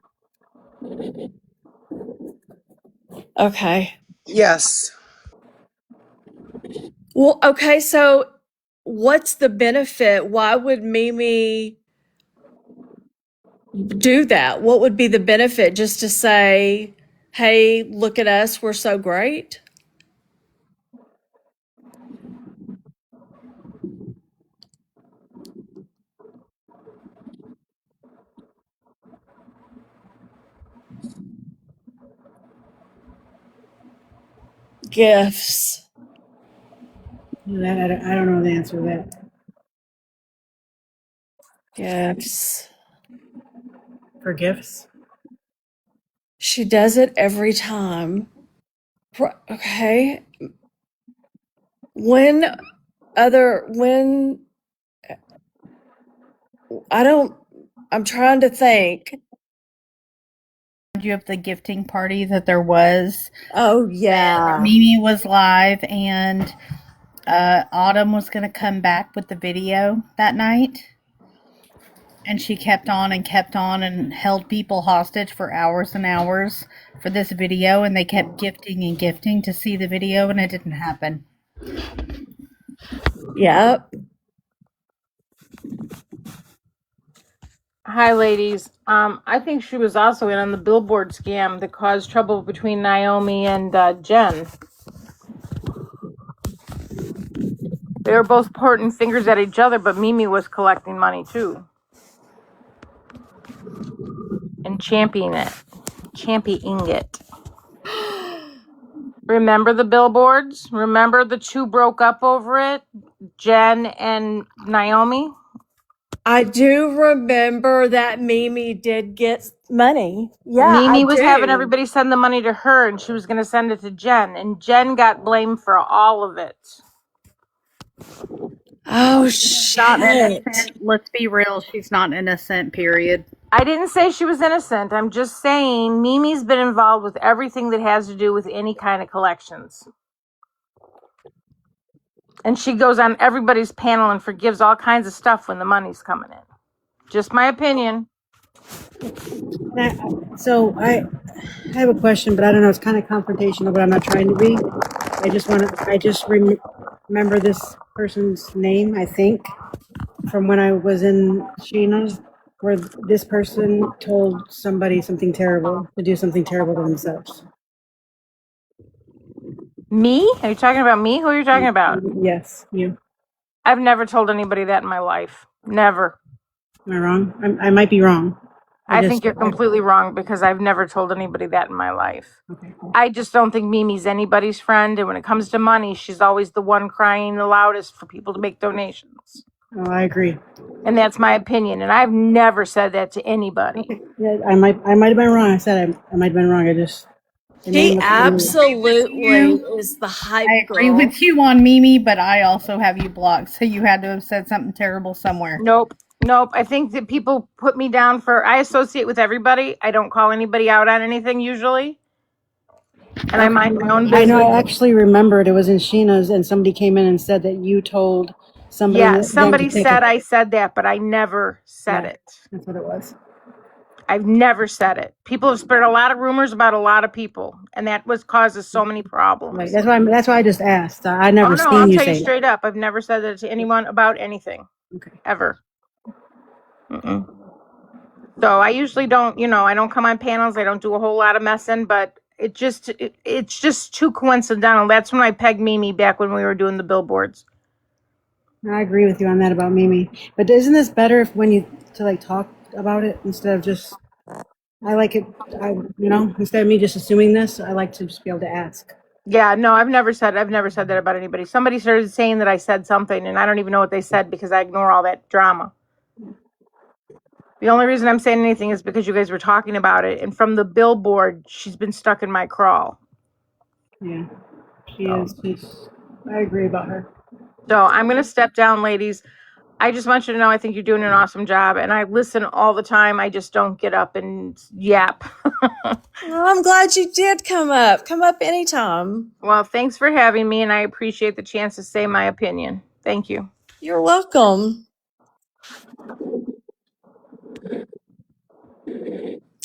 Okay. Yes. Well, okay, so what's the benefit? Why would Mimi do that? What would be the benefit? Just to say, hey, look at us, we're so great? Gifts. I don't know the answer to that. Gifts. For gifts? She does it every time. Okay. When I don't, I'm trying to think. You of the gifting party that there was. Oh, yeah. Mimi was live and Autumn was going to come back with the video that night. And she kept on and held people hostage for hours and hours for this video. And they kept gifting and gifting to see the video, and it didn't happen. Yep. Hi, ladies. I think she was also in on the billboard scam that caused trouble between Naomi and Jen. They were both pointing fingers at each other, but Mimi was collecting money too. And championing it. Remember the billboards? Remember the two broke up over it? Jen and Naomi? I do remember that Mimi did get money. Yeah, Mimi I was do. having everybody send the money to her, and she was going to send it to Jen, and Jen got blamed for all of it. Oh, Not shit. innocent. Let's be real. She's not innocent, period. I didn't say she was innocent. I'm just saying Mimi's been involved with everything that has to do with any kind of collections. And she goes on everybody's panel and forgives all kinds of stuff when the money's coming in. Just my opinion. So I have a question, but I don't know. It's kind of confrontational, but I'm not trying to be. I just remember this person's name, I think, from when I was in Sheena's, where this person told somebody something terrible, to do something terrible to themselves. Me? Are you talking about me? Who are you talking about? Yes, you. I've never told anybody that in my life. Never. Am I wrong? I might be wrong. I think you're completely wrong because I've never told anybody that in my life. Okay. I just don't think Mimi's anybody's friend. And when it comes to money, she's always the one crying the loudest for people to make donations. Oh, I agree. And that's my opinion. And I've never said that to anybody. Okay. Yeah, I might have been wrong. I said I might have been wrong. I just. She absolutely is the hype I agree girl. with you on Mimi, but I also have you blocked, so you had to have said something terrible somewhere. Nope. I think that people put me down for, I associate with everybody. I don't call anybody out on anything usually. And I mind my own business. I know, I actually remembered it was in Sheena's and somebody came in and said that you told somebody. Yeah, somebody said I said that, but I never said it. That's what it was. I've never said it. People have spread a lot of rumors about a lot of people, and that was causes so many problems. Right. That's why I just asked. I never Oh no, seen I'll you tell you say that. straight up. I've never said that to anyone about anything. Okay. Ever. Mm-mm. So I usually don't, I don't come on panels. I don't do a whole lot of messing, but it's just too coincidental. That's when I pegged Mimi back when we were doing the billboards. I agree with you on that about Mimi. But isn't this better if when you to like talk about it instead of just I like it instead of me just assuming this, I like to just be able to ask. Yeah, no, I've never said that about anybody. Somebody started saying that I said something, and I don't even know what they said because I ignore all that drama. The only reason I'm saying anything is because you guys were talking about it, and from the billboard, she's been stuck in my crawl. Yeah. She is. I agree about her. So I'm gonna step down, ladies. I just want you to know I think you're doing an awesome job, and I listen all the time. I just don't get up and yap. Well, I'm glad you did come up. Come up anytime. Well, thanks for having me, and I appreciate the chance to say my opinion. Thank you. You're welcome.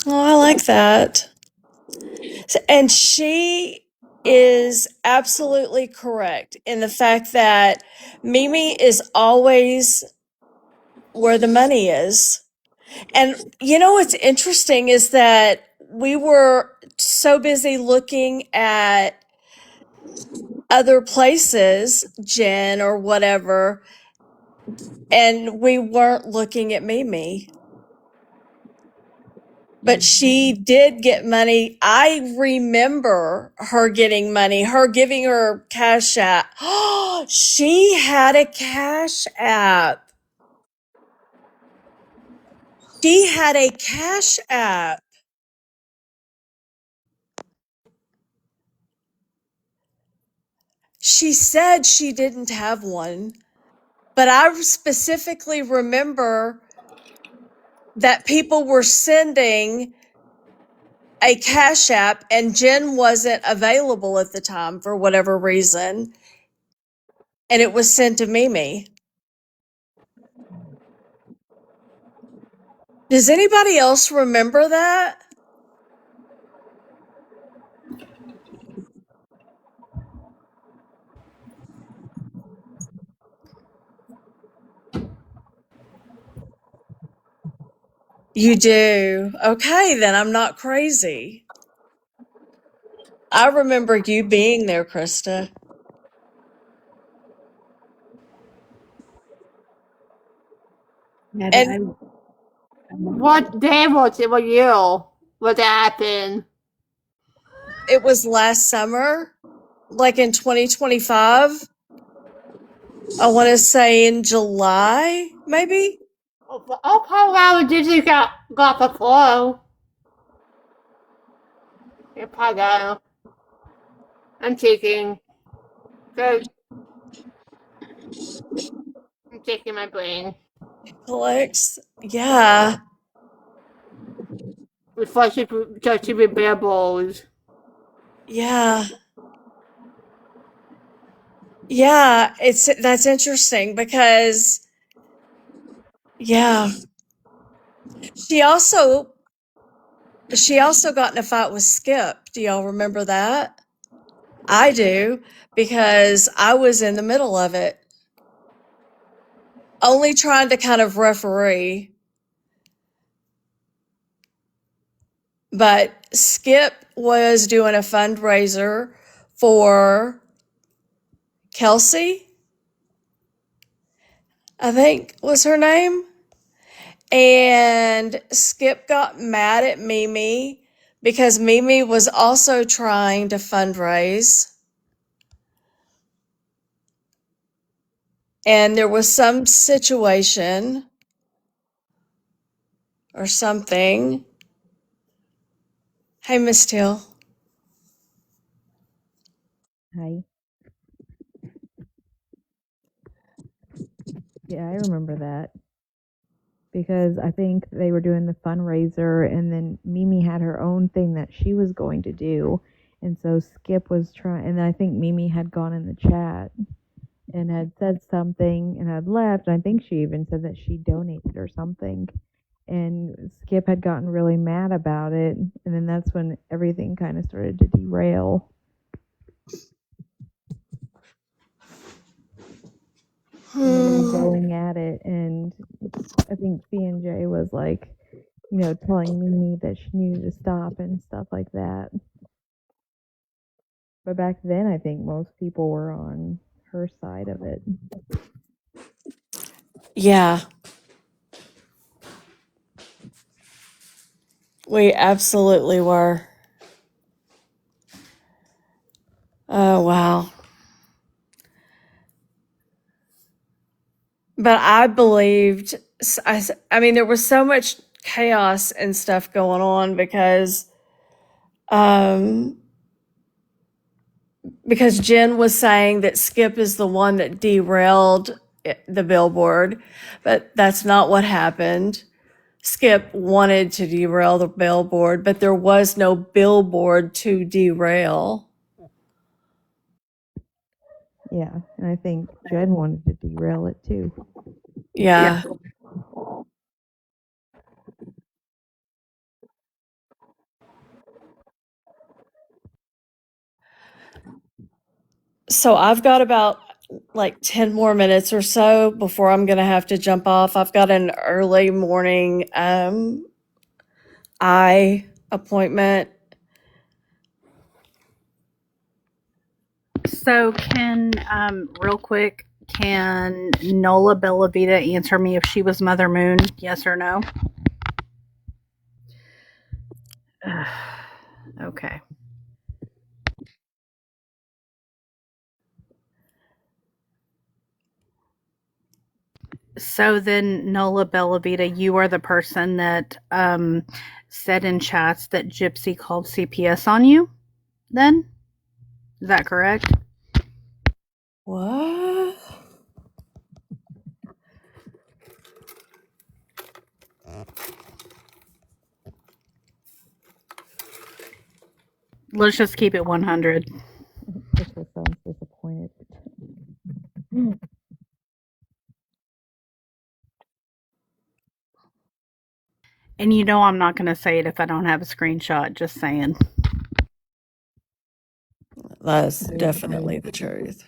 Oh, I like that. And she is absolutely correct in the fact that Mimi is always where the money is. And what's interesting is that we were so busy looking at other places, Jen or whatever, and we weren't looking at Mimi. But she did get money. I remember her getting money, her giving her cash app. She had a cash app. She had a cash app. She said she didn't have one, but I specifically remember that people were sending a cash app and Jen wasn't available at the time for whatever reason. And it was sent to Mimi. Does anybody else remember that? You do. Okay, then I'm not crazy. I remember you being there, Krista. Yeah, And What day was it for you? What happened? it was last summer, like in 2025. I want to say in July, maybe. Oh, Colorado did you got the flu? Yeah, Colorado. I'm taking. Good. I'm taking my brain. Collects. Yeah. Reflection to be bare balls. Yeah. Yeah, that's interesting because yeah. She also got in a fight with Skip. Do y'all remember that? I do because I was in the middle of it. Only trying to kind of referee. But Skip was doing a fundraiser for Kelsey, I think was her name. And Skip got mad at Mimi because Mimi was also trying to fundraise. And there was some situation or something. Hey, Miss Till. Hi. Yeah, I remember that because I think they were doing the fundraiser and then Mimi had her own thing that she was going to do. And so Skip was trying, and I think Mimi had gone in the chat and had said something and had left. And I think she even said that she donated or something. and Skip had gotten really mad about it, and then that's when everything kind of started to derail. And they were going at it, and I think C&J was like, telling Mimi that she needed to stop and stuff like that. But back then, I think most people were on her side of it. Yeah. We absolutely were. Oh, wow. But I believed, I mean, there was so much chaos and stuff going on um, because Jen was saying that Skip is the one that derailed the billboard, but that's not what happened. Skip wanted to derail the billboard, but there was no billboard to derail. Yeah, and I think Jen wanted to derail it too. Yeah. So I've got about like 10 more minutes or so before I'm going to have to jump off. I've got an early morning eye appointment. So real quick, can Nola Bellavita answer me if she was Mother Moon? Yes or no? Okay. So then, Nola Bellavita, you are the person that said in chats that Gypsy called CPS on you, then? Is that correct? What? Let's just keep it 100. Krista sounds disappointed. And you know I'm not going to say it if I don't have a screenshot, just saying. That's definitely the truth.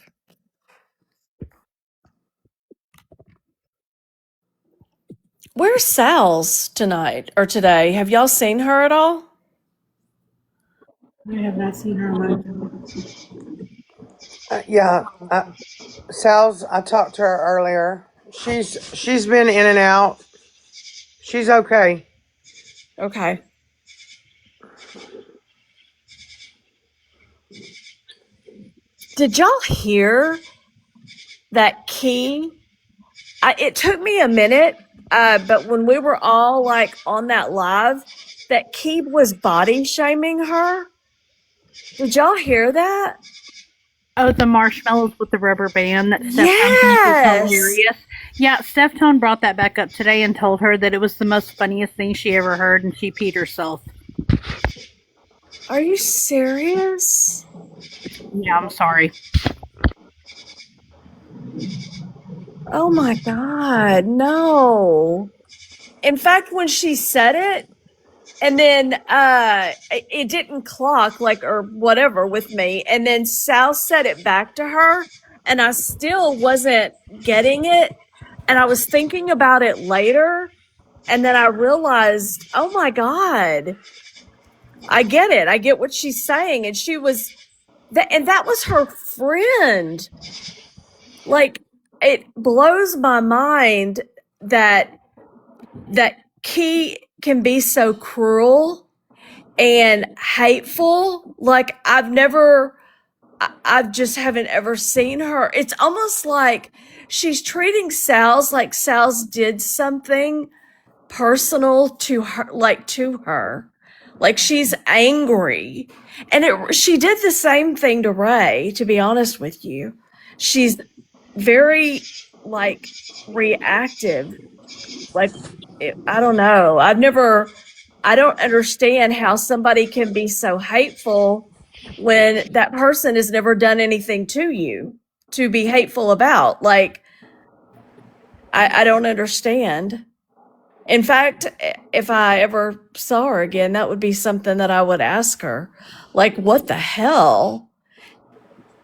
Where's Sal's tonight or today? Have y'all seen her at all? I have not seen her on my Yeah, Sal's. I talked to her earlier. She's been in and out. She's okay. Okay. Did y'all hear that Key? It took me a minute, but when we were all like on that live, that Key was body shaming her. Did y'all hear that? Oh, the marshmallows with the rubber band that Steph Tone thinks is Yes. hilarious. Yeah, Steph Tone brought that back up today and told her that it was the most funniest thing she ever heard, and she peed herself. Are you serious? Yeah, I'm sorry. Oh my God, no. In fact, when she said it, and then it didn't clock like or whatever with me, and then Sal said it back to her, and I still wasn't getting it, and I was thinking about it later, and then I realized, oh my God, I get it. I get what she's saying, and she was that, and that was her friend. Like, it blows my mind that Key can be so cruel and hateful. Like, I just haven't ever seen her. It's almost like she's treating Sal's like Sal's did something personal to her, like she's angry. And she did the same thing to Ray, to be honest with you. She's very like reactive. Like, I don't know. I don't understand how somebody can be so hateful when that person has never done anything to you to be hateful about. Like, I don't understand. In fact, if I ever saw her again, that would be something that I would ask her. Like, what the hell?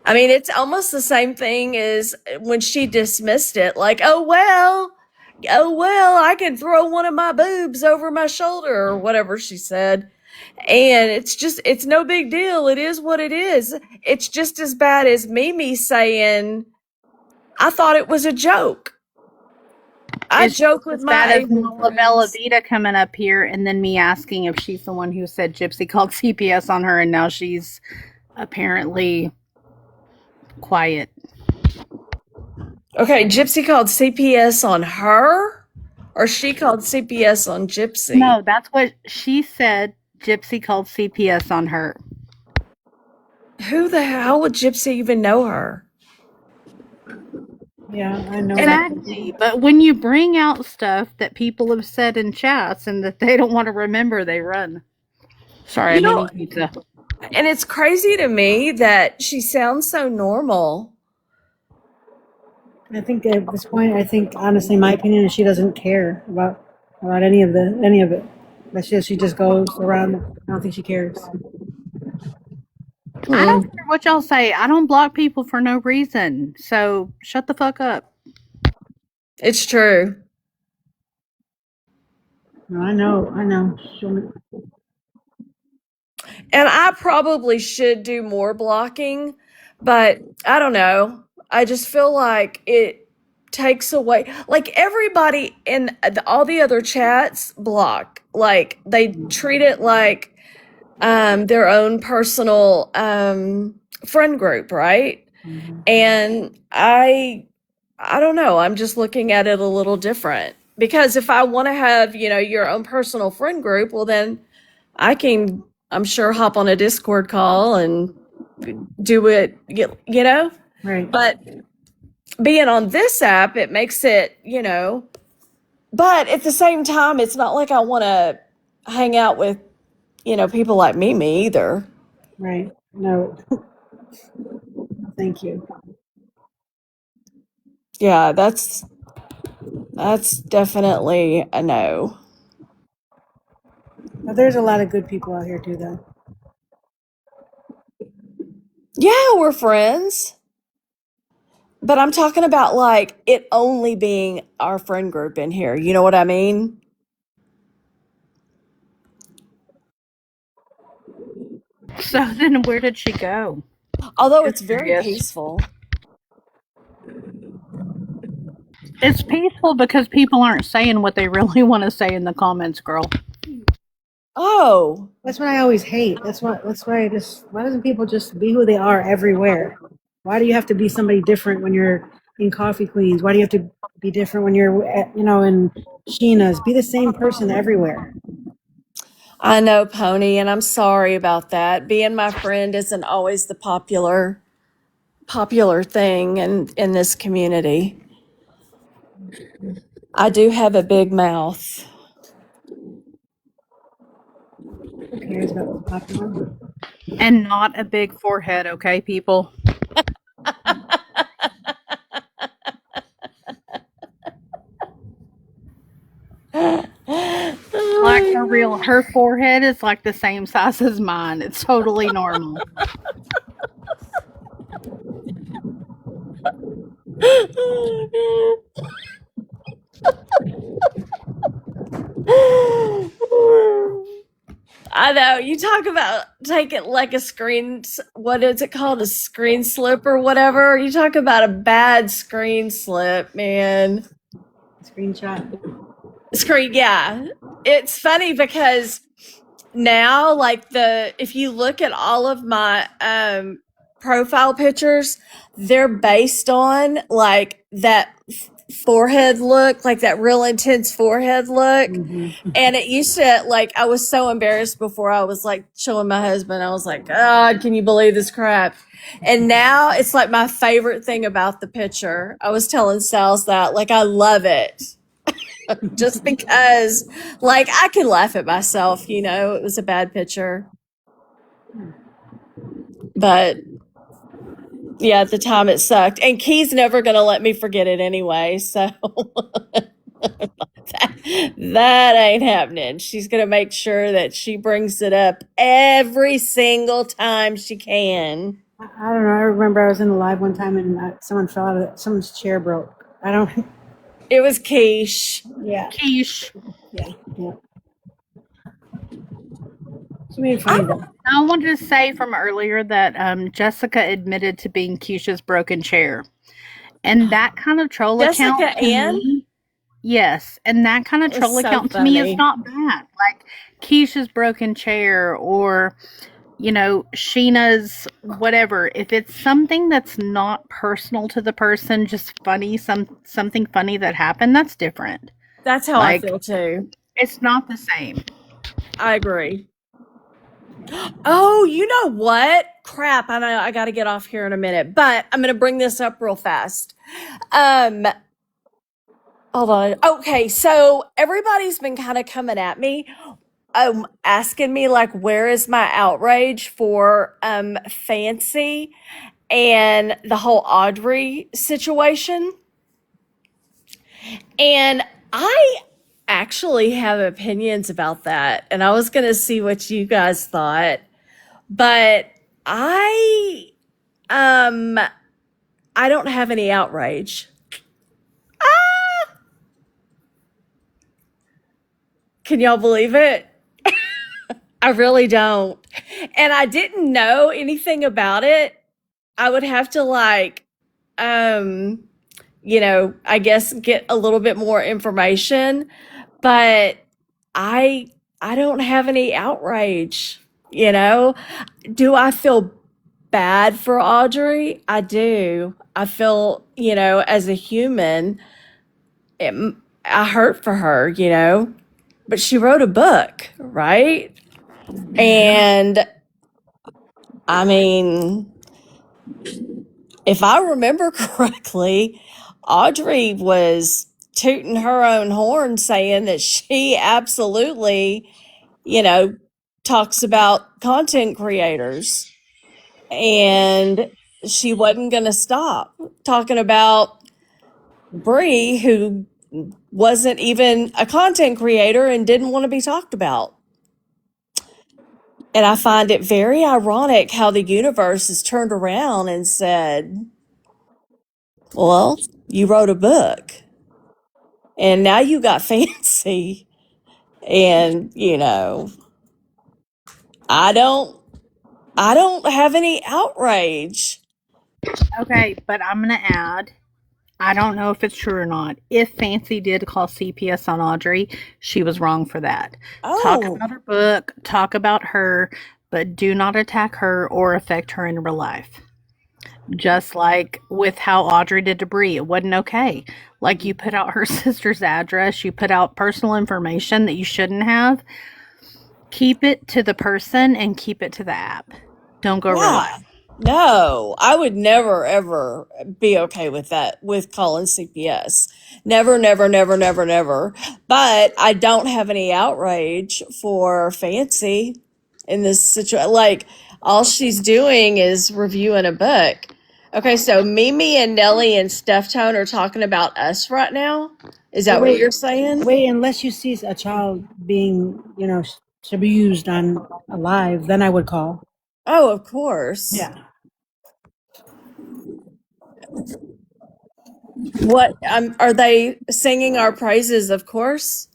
I mean, it's almost the same thing as when she dismissed it, like, oh, well, I can throw one of my boobs over my shoulder or whatever she said. And it's no big deal. It is what it is. It's just as bad as Mimi saying, I thought it was a joke. I It's joke just with as my bad as Asian Nola Bella friends. Vita coming up here and then me asking if she's the one who said Gypsy called CPS on her and now she's apparently quiet. Okay, Gypsy called CPS on her, or she called CPS on Gypsy? No, that's what she said. Gypsy called CPS on her. Who the hell would Gypsy even know her? Yeah, I know. Exactly. But when you bring out stuff that people have said in chats and that they don't want to remember, they run. Sorry, You I'm know, eating pizza. and it's crazy to me that she sounds so normal. I think at this point, I think honestly, my opinion is she doesn't care about any of it. She just goes around. I don't think she cares. I don't Hmm. care what y'all say. I don't block people for no reason. So shut the fuck up. It's true. No, I know. I know. And I probably should do more blocking, but I don't know. I just feel like it takes away, like everybody in all the other chats block. Like they treat it like their own personal friend group, right? And I don't know. I'm just looking at it a little different because if I want to have, your own personal friend group, well then I can, I'm sure, hop on a Discord call and do it, Right. but being on this app, it makes it, but at the same time, it's not like I want to hang out with, people like Mimi either. Right. No. Thank you. Yeah, that's definitely a no. But there's a lot of good people out here too, though. Yeah, we're friends. But I'm talking about like it only being our friend group in here. You know what I mean? So then where did she go? Although it's Just very curious. peaceful. It's peaceful because people aren't saying what they really want to say in the comments, girl. Oh, That's what I always hate. That's why I just. Why doesn't people just be who they are everywhere? Why do you have to be somebody different when you're in Coffee Queens? Why do you have to be different when you're, in Sheena's? Be the same person everywhere. I know, Pony, and I'm sorry about that. Being my friend isn't always the popular thing in this community. I do have a big mouth. Who cares about what's popular? And not a big forehead, okay, people? Like for real, her forehead is like the same size as mine. It's totally normal. I know. You talk about taking like what is it called? A screen slip or whatever. You talk about a bad screen slip, man. Screenshot. Yeah. It's funny because now, like if you look at all of my profile pictures, they're based on like that forehead look, like that real intense forehead look. And it used to, like, I was so embarrassed before. I was like showing my husband. I was like, God, can you believe this crap? And now it's like my favorite thing about the picture. I was telling Sal's that, like, I love it just because, like, I can laugh at myself, it was a bad picture. But yeah, at the time it sucked. And Key's never going to let me forget it anyway. So That ain't happening. She's going to make sure that she brings it up every single time she can. I don't know. I remember I was in a live one time and someone fell out of it. Someone's chair broke. I don't. It was quiche. Yeah. Quiche. Yeah. She made it funny though. I wanted to say from earlier that Jessica admitted to being Keisha's broken chair. And that kind of troll account Jessica to Ann? me, yes, and that kind of That was troll so account to me is funny. not bad. Like Keisha's broken chair or, you know, Sheena's whatever. If it's something that's not personal to the person, just funny, something funny that happened, that's different. That's how I Like feel too. it's not the same. I agree. Oh, you know what? Crap, I know I got to get off here in a minute, but I'm going to bring this up real fast. Um, hold on. Okay, so everybody's been kind of coming at me, asking me like, where is my outrage for Fancy and the whole Audrey situation? And I actually have opinions about that, and I was going to see what you guys thought. But I um I don't have any outrage. Ah, can y'all believe it? I really don't. And I didn't know anything about it. I would have to like um I guess get a little bit more information, but I I don't have any outrage, you know? Do I feel bad for Audrey? I do. I feel, as a human, it, I hurt for her, but she wrote a book, right? And I mean, if I remember correctly, Audrey was tooting her own horn saying that she absolutely, talks about content creators. And she wasn't going to stop talking about Bree, who wasn't even a content creator and didn't want to be talked about. And I find it very ironic how the universe has turned around and said, well, you wrote a book and now you got fancy. And, I don't I don't have any outrage. Okay, but I'm gonna add. I don't know if it's true or not. If Fancy did call CPS on Audrey, she was wrong for that. Talk Oh, about her book, talk about her, but do not attack her or affect her in real life. Just like with how Audrey did to Bree, it wasn't okay. Like you put out her sister's address, you put out personal information that you shouldn't have. Keep it to the person and keep it to the app. Don't go real yeah. life. No, I would never ever be okay with that, with calling CPS. Never, never, never, never, never. But I don't have any outrage for Fancy in this situation. Like, all she's doing is reviewing a book. Okay, so Mimi and Nelly and Steph Tone are talking about us right now. Is But that what you're saying? wait, unless you see a child being, abused on a live, then I would call. Oh, of course. Yeah. What are they singing our praises? Of course,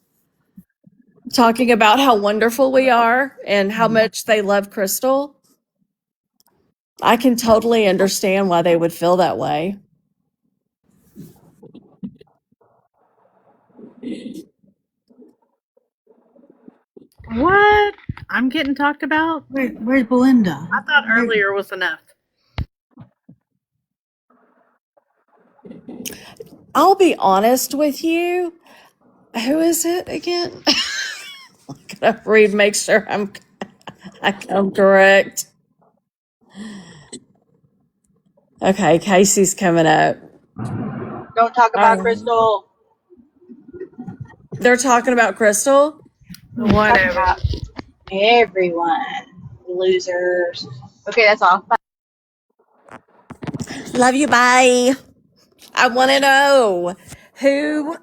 talking about how wonderful we are and how much they love Crystal. I can totally understand why they would feel that way. What? I'm getting talked about? Where's Belinda? I thought earlier was enough. I'll be honest with you. Who is it again? I gotta read, make sure I'm correct. Okay, Casey's coming up. Don't talk about Crystal. They're talking about Crystal. Talking Whatever. about everyone. Losers. Okay, that's all. Bye. Love you. Bye. I want to know who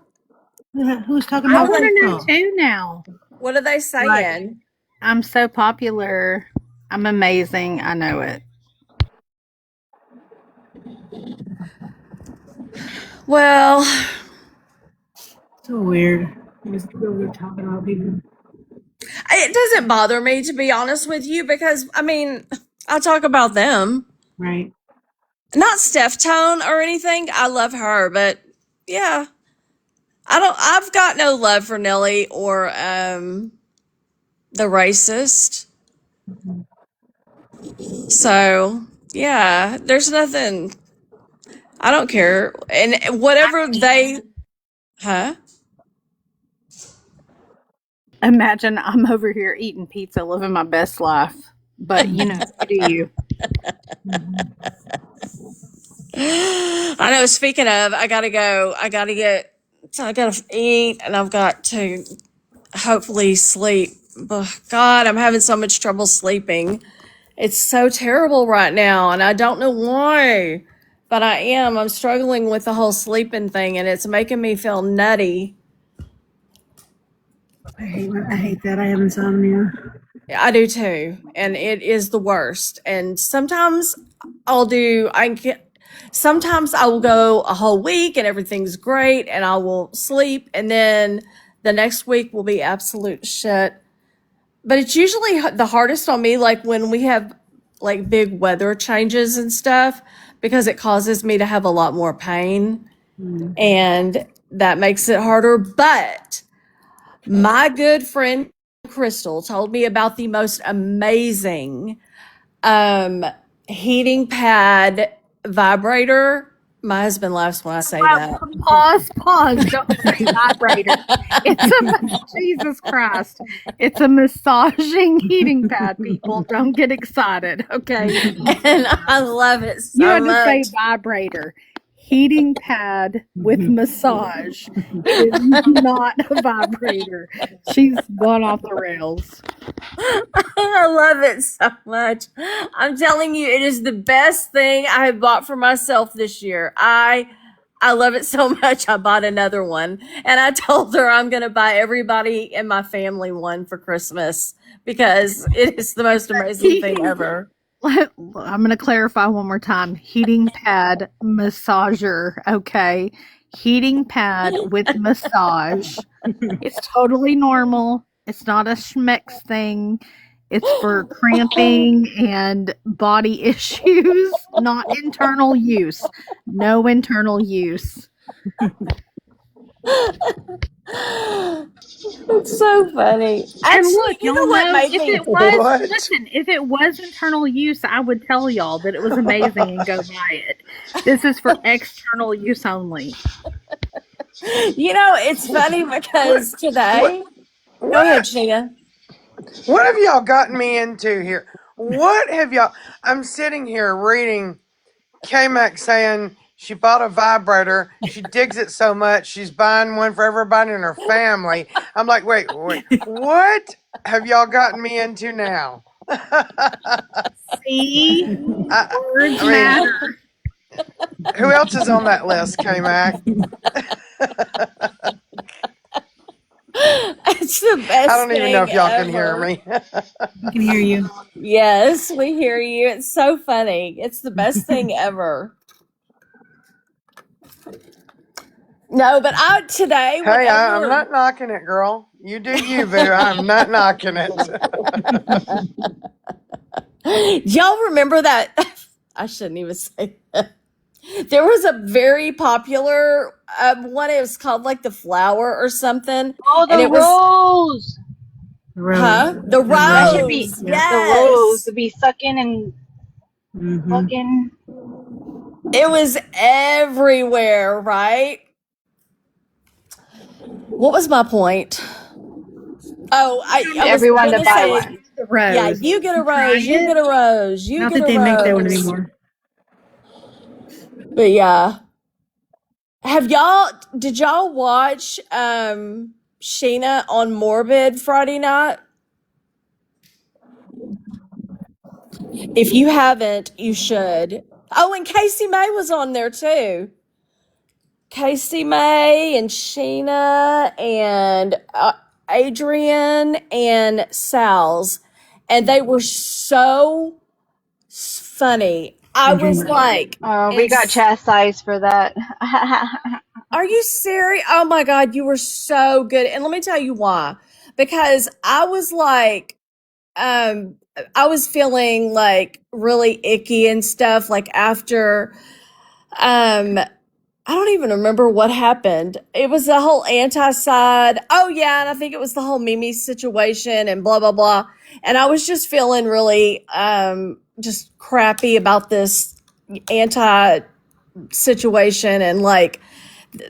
Who's talking I What about are want they? to know Crystal? too now. What are they Right. saying? I'm so popular. I'm amazing. I know it. Well, So weird. Just really talking about people. it doesn't bother me, to be honest with you, because I mean, I talk about them, Right. not Steph Tone or anything. I love her, but yeah, I don't. I've got no love for Nelly or the racist. So yeah, there's nothing. I don't care, and whatever they, huh? Imagine I'm over here eating pizza, living my best life. But you know, you do you. I know. Speaking of, I gotta go. I gotta eat, and I've got to hopefully sleep. But God, I'm having so much trouble sleeping. It's so terrible right now, and I don't know why. But I am. I'm struggling with the whole sleeping thing, and it's making me feel nutty. I hate that. I have insomnia. I do too, and it is the worst. And sometimes I'll do. I can. Sometimes I will go a whole week and everything's great, and I will sleep, and then the next week will be absolute shit. But it's usually the hardest on me, like when we have like big weather changes and stuff, because it causes me to have a lot more pain, and that makes it harder. But my good friend Crystal told me about the most amazing um, heating pad vibrator. My husband laughs when I say that. Pause. Don't say vibrator. It's a Jesus Christ. It's a massaging heating pad. People, don't get excited. Okay, And I love it you so had to say much. vibrator. Heating pad with massage. It is not a vibrator. She's gone off the rails. I love it so much. I'm telling you, it is the best thing I have bought for myself this year. I love it so much. I bought another one, and I told her I'm going to buy everybody in my family one for Christmas because it is the most amazing thing Heating. ever. I'm going to clarify one more time. Heating pad massager. Okay. Heating pad with massage. It's totally normal. It's not a schmex thing. It's for cramping and body issues, not internal use. No internal use. It's so funny. And Actually, look, you y'all know what know made if me? it was, What? listen, if it was internal use, I would tell y'all that it was amazing and go buy it. This is for external use only. You know, it's funny What? because What? today. Go ahead, What? Sheena. What have y'all gotten me into here? What have y'all? I'm sitting here reading Kmac saying she bought a vibrator. She digs it so much she's buying one for everybody in her family. I'm like, wait, what have y'all gotten me into now? See? I, Words I mean, matter. who else is on that list, Kmac? It's the I best don't even know thing if y'all can hear ever. me. We can hear you. Yes, we hear you. It's so funny. It's the best thing ever. No, but I today, Hey, I'm whenever not knocking it, girl. You do you, boo. I'm not knocking it. y'all remember that, I shouldn't even say that. There was a very popular one. It was called like the flower or something, Oh, and the it was, rose. The rose. huh? The The That rose. should be rose. Yep. the rose Yes, to be sucking and Mm-hmm. fucking it was everywhere. Right? What was my point? Oh, I was everyone to gonna buy say, one. The yeah, rose. you get a Try rose, you it. get a rose, you Not get that a they make that one rose. anymore. But yeah, did y'all watch Sheena on Morbid Friday night? If you haven't, you should. Oh, and Casey May was on there too. Casey May and Sheena and Adrian and Sal's, and they were so funny. I And was Dreamer. like, We and got chastised for that. are you serious? Oh my God, you were so good. And let me tell you why. Because I was like, um, I was feeling like really icky and stuff, like after, I don't even remember what happened. It was the whole anti side. Oh yeah, and I think it was the whole Mimi situation and blah blah blah. And I was just feeling really just crappy about this anti situation and like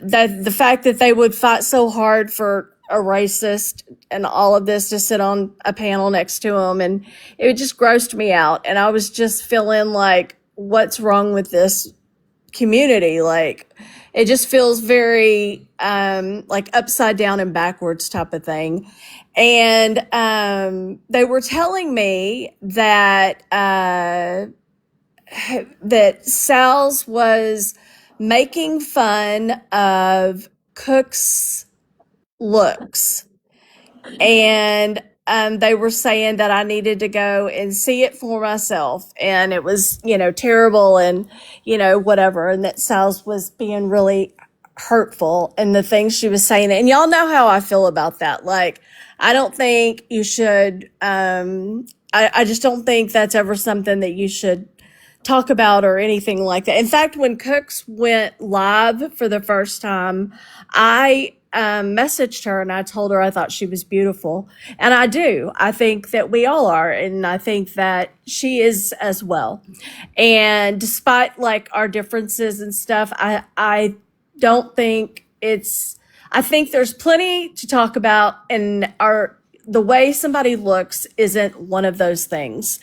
that the fact that they would fight so hard for a racist and all of this to sit on a panel next to him, and it just grossed me out, and I was just feeling like what's wrong with this community? Like it just feels very like upside down and backwards type of thing. And they were telling me that that Sal's was making fun of Cook's looks, and they were saying that I needed to go and see it for myself, and it was, terrible, and whatever, and that Sal's was being really hurtful and the things she was saying, and y'all know how I feel about that. Like, I don't think you should. I just don't think that's ever something that you should talk about or anything like that. In fact, when Cooks went live for the first time, I messaged her and I told her I thought she was beautiful. And I do. I think that we all are. And I think that she is as well. And despite like our differences and stuff, I don't think I think there's plenty to talk about, and the way somebody looks isn't one of those things.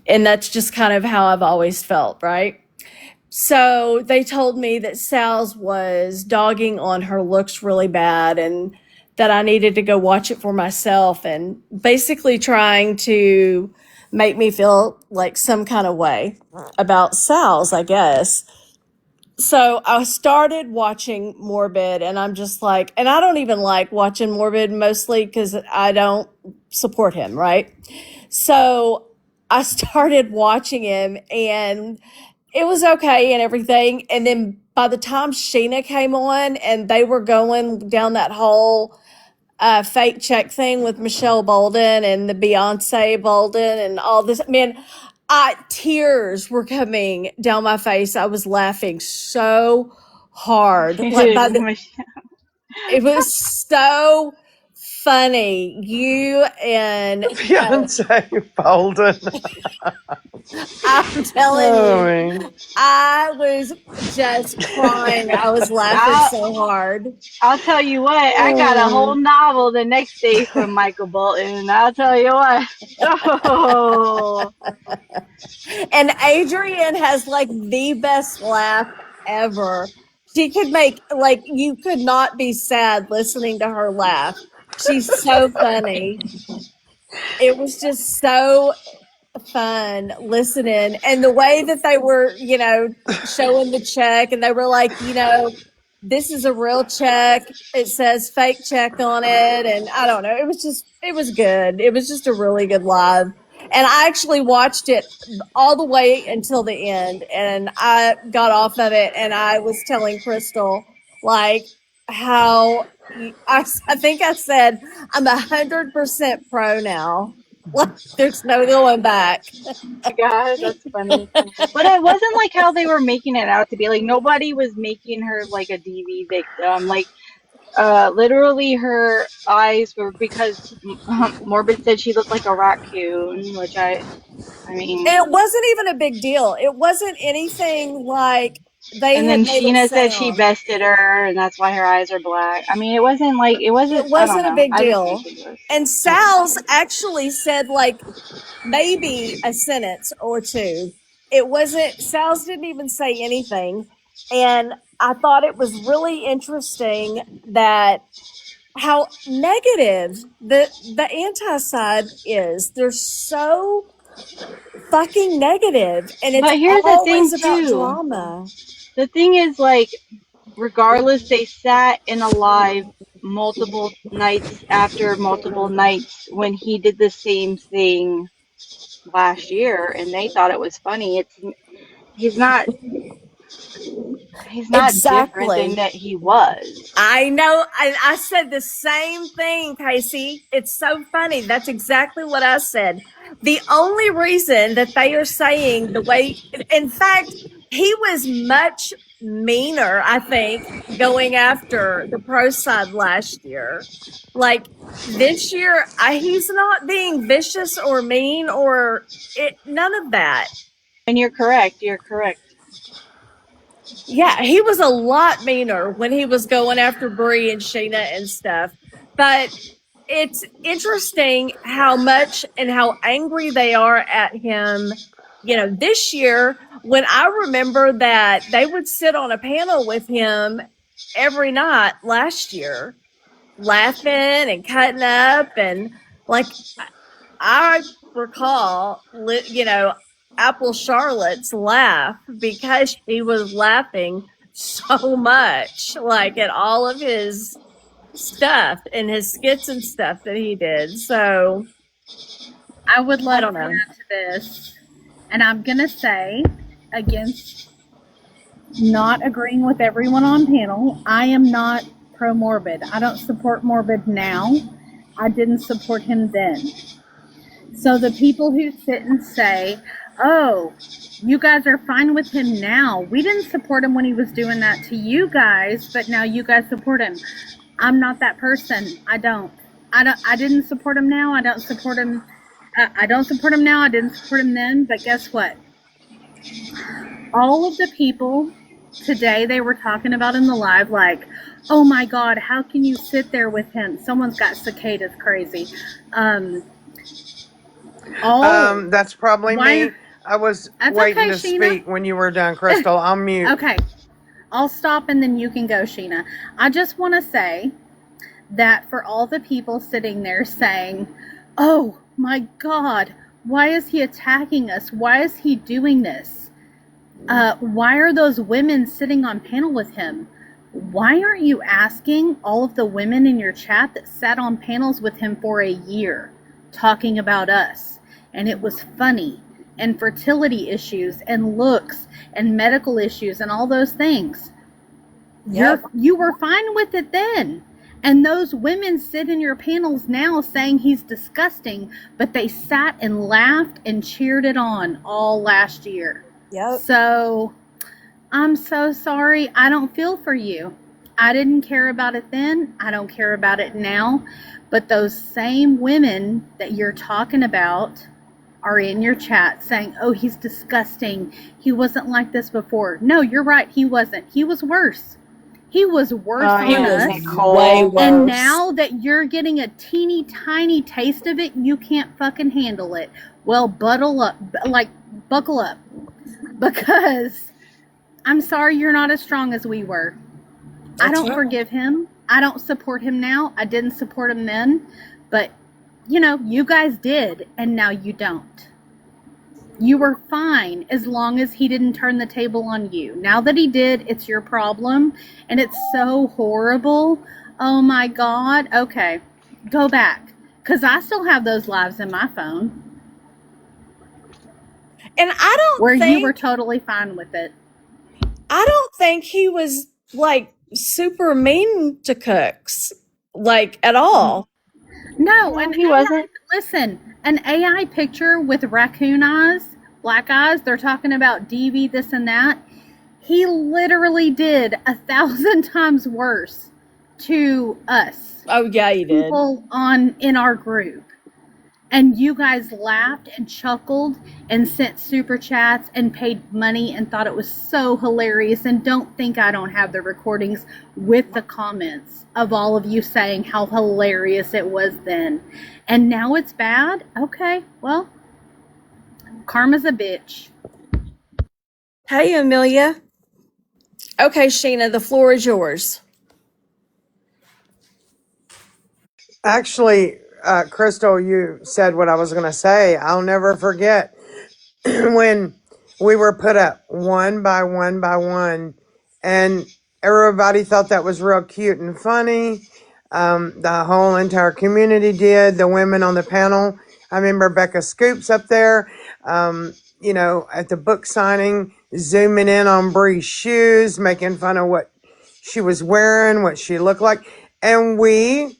And that's just kind of how I've always felt, right? So they told me that Sal's was dogging on her looks really bad, and that I needed to go watch it for myself, and basically trying to make me feel like some kind of way about Sal's, I guess. So I started watching Morbid, and I'm just like, and I don't even like watching Morbid mostly because I don't support him, right? So I started watching him, and it was okay and everything. And then by the time Sheena came on and they were going down that whole fake check thing with Michelle Bolden and the Beyonce Bolden and all this, man, tears were coming down my face. I was laughing so hard. Like it was so funny. You and Beyonce Bolden. I'm telling Oh, you, man. I was just crying. I was laughing I'll, so hard. I'll tell you what, I got a whole Oh. novel the next day from Michael Bolton. I'll tell you what. Oh, And Adrienne has like the best laugh ever. She could make, like, you could not be sad listening to her laugh. She's so funny. It was just so fun listening, and the way that they were, showing the check, and they were like, this is a real check, it says fake check on it, and I don't know, it was good. It was just a really good live, and I actually watched it all the way until the end, and I got off of it, and I was telling Crystal like how I think I said I'm 100% pro now. Like, there's no going back. my God, that's funny. But it wasn't like how they were making it out to be. Like, nobody was making her like a DV victim. Like, literally her eyes were, because Morbid said she looked like a raccoon, which I mean, And it wasn't even a big deal. It wasn't anything like they and had then made it Sheena said she sound. bested her, and that's why her eyes are black. I mean, it wasn't like, it It wasn't, I don't wasn't a know. big I just think deal. it was, And I just Sal's actually said like maybe a sentence or two. It wasn't, Sal's didn't even say anything. And I thought it was really interesting that how negative the anti side is. They're so fucking negative, and it's But here's the always thing about too. drama. The thing is, like, regardless, they sat in a live multiple nights after multiple nights when he did the same thing last year, and they thought it was funny. He's not he's not different than Exactly. that he was. I know. I said the same thing, Casey. It's so funny. That's exactly what I said. The only reason that they are saying the way, in fact, he was much meaner, I think, going after the pro side last year. Like this year, he's not being vicious or mean or none of that. And you're correct. You're correct. Yeah, he was a lot meaner when he was going after Brie and Sheena and stuff. But it's interesting how much and how angry they are at him. This year, when I remember that they would sit on a panel with him every night last year, laughing and cutting up, and like I recall, Apple Charlotte's laugh because she was laughing so much, like at all of his stuff and his skits and stuff that he did. So I would I love don't to know. add to this, and I'm going to say, against not agreeing with everyone on panel, I am not pro morbid. I don't support morbid now. I didn't support him then. So the people who sit and say, oh, you guys are fine with him now. We didn't support him when he was doing that to you guys, but now you guys support him. I'm not that person. I didn't support him now. I don't support him. I don't support him now. I didn't support him then. But guess what? All of the people today they were talking about in the live, like, oh my God, how can you sit there with him? Someone's got cicadas crazy. That's probably Why? me. I was That's waiting okay, to Sheena. speak when you were done, Crystal. I'll mute. Okay, I'll stop and then you can go, Sheena. I just want to say that for all the people sitting there saying, oh my God, why is he attacking us? Why is he doing this? Why are those women sitting on panel with him? Why aren't you asking all of the women in your chat that sat on panels with him for a year talking about us? And it was funny, and fertility issues, and looks, and medical issues, and all those things. Yep. You were fine with it then. And those women sit in your panels now saying he's disgusting, but they sat and laughed and cheered it on all last year. Yep. So I'm so sorry. I don't feel for you. I didn't care about it then. I don't care about it now. But those same women that you're talking about are in your chat saying, oh, he's disgusting. He wasn't like this before. No, you're right. He wasn't. He was worse. He was worse He on was us. way worse. And now that you're getting a teeny tiny taste of it, you can't fucking handle it. Well, buckle up. Because I'm sorry you're not as strong as we were. I don't forgive him. I don't support him now. I didn't support him then. But, you guys did, and now you don't. You were fine as long as he didn't turn the table on you. Now that he did, it's your problem, and it's so horrible. Oh my God. Okay, go back. Because I still have those lives in my phone. And I don't where think you were totally fine with it. I don't think he was like super mean to cooks, like at all. No, No, he wasn't. Listen, an AI picture with raccoon eyes, black eyes, they're talking about DV, this and that. He literally did 1,000 times worse to us. Oh yeah, he did. People in our group. And you guys laughed and chuckled and sent super chats and paid money and thought it was so hilarious. And don't think I don't have the recordings with the comments of all of you saying how hilarious it was then. And now it's bad? Okay, well, karma's a bitch. Hey, Amelia. Okay, Sheena, the floor is yours. Actually, Crystal, you said what I was going to say. I'll never forget when we were put up one by one by one, and Everybody thought that was real cute and funny. The whole entire community did. The women on the panel. I remember Becca Scoops up there, at the book signing, zooming in on Bree's shoes, making fun of what she was wearing, what she looked like. And we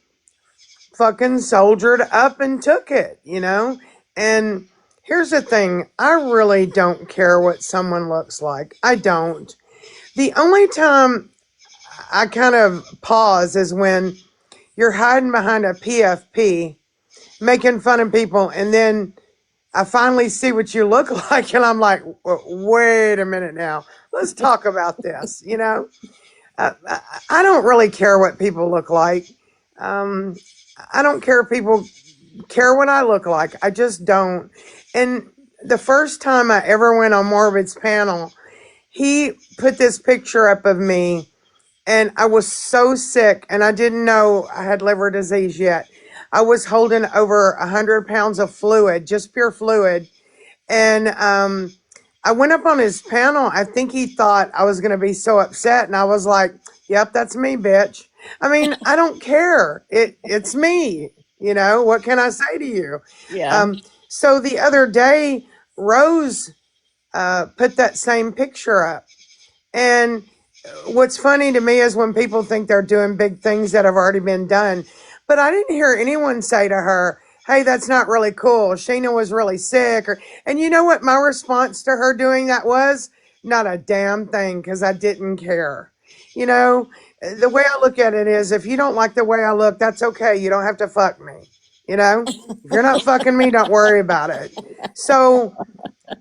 fucking soldiered up and took it. And here's the thing, I really don't care what someone looks like. I don't. The only time I kind of pause is when you're hiding behind a PFP, making fun of people, and then I finally see what you look like, and I'm like, wait a minute now. Let's talk about this. I don't really care what people look like. Um, I don't care if people care what I look like. I just don't. And the first time I ever went on Morbid's panel, he put this picture up of me, and I was so sick, and I didn't know I had liver disease yet. I was holding over 100 pounds of fluid, just pure fluid. And I went up on his panel. I think he thought I was going to be so upset. And I was like, yep, that's me, bitch. I mean, I don't care. It's me. What can I say to you? Yeah. So the other day, Rose put that same picture up. And what's funny to me is when people think they're doing big things that have already been done. But I didn't hear anyone say to her, hey, that's not really cool. Sheena was really sick. And you know what my response to her doing that was? Not a damn thing, because I didn't care. You know, the way I look at it is, if you don't like the way I look, that's okay. You don't have to fuck me. If you're not fucking me, don't worry about it. So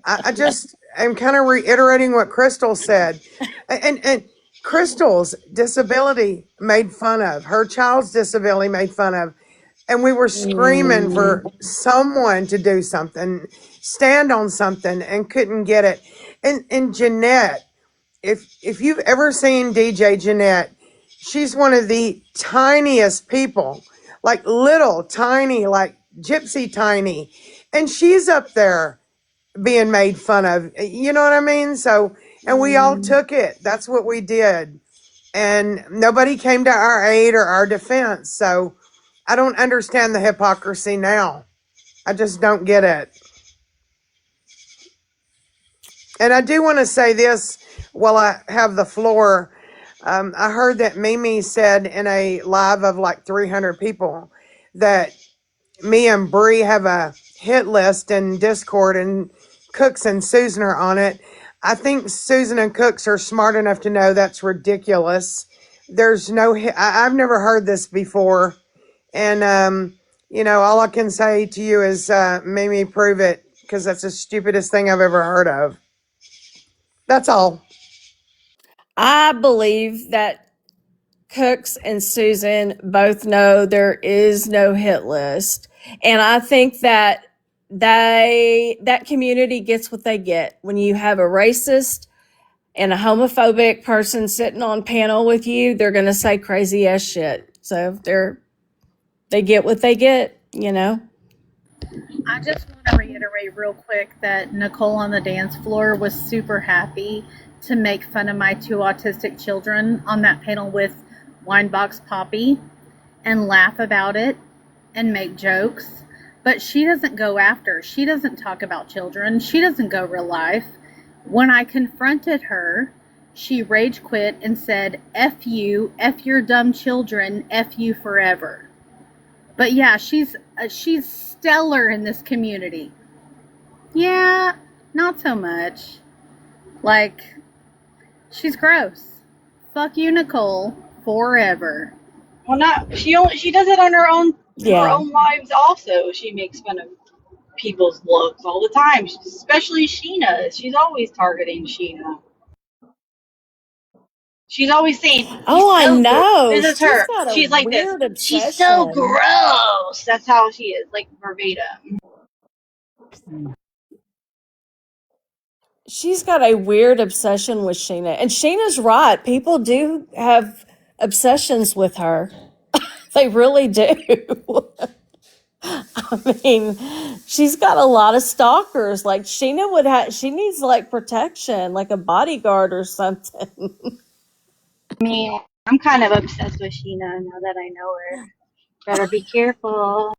I just am kind of reiterating what Crystal said. And Crystal's disability made fun of, her child's disability made fun of. And we were screaming for someone to do something, stand on something, and couldn't get it. And Jeanette, if you've ever seen DJ Jeanette, she's one of the tiniest people, like little tiny, like gypsy tiny. And she's up there being made fun of. You know what I mean? So, and we all took it. That's what we did. And nobody came to our aid or our defense. So I don't understand the hypocrisy now. I just don't get it. And I do want to say this while I have the floor. I heard that Mimi said in a live of like 300 people that me and Bree have a hit list in Discord, and Cooks and Susan are on it. I think Susan and Cooks are smart enough to know that's ridiculous. There's no, I've never heard this before. And, all I can say to you is, Mimi, prove it, because that's the stupidest thing I've ever heard of. That's all. I believe that Cooks and Susan both know there is no hit list. And I think that that community gets what they get when you have a racist and a homophobic person sitting on panel with you. They're going to say crazy ass shit. So they get what they get. I just want to reiterate real quick that Nicole on the dance floor was super happy to make fun of my two autistic children on that panel with Winebox Poppy and laugh about it and make jokes. But she doesn't go after. She doesn't talk about children. She doesn't go real life. When I confronted her, she rage quit and said, F you, F your dumb children, F you forever. But yeah, she's stellar in this community. Yeah, not so much. Like, she's gross. Fuck you, Nicole, forever. Well, not she does it on her Yeah. own lives. Also, she makes fun of people's looks all the time, especially Sheena. She's always targeting Sheena. She's always saying, he's Oh, I so gross. know. This is She's her. got a She's like this. weird She's so obsession. gross. That's how she is, like verbatim. She's got a weird obsession with Sheena. And Sheena's right. People do have obsessions with her. They really do. I mean, she's got a lot of stalkers. Like Sheena would have, she needs like protection, like a bodyguard or something. I mean, I'm kind of obsessed with Sheena now that I know her. Better be careful.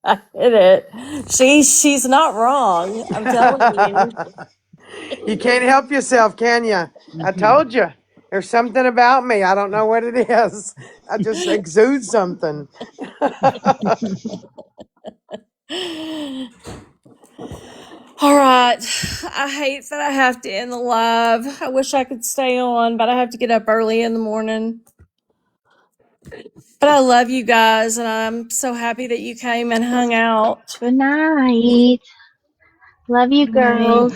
I get it. She's not wrong. I'm telling you. You can't help yourself, can you? I told you. There's something about me. I don't know what it is. I just exude something. All right. I hate that I have to end the live. I wish I could stay on, but I have to get up early in the morning. But I love you guys, and I'm so happy that you came and hung out. Good night. Love you, girls.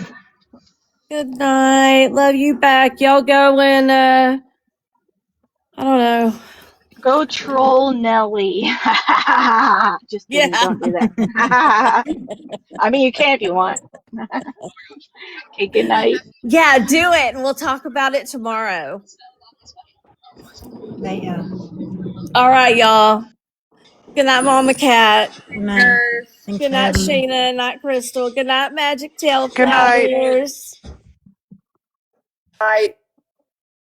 Good night. Love you back. Y'all go and I don't know. Go troll Nelly. Just kidding. Yeah. Don't do that. I mean, you can if you want. Okay, good night. Yeah, do it, and we'll talk about it tomorrow. Night, yeah. All right, y'all. Good night, Mama Cat. Good night. Nurse. Thanks Good for night, having me. Sheena. Night, Crystal. Good night, Magic Tail Good night. Flowers. Night.